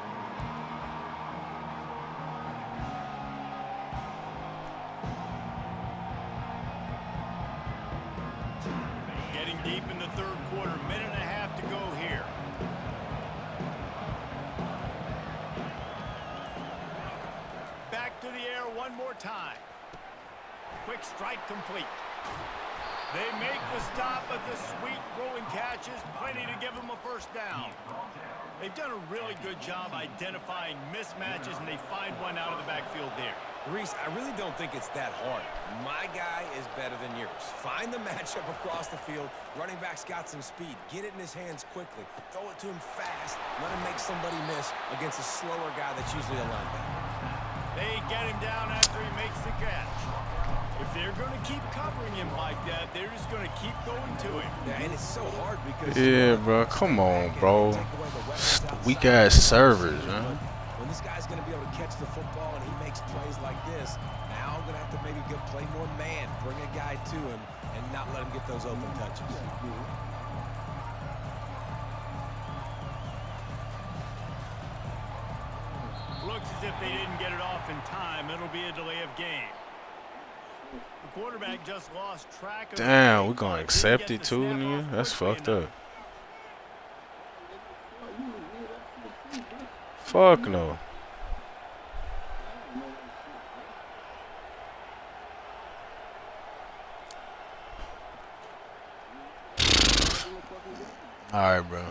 Getting deep in the third quarter, minute and a half to go here. Back to the air one more time. Quick strike complete. They make the stop, but the sweet throwing catch is plenty to give them a first down. They've done a really good job identifying mismatches, and they find one out of the backfield there. Reese, I really don't think it's that hard. My guy is better than yours. Find the matchup across the field. Running back's got some speed. Get it in his hands quickly. Throw it to him fast. Let him make somebody miss against a slower guy that's usually a linebacker. They get him down after he makes the catch. If they're going to keep covering him like that, they're just going to keep going to him. Yeah, and it's so hard because... Yeah, bro. Come on, bro. Weak-ass servers, man. When this guy's going to be able to catch the football and he makes plays like this, now I'm going to have to maybe play more man, bring a guy to him, and not let him get those open touches. Looks as if they didn't get it off in time. It'll be a delay of game. The quarterback just lost track of... Damn, we're gonna accept it too, nigga? That's fucked up. Fuck no. Alright, bro.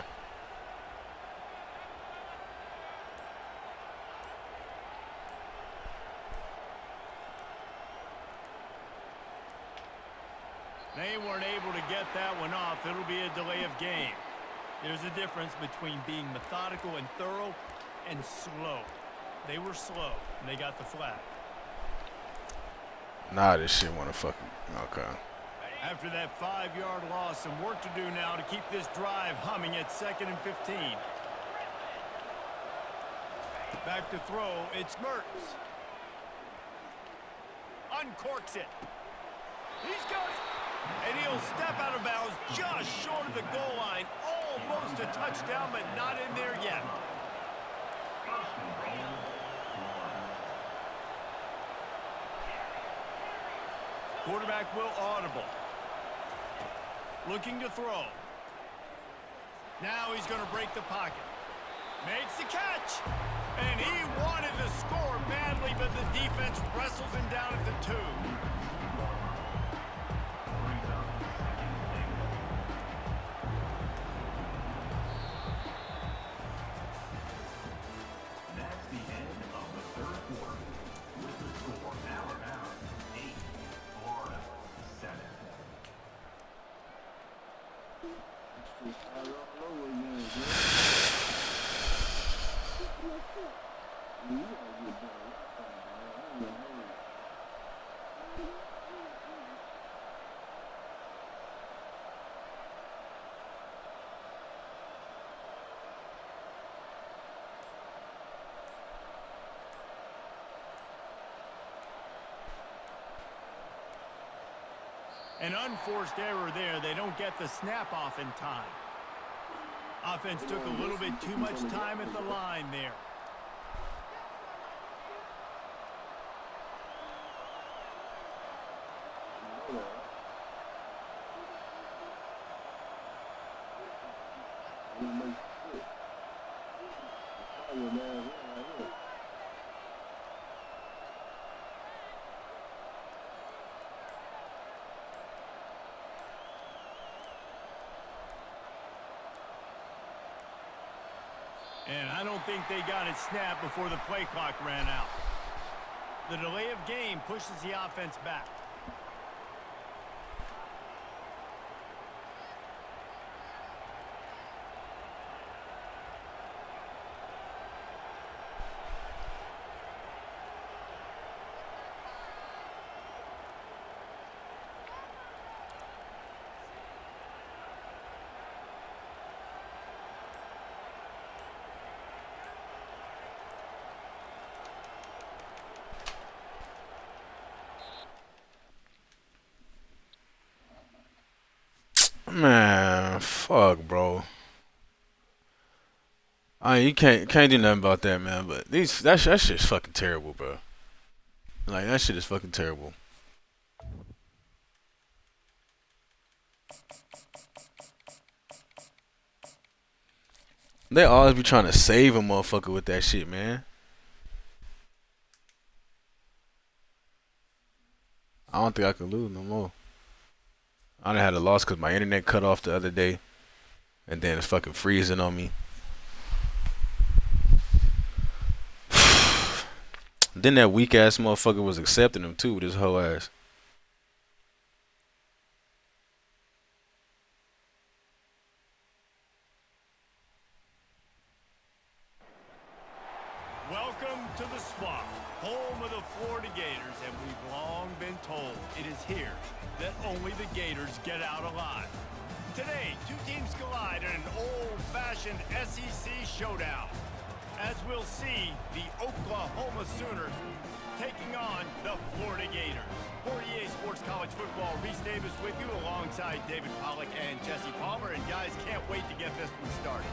They weren't able to get that one off. It'll be a delay of game. There's a difference between being methodical and thorough and slow. They were slow, and they got the flag. Nah, this shit wanna fucking... Okay. After that 5-yard loss, some work to do now to keep this drive humming at 2nd and 15. Back to throw, it's Mertz. Uncorks it. He's got it. And he'll step out of bounds just short of the goal line. Almost a touchdown, but not in there yet. Quarterback will audible. Looking to throw. Now he's going to break the pocket. Makes the catch. And he wanted to score badly, but the defense wrestles him down at the 2. That's the end of the third quarter. With the score Alabama 8, Florida 7. I don't know what you're doing. You gotta get down. I don't know. An unforced error there. They don't get the snap off in time. Offense took a little bit too much time at the line there. And I don't think they got it snapped before the play clock ran out. The delay of game pushes the offense back. Man, fuck, bro. You can't do nothing about that, man. But that shit's fucking terrible, bro. Like that shit is fucking terrible. They always be trying to save a motherfucker with that shit, man. I don't think I can lose no more. I done had a loss because my internet cut off the other day, and then it's fucking freezing on me. Then that weak ass motherfucker was accepting him too with his whole ass. Welcome to the Swamp, home of the Florida Gators, and we've long been told it is here that only the Gators get out alive. Today, two teams collide in an old-fashioned SEC showdown. As we'll see, the Oklahoma Sooners taking on the Florida Gators. For EA Sports College Football, Reese Davis with you alongside David Pollack and Jesse Palmer. And guys, can't wait to get this one started.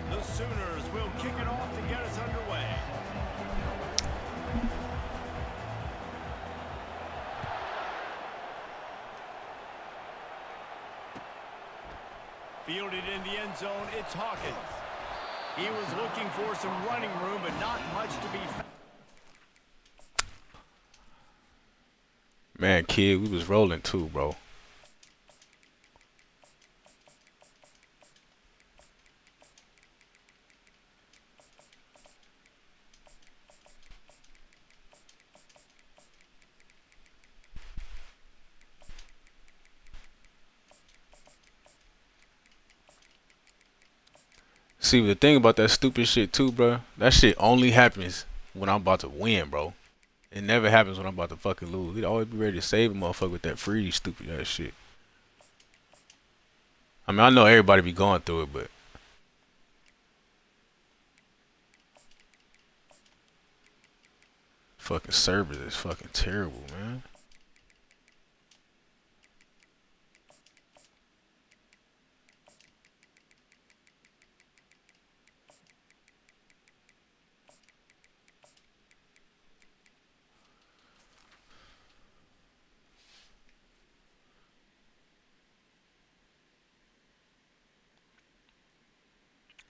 The Sooners will kick it off to get us underway. Fielded in the end zone, it's Hawkins. He was looking for some running room, but not much to be found. Man, kid, we was rolling too, bro. See, the thing about that stupid shit too, bro, that shit only happens when I'm about to win, bro. It never happens when I'm about to fucking lose. He'd always be ready to save a motherfucker with that freeze, stupid ass shit. I mean, I know everybody be going through it, but fucking service is fucking terrible, man.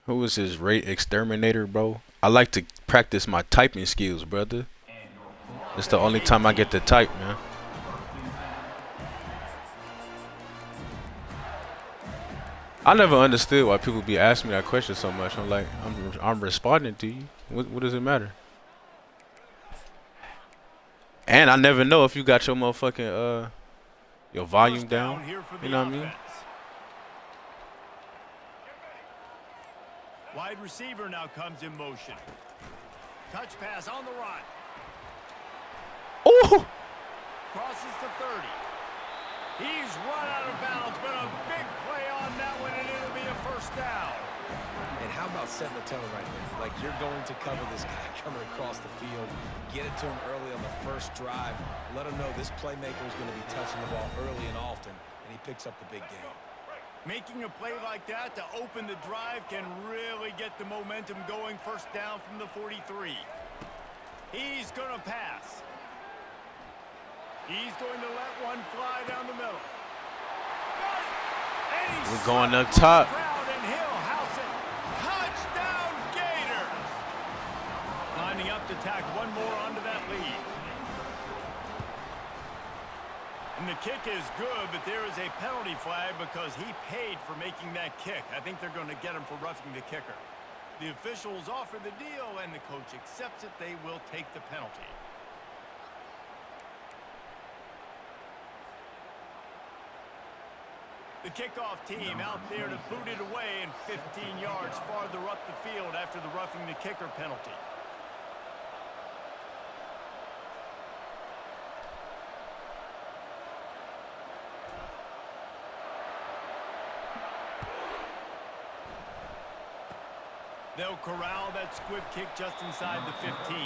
Who is this rate exterminator, bro? I like to practice my typing skills, brother. It's the only time I get to type, man. I never understood why people be asking me that question so much. I'm like, I'm responding to you. What does it matter? And I never know if you got your motherfucking your volume down. You know what I mean? Wide receiver now comes in motion. Touch pass on the run. Oh! Crosses to 30. He's run out of bounds, but a big play on that one, and it'll be a first down. And how about setting the tone right there? Like, you're going to cover this guy coming across the field. Get it to him early on the first drive. Let him know this playmaker is going to be touching the ball early and often, and he picks up the big game. Making a play like that to open the drive can really get the momentum going. First down from the 43. going to pass. He's going to let one fly down the middle. And he's We're going up struck top. the crowd, and he'll house it. Touchdown, Gators! Lining up to tack one more onto that lead. And the kick is good, but there is a penalty flag because he paid for making that kick. I think they're going to get him for roughing the kicker. The officials offer the deal, and the coach accepts it. They will take the penalty. The kickoff team out there to boot it away and 15 yards farther up the field after the roughing the kicker penalty. They'll corral that squib kick just inside the 15.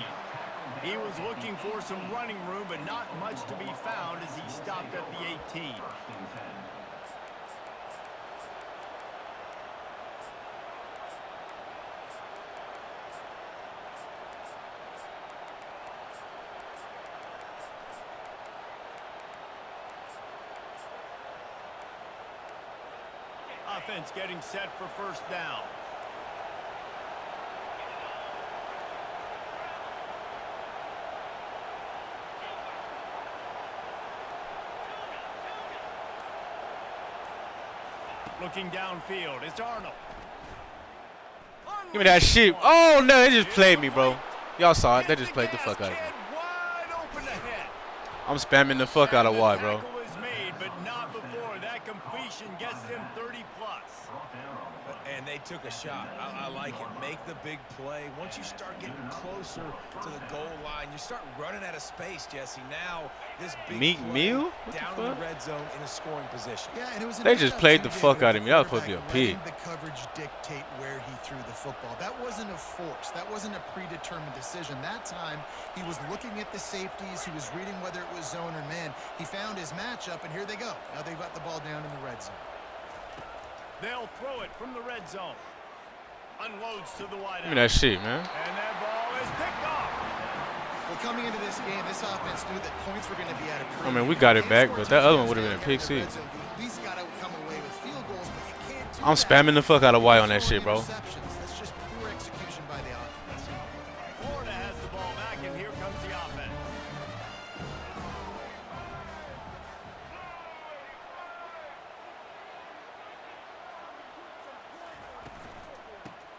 He was looking for some running room, but not much to be found as he stopped at the 18. Offense getting set for first down. Looking downfield, it's Arnold. Give me that shit. Oh, no, they just played me, bro. Y'all saw it. They just played the fuck out of me. Wide open ahead. I'm spamming the fuck out of Y, bro. The tackle is made, but not before that completion gets them 30+. And they took a shot. I like it. Make the big play. Once you start getting closer to the goal line, you start running out of space, Jesse. Now, this big Meek play Mill? down in the red zone in a scoring position. Yeah, and it was They just played the fuck out of me. That was supposed to be a pig. The coverage dictate where he threw the football. That wasn't a force. That wasn't a predetermined decision. That time, he was looking at the safeties. He was reading whether it was zone or man. He found his matchup, and here they go. Now they've got the ball down in the red zone. They'll throw it from the red zone. Unloads to the wide Give me that shit, man. And that ball is picked off. Well, coming into this game, this offense knew that points were going to be at a I premium. mean, we got it back, but that other one would have been a Pick pick six. You at least got to come away with field goals, but you can't do I'm that. spamming the fuck out of Y on that shit, bro. That's just poor execution by the offense. Florida has the ball back, and here comes the offense.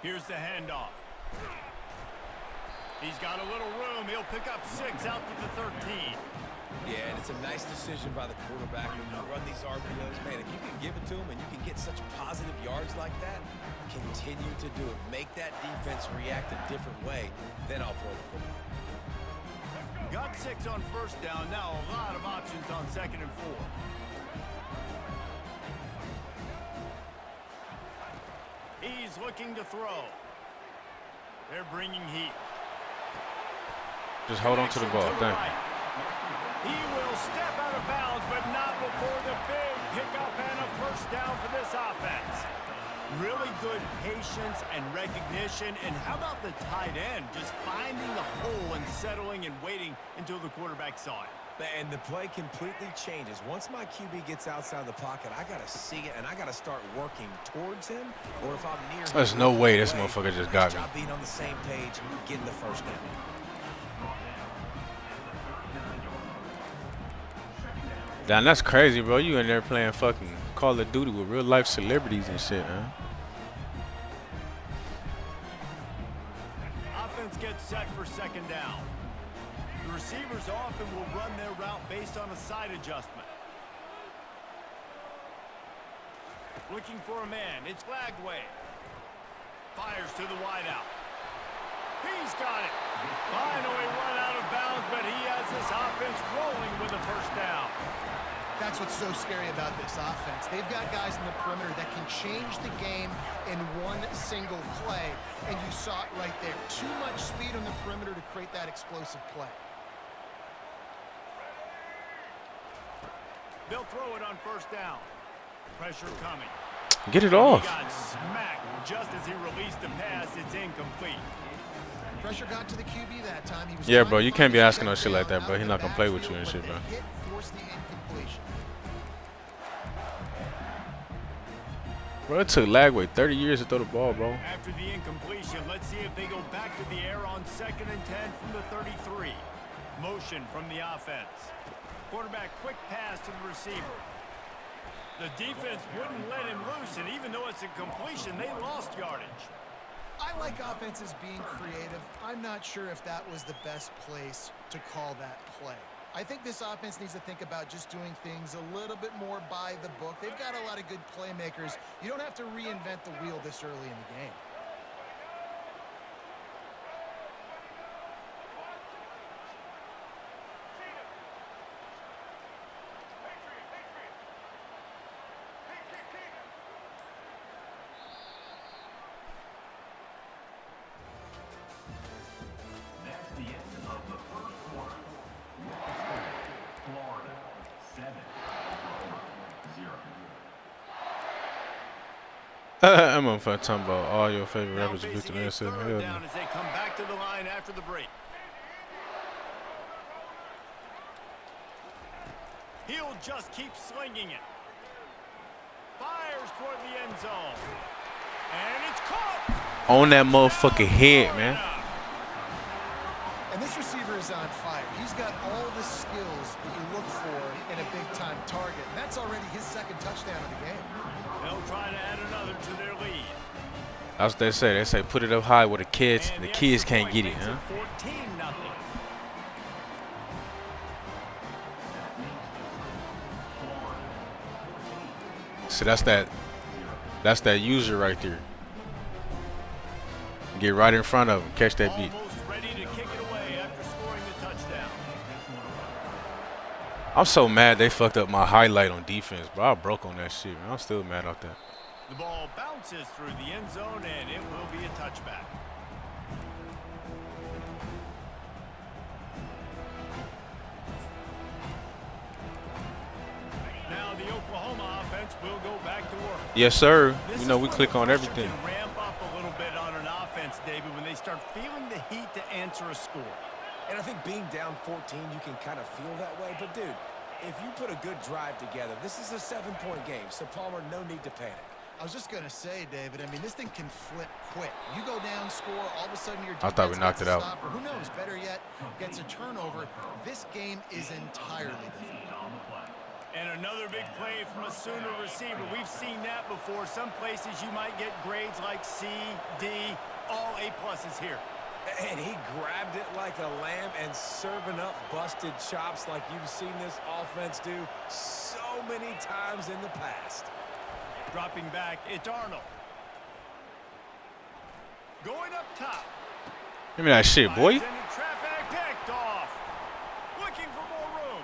Here's the handoff. He's got a little room. He'll pick up 6 out to the 13. Yeah, and it's a nice decision by the quarterback when you run these RPOs. Man, if you can give it to him and you can get such positive yards like that, continue to do it. Make that defense react a different way, then I'll throw the football. Got 6 on first down. Now a lot of options on 2nd and 4. He's looking to throw. They're bringing heat. Just hold on to the ball. Thank you. He will step out of bounds, but not before the big pickup and a first down for this offense. Really good patience and recognition. And how about the tight end? Just finding the hole and settling and waiting until the quarterback saw it. And the play completely changes. Once my QB gets outside the pocket, I got to see it, and I got to start working towards him, or if I'm near him. There's no way this motherfucker just got me. Job being on the same page, getting the first down. Damn, that's crazy, bro. You in there playing fucking Call of Duty with real life celebrities and shit, man. Offense gets set for 2nd down. The receivers often will run their route based on a side adjustment. Looking for a man. It's Lagway. Fires to the wideout. He's got it. Finally run out of bounds, but he has this offense rolling with a first down. That's what's so scary about this offense. They've got guys in the perimeter that can change the game in one single play, and you saw it right there. Too much speed on the perimeter to create that explosive play. They'll throw it on first down. Pressure coming. Get it He off. got smacked just as he released the pass. It's incomplete. Pressure got to the QB that time. He was Yeah, trying bro, to you find can't be his asking no check shit like down that, bro. out He of not the gonna play with you backfield, and shit, but bro. the hit forced the incompletion. Bro, it took Lagway 30 years to throw the ball, bro. After the incompletion, let's see if they go back to the air on 2nd and 10 from the 33. Motion from the offense. Quarterback quick pass to the receiver. The defense wouldn't let him loose, and even though it's a completion, they lost yardage. I like offenses being creative. I'm not sure if that was the best place to call that play. I think this offense needs to think about just doing things a little bit more by the book. They've got a lot of good playmakers. You don't have to reinvent the wheel this early in the game. That's the end of the first quarter. Florida 7, 0. I'm on fun talking about all your favorite Now rappers facing Victor a Manson. third Hell down no. as they come back to the line after the break. He'll just keep slinging it. Fires toward the end zone. And it's caught. On that motherfucking head, man. And this receiver is on fire. He's got all the skills that you look for in a big-time target. And that's already his second touchdown of the game. They'll try to add another to their lead. That's what they say. They say put it up high where the kids And the can't extra get it, point huh? makes it 14-0. So that's that user right there. Get right in front of him, catch that beat. Almost ready to kick it away after scoring the touchdown. I'm so mad they fucked up my highlight on defense, bro. I broke on that shit, man. I'm still mad about that. The ball bounces through the end zone, and it will be a touchback. Now the Oklahoma offense will go back to work. Yes, sir. This You know is we where click the on pressure everything. can ramp up a little bit on an offense, David, when they start feeling the heat to answer a score. And I think being down 14, you can kind of feel that way. But, dude, if you put a good drive together, this is a 7-point game. So, Palmer, no need to panic. I was just going to say, David, I mean, this thing can flip quick. You go down, score, all of a sudden your I thought we defense knocked gets it a out. stop, or who knows, better yet, gets a turnover. This game is entirely different. And another big play from a Sooner receiver. We've seen that before. Some places you might get grades like C, D, all A-pluses here. And he grabbed it like a lamb and serving up busted chops like you've seen this offense do so many times in the past. Dropping back, it's Arnold. Going up top. Give me that shit, boy. Finds into traffic, picked off. Looking for more room.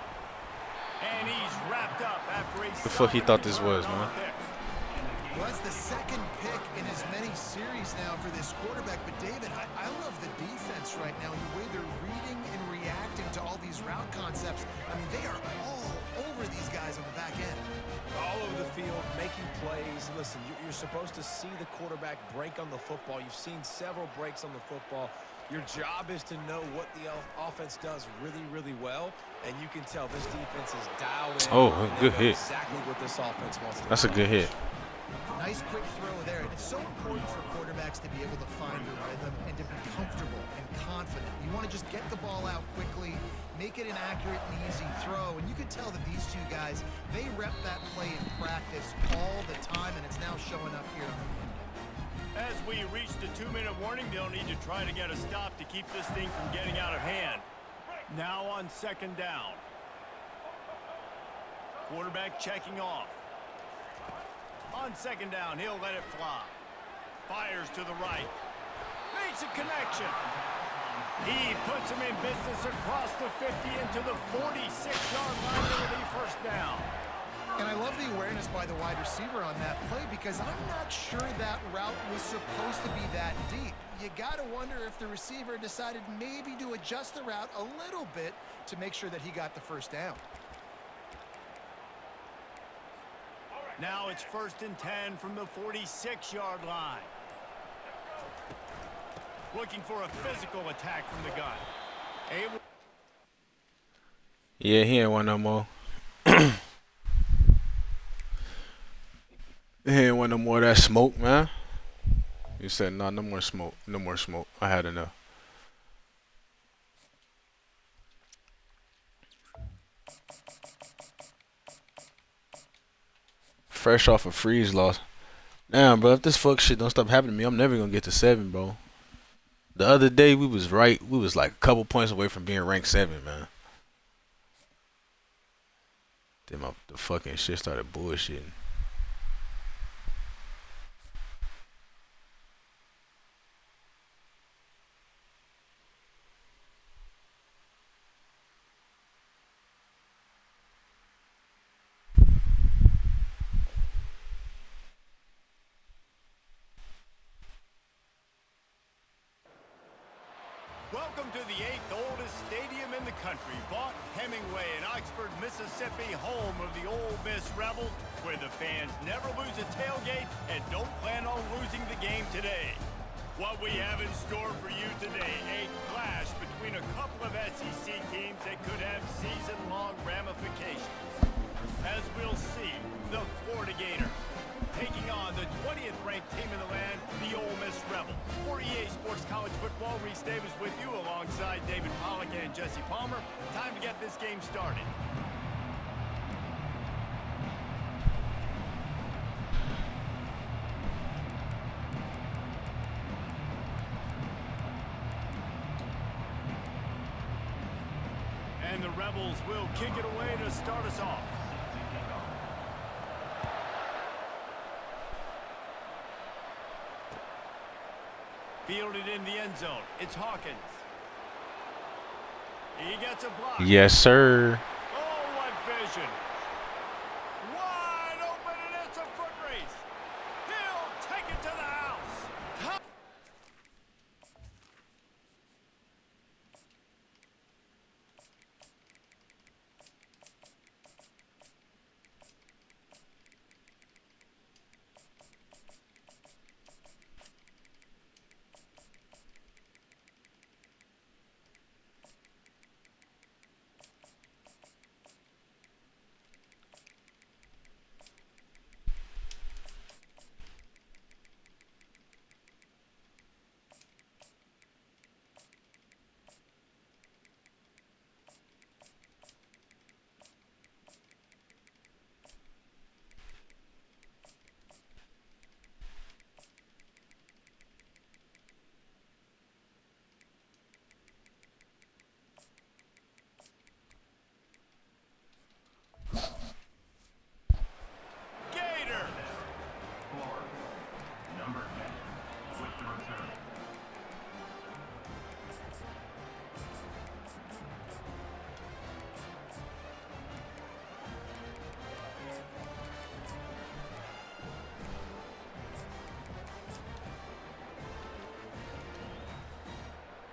And he's wrapped up after a The fuck he solid thought this return was, on man? the pick. Well, that's the second pick in as many series now for this quarterback. But, David, I love the defense right now and the way they're reading and reacting to all these route concepts. I mean, they are all over these guys on the back end. All over the field, making plays. Listen, you're supposed to see the quarterback break on the football. You've seen several breaks on the football. Your job is to know what the offense does really, really well, and you can tell this defense is dialed in. Oh, and they good know hit. Exactly what this offense wants to That's a do. good hit. Nice quick throw there. And it's so important for quarterbacks to be able to find a rhythm and to be comfortable and confident. You want to just get the ball out quickly, make it an accurate and easy throw. And you can tell that these two guys, they rep that play in practice all the time, and it's now showing up here. As we reach the 2-minute warning, they'll need to try to get a stop to keep this thing from getting out of hand. Now on 2nd down. Quarterback checking off. On 2nd down, he'll let it fly. Fires to the right. Makes a connection. He puts him in business across the 50 into the 46-yard line with a first down. And I love the awareness by the wide receiver on that play because I'm not sure that route was supposed to be that deep. You got to wonder if the receiver decided maybe to adjust the route a little bit to make sure that he got the first down. Now it's 1st and 10 from the 46-yard line. looking for a physical attack from the gun. Able Yeah, he ain't want no more. He ain't want no more of that smoke, man. He said, nah, no more smoke. No more smoke. I had enough. Fresh off a freeze loss. Damn, bro, if this fuck shit don't stop happening to me, I'm never gonna get to 7, bro. The other day, we was right. We was like a couple points away from being ranked 7, man. Then the fucking shit started bullshitting. Welcome to the 8th oldest stadium in the country, Vaught Hemingway in Oxford, Mississippi, home of the Ole Miss Rebels, where the fans never lose a tailgate and don't plan on losing the game today. What we have in store for you today, a clash between a couple of SEC teams that could have season-long ramifications. As we'll see, the Florida Gators taking on the 20th ranked team in the land, the Ole Miss Rebels. For EA Sports College Football, Reese Davis with you alongside David Pollack and Jesse Palmer. Time to get this game started. And the Rebels will kick it away to start us off. Fielded in the end zone. It's Hawkins. He gets a block. Yes, sir. Oh, what vision. Wide open, and it's a foot race. He'll take it to the house.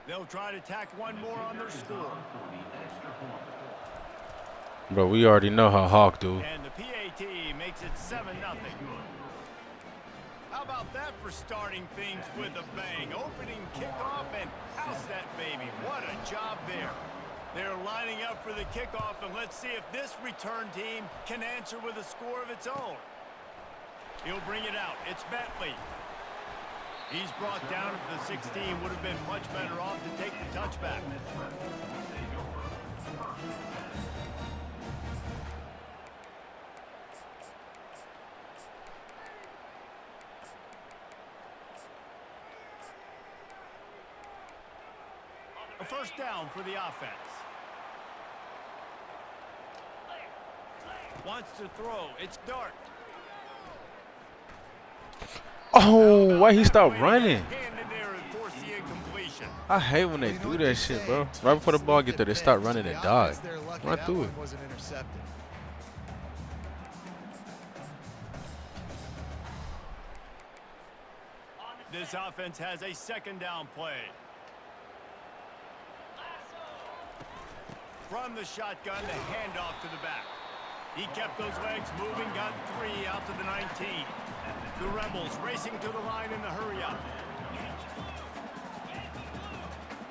They'll try to tack one more on their score. Bro, we already know how Hawk do. And the PAT makes it 7-0. How about that for starting things with a bang? Opening kickoff and house that baby. What a job there. They're lining up for the kickoff, and let's see if this return team can answer with a score of its own. He'll bring it out. It's Bentley. He's brought down at the 16. Would have been much better off to take the touchback. A first down for the offense. Wants to throw. It's Dart. Oh, why he stopped running? Hand in there and force the incompletion. I hate when they do that shit, bro. Right before the ball get there, they start running and die. Run through it. Wasn't intercepted. This offense has a second down play. From the shotgun, the handoff to the back. He kept those legs moving, got 3 out to the 19. The Rebels racing to the line in the hurry-up.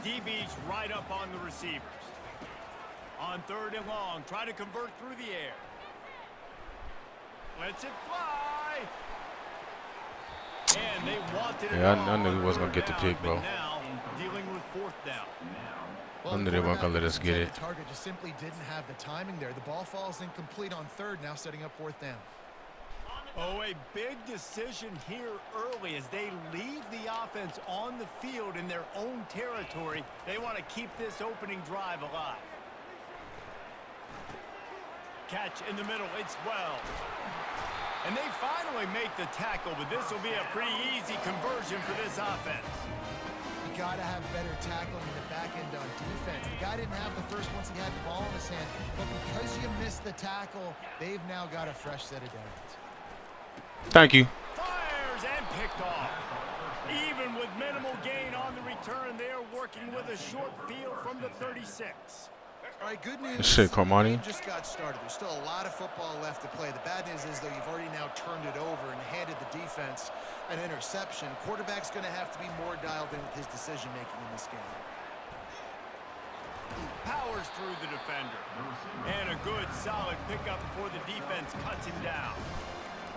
DB's right up on the receivers. On 3rd and long, try to convert through the air. Lets it fly. And they wanted it. Yeah, I knew he wasn't gonna get the pick, bro. Now dealing with 4th down. I knew they weren't gonna let us get it. The target just simply didn't have the timing there. The ball falls incomplete on 3rd, now setting up 4th down. Oh, a big decision here early as they leave the offense on the field in their own territory. They want to keep this opening drive alive. Catch in the middle, it's Wells. And they finally make the tackle, but this will be a pretty easy conversion for this offense. You got to have better tackling in the back end on defense. The guy didn't have the first once he had the ball in his hand, but because you missed the tackle, they've now got a fresh set of downs. Thank you. Fires and picked off. Even with minimal gain on the return, they are working with a short field from the 36. All right, good news. Shit, Carmani. The game just got started. There's still a lot of football left to play. The bad news is, though, you've already now turned it over and handed the defense an interception. Quarterback's going to have to be more dialed in with his decision-making in this game. Powers through the defender. And a good, solid pickup before the defense cuts him down.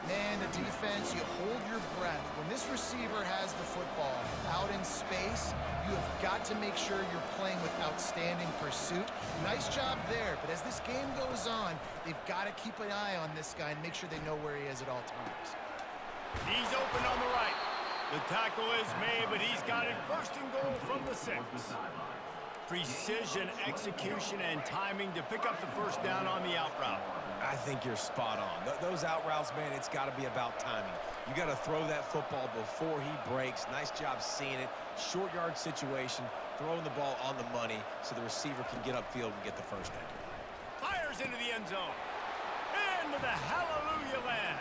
Man, the defense, you hold your breath. When this receiver has the football out in space, you have got to make sure you're playing with outstanding pursuit. Nice job there, but as this game goes on, they've got to keep an eye on this guy and make sure they know where he is at all times. He's open on the right. The tackle is made, but he's got it 1st and goal from the 6. Precision, execution, and timing to pick up the 1st down on the out route. I think you're spot on. Those out routes, man, it's got to be about timing. You got to throw that football before he breaks. Nice job seeing it. Short yard situation, throwing the ball on the money so the receiver can get upfield and get the 1st down. Fires into the end zone. Into the hallelujah land.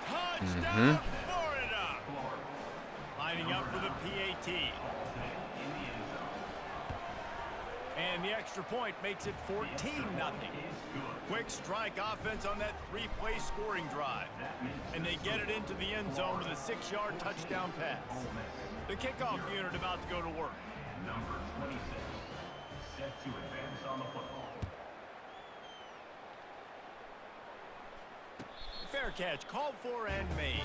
Touchdown, Florida. Lining up for the PAT. And the extra point makes it 14-0. Quick strike offense on that 3-play scoring drive. And they get it into the end zone with a 6-yard touchdown pass. The kickoff unit about to go to work. Number 26, set to advance on the football. Fair catch called for and made.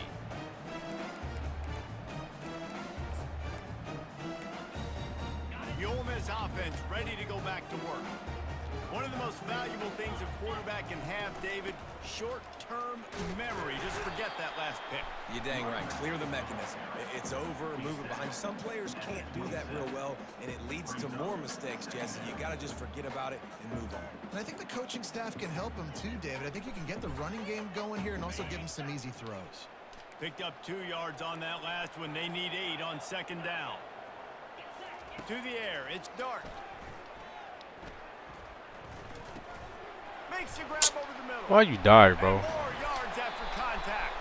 The Ole Miss offense ready to go back to work. One of the most valuable things a quarterback can have, David, short-term memory. Just forget that last pick. You're dang right. Clear the mechanism. It's over, move it behind. Some players can't do that real well, and it leads to more mistakes, Jesse. You got to just forget about it and move on. And I think the coaching staff can help him too, David. I think you can get the running game going here and also give him some easy throws. Picked up 2 yards on that last one. They need 8 on 2nd down. To the air, it's Dart. Makes the grab over the middle. Why you died, bro? And 4 yards after contact.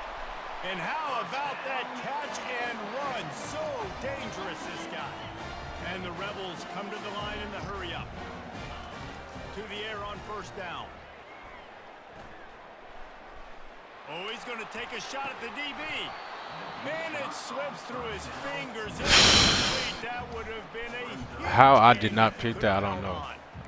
And how about that catch and run? So dangerous, this guy. And the Rebels come to the line in the hurry up. To the air on 1st down. Oh, he's going to take a shot at the DB. Man, it slips through his fingers. That would have been a huge How I gain. did not pick that, I don't know.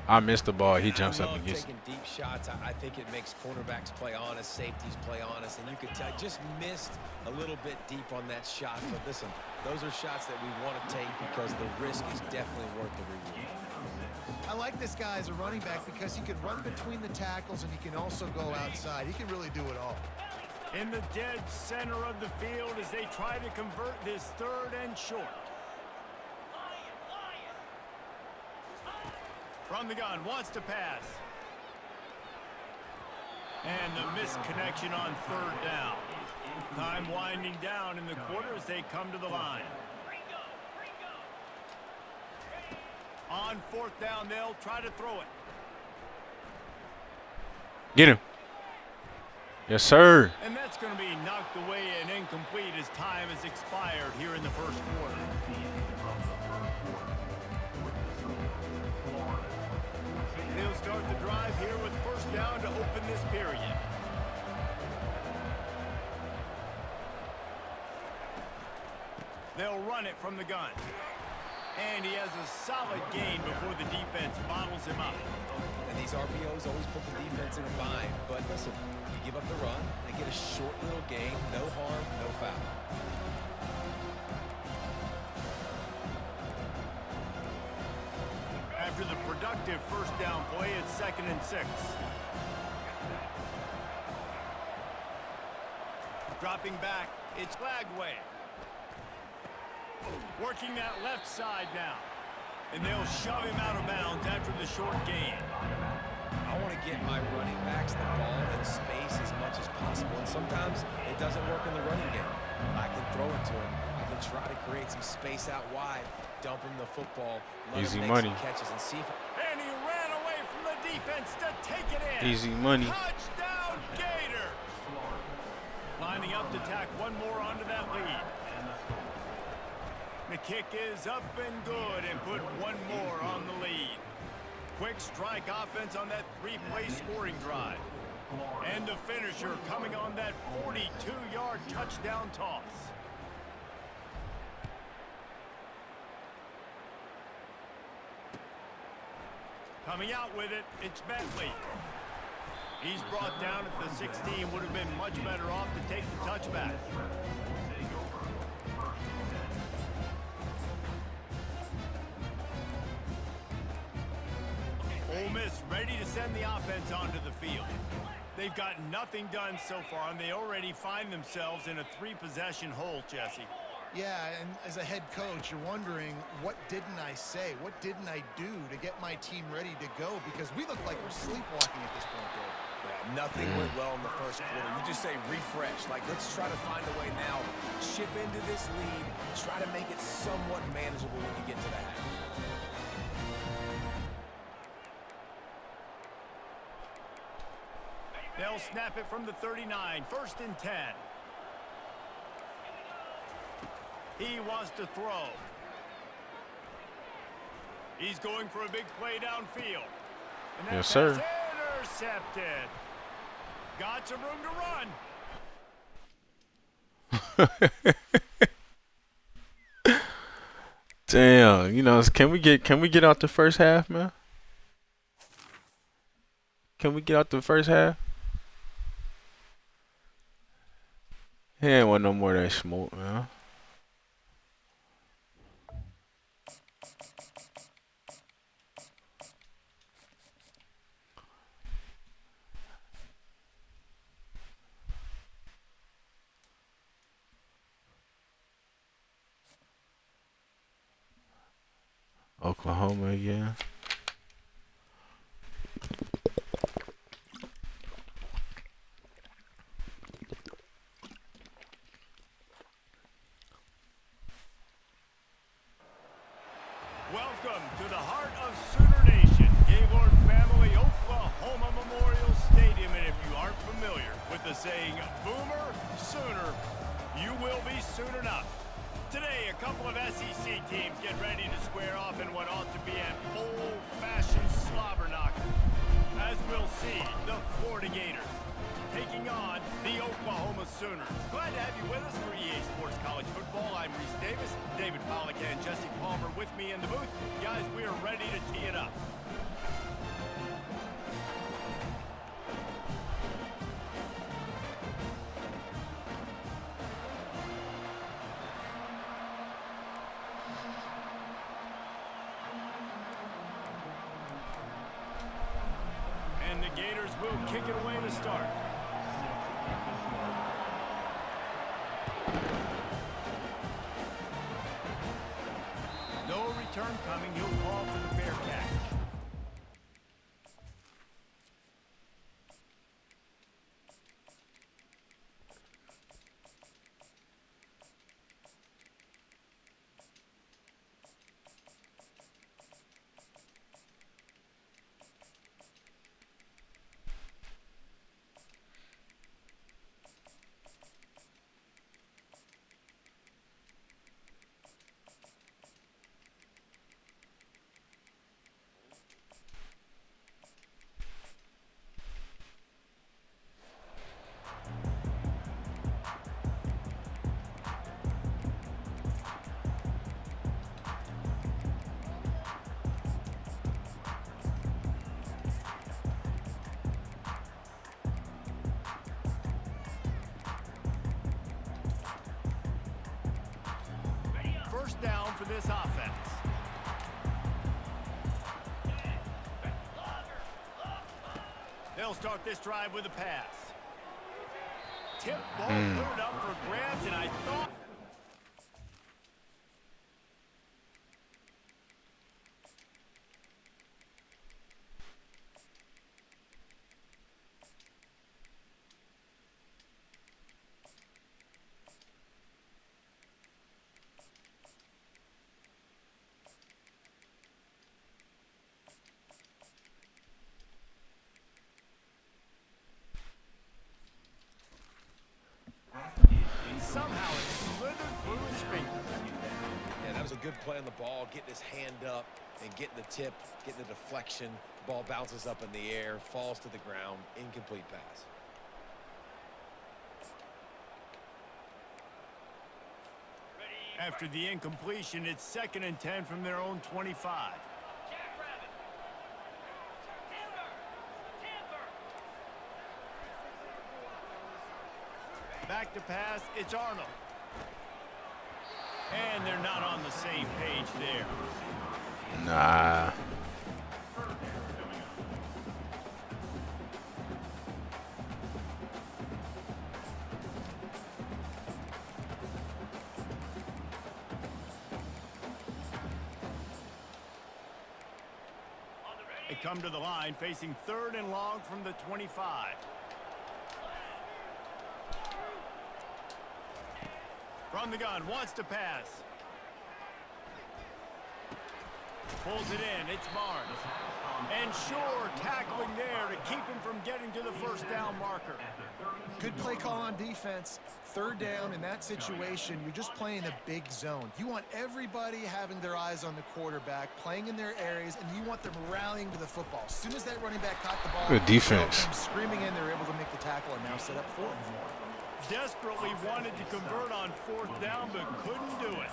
I missed the ball. He jumps up I and love gets it. taking deep shots. I think it makes cornerbacks play honest, safeties play honest, and you could tell just missed a little bit deep on that shot. But listen, those are shots that we want to take because the risk is definitely worth the reward. I like this guy as a running back because he can run between the tackles and he can also go outside. He can really do it all. In the dead center of the field as they try to convert this 3rd and short. From the gun, wants to pass. And the misconnection on 3rd down. Time winding down in the quarter as they come to the line. On 4th down, they'll try to throw it. Get him. Yes, sir. And that's going to be knocked away and incomplete as time has expired here in the 1st quarter. They'll start the drive here with 1st down to open this period. They'll run it from the gun. And he has a solid gain before the defense bottles him up. And these RPOs always put the defense in a bind. But listen, you give up the run, they get a short little gain, no harm, no foul. After the productive first down play, it's 2nd and 6. Dropping back, it's Flagway. Working that left side now. And they'll shove him out of bounds after the short gain. I want to get my running backs the ball in space as much as possible. And sometimes it doesn't work in the running game. I can throw it to him. I can try to create some space out wide, dump him the football, let Easy him make money. some catches and see if... And he ran away from the defense to take it in. Easy money. Touchdown, Gator. Lining up to tack one more onto that lead. The kick is up and good and put one more on the lead. Quick strike offense on that 3-play scoring drive. And the finisher coming on that 42-yard touchdown toss. Coming out with it, it's Bentley. He's brought down at the 16. Would have been much better off to take the touchback. Ole Miss ready to send the offense onto the field. They've got nothing done so far, and they already find themselves in a 3-possession hole, Jesse. Yeah, and as a head coach, you're wondering, what didn't I say? What didn't I do to get my team ready to go? Because we look like we're sleepwalking at this point, Dave. Yeah, nothing went well in the first quarter. You just say refresh. Like, let's try to find a way now. Chip into this lead. Try to make it somewhat manageable when you get to the half. They'll snap it from the 39. 1st and 10. He wants to throw. He's going for a big play downfield. And that Yes, sir. pass intercepted. Got some room to run. Damn, you know, can we get out the first half, man? Can we get out the first half? He ain't want no more of that smoke, man. Oklahoma again. Welcome to the heart of Sooner Nation, Gaylord Family Oklahoma Memorial Stadium. And if you aren't familiar with the saying, Boomer Sooner, you will be soon enough. Today, a couple of SEC teams get ready to square off in what ought to be an old-fashioned slobber knocker. As we'll see, the Florida Gators taking on the Oklahoma Sooners. Glad to have you with us for EA Sports College Football. I'm Reese Davis, David Pollack, and Jesse Palmer with me in the booth. Guys, we are ready to tee it up. And the Gators will kick it away to start. No return coming. He'll call for the fair catch. first down for this offense. They'll start this drive with a pass. Tip ball, put it up for grabs, and I thought... Somehow it slithered through his fingers. Yeah, that was a good play on the ball, getting his hand up and getting the tip, getting the deflection. Ball bounces up in the air, falls to the ground, incomplete pass. After the incompletion, it's 2nd and 10 from their own 25. Back to pass, it's Arnold. And they're not on the same page there. Nah. They come to the line facing 3rd and long from the 25. From the gun, wants to pass. Pulls it in, it's Barnes. And sure, tackling there to keep him from getting to the first down marker. Good play call on defense. 3rd down in that situation, you're just playing a big zone. You want everybody having their eyes on the quarterback, playing in their areas, and you want them rallying to the football. As soon as that running back caught the ball, good defense. Screaming in, they're able to make the tackle and now set up 4th. Desperately wanted to convert on 4th down, but couldn't do it.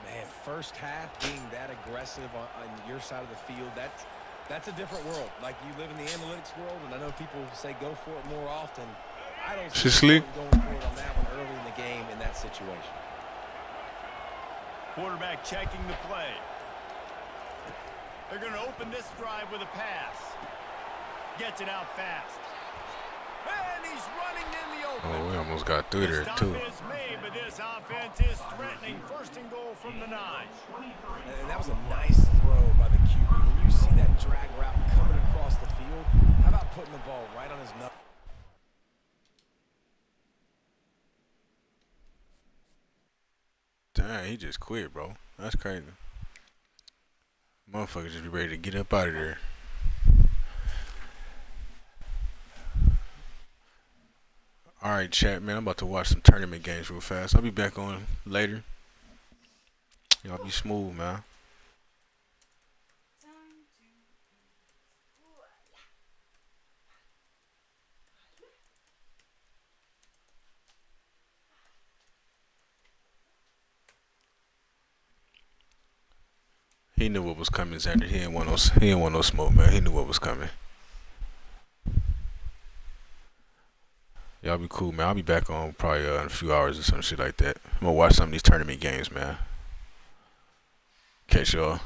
Man, first half being that aggressive on your side of the field, that's a different world. Like, you live in the analytics world, and I know people say go for it more often. I don't see Sleep. going for it on that one early in the game in that situation. Quarterback checking the play. They're going to open this drive with a pass. Gets it out fast. And he's running in the open. Oh, we almost got through there, too. The stop is made, but this offense is threatening 1st and goal from the 9. And that was a nice throw by the QB. When you see that drag route coming across the field, how about putting the ball right on his nut? Damn, he just quit, bro. That's crazy. Motherfuckers just be ready to get up out of there. Alright, chat, man. I'm about to watch some tournament games real fast. I'll be back on later. Y'all be smooth, man. He knew what was coming, Xander. He didn't want no smoke, man. He knew what was coming. Y'all be cool, man. I'll be back on probably in a few hours or some shit like that. I'm gonna watch some of these tournament games, man. Catch y'all.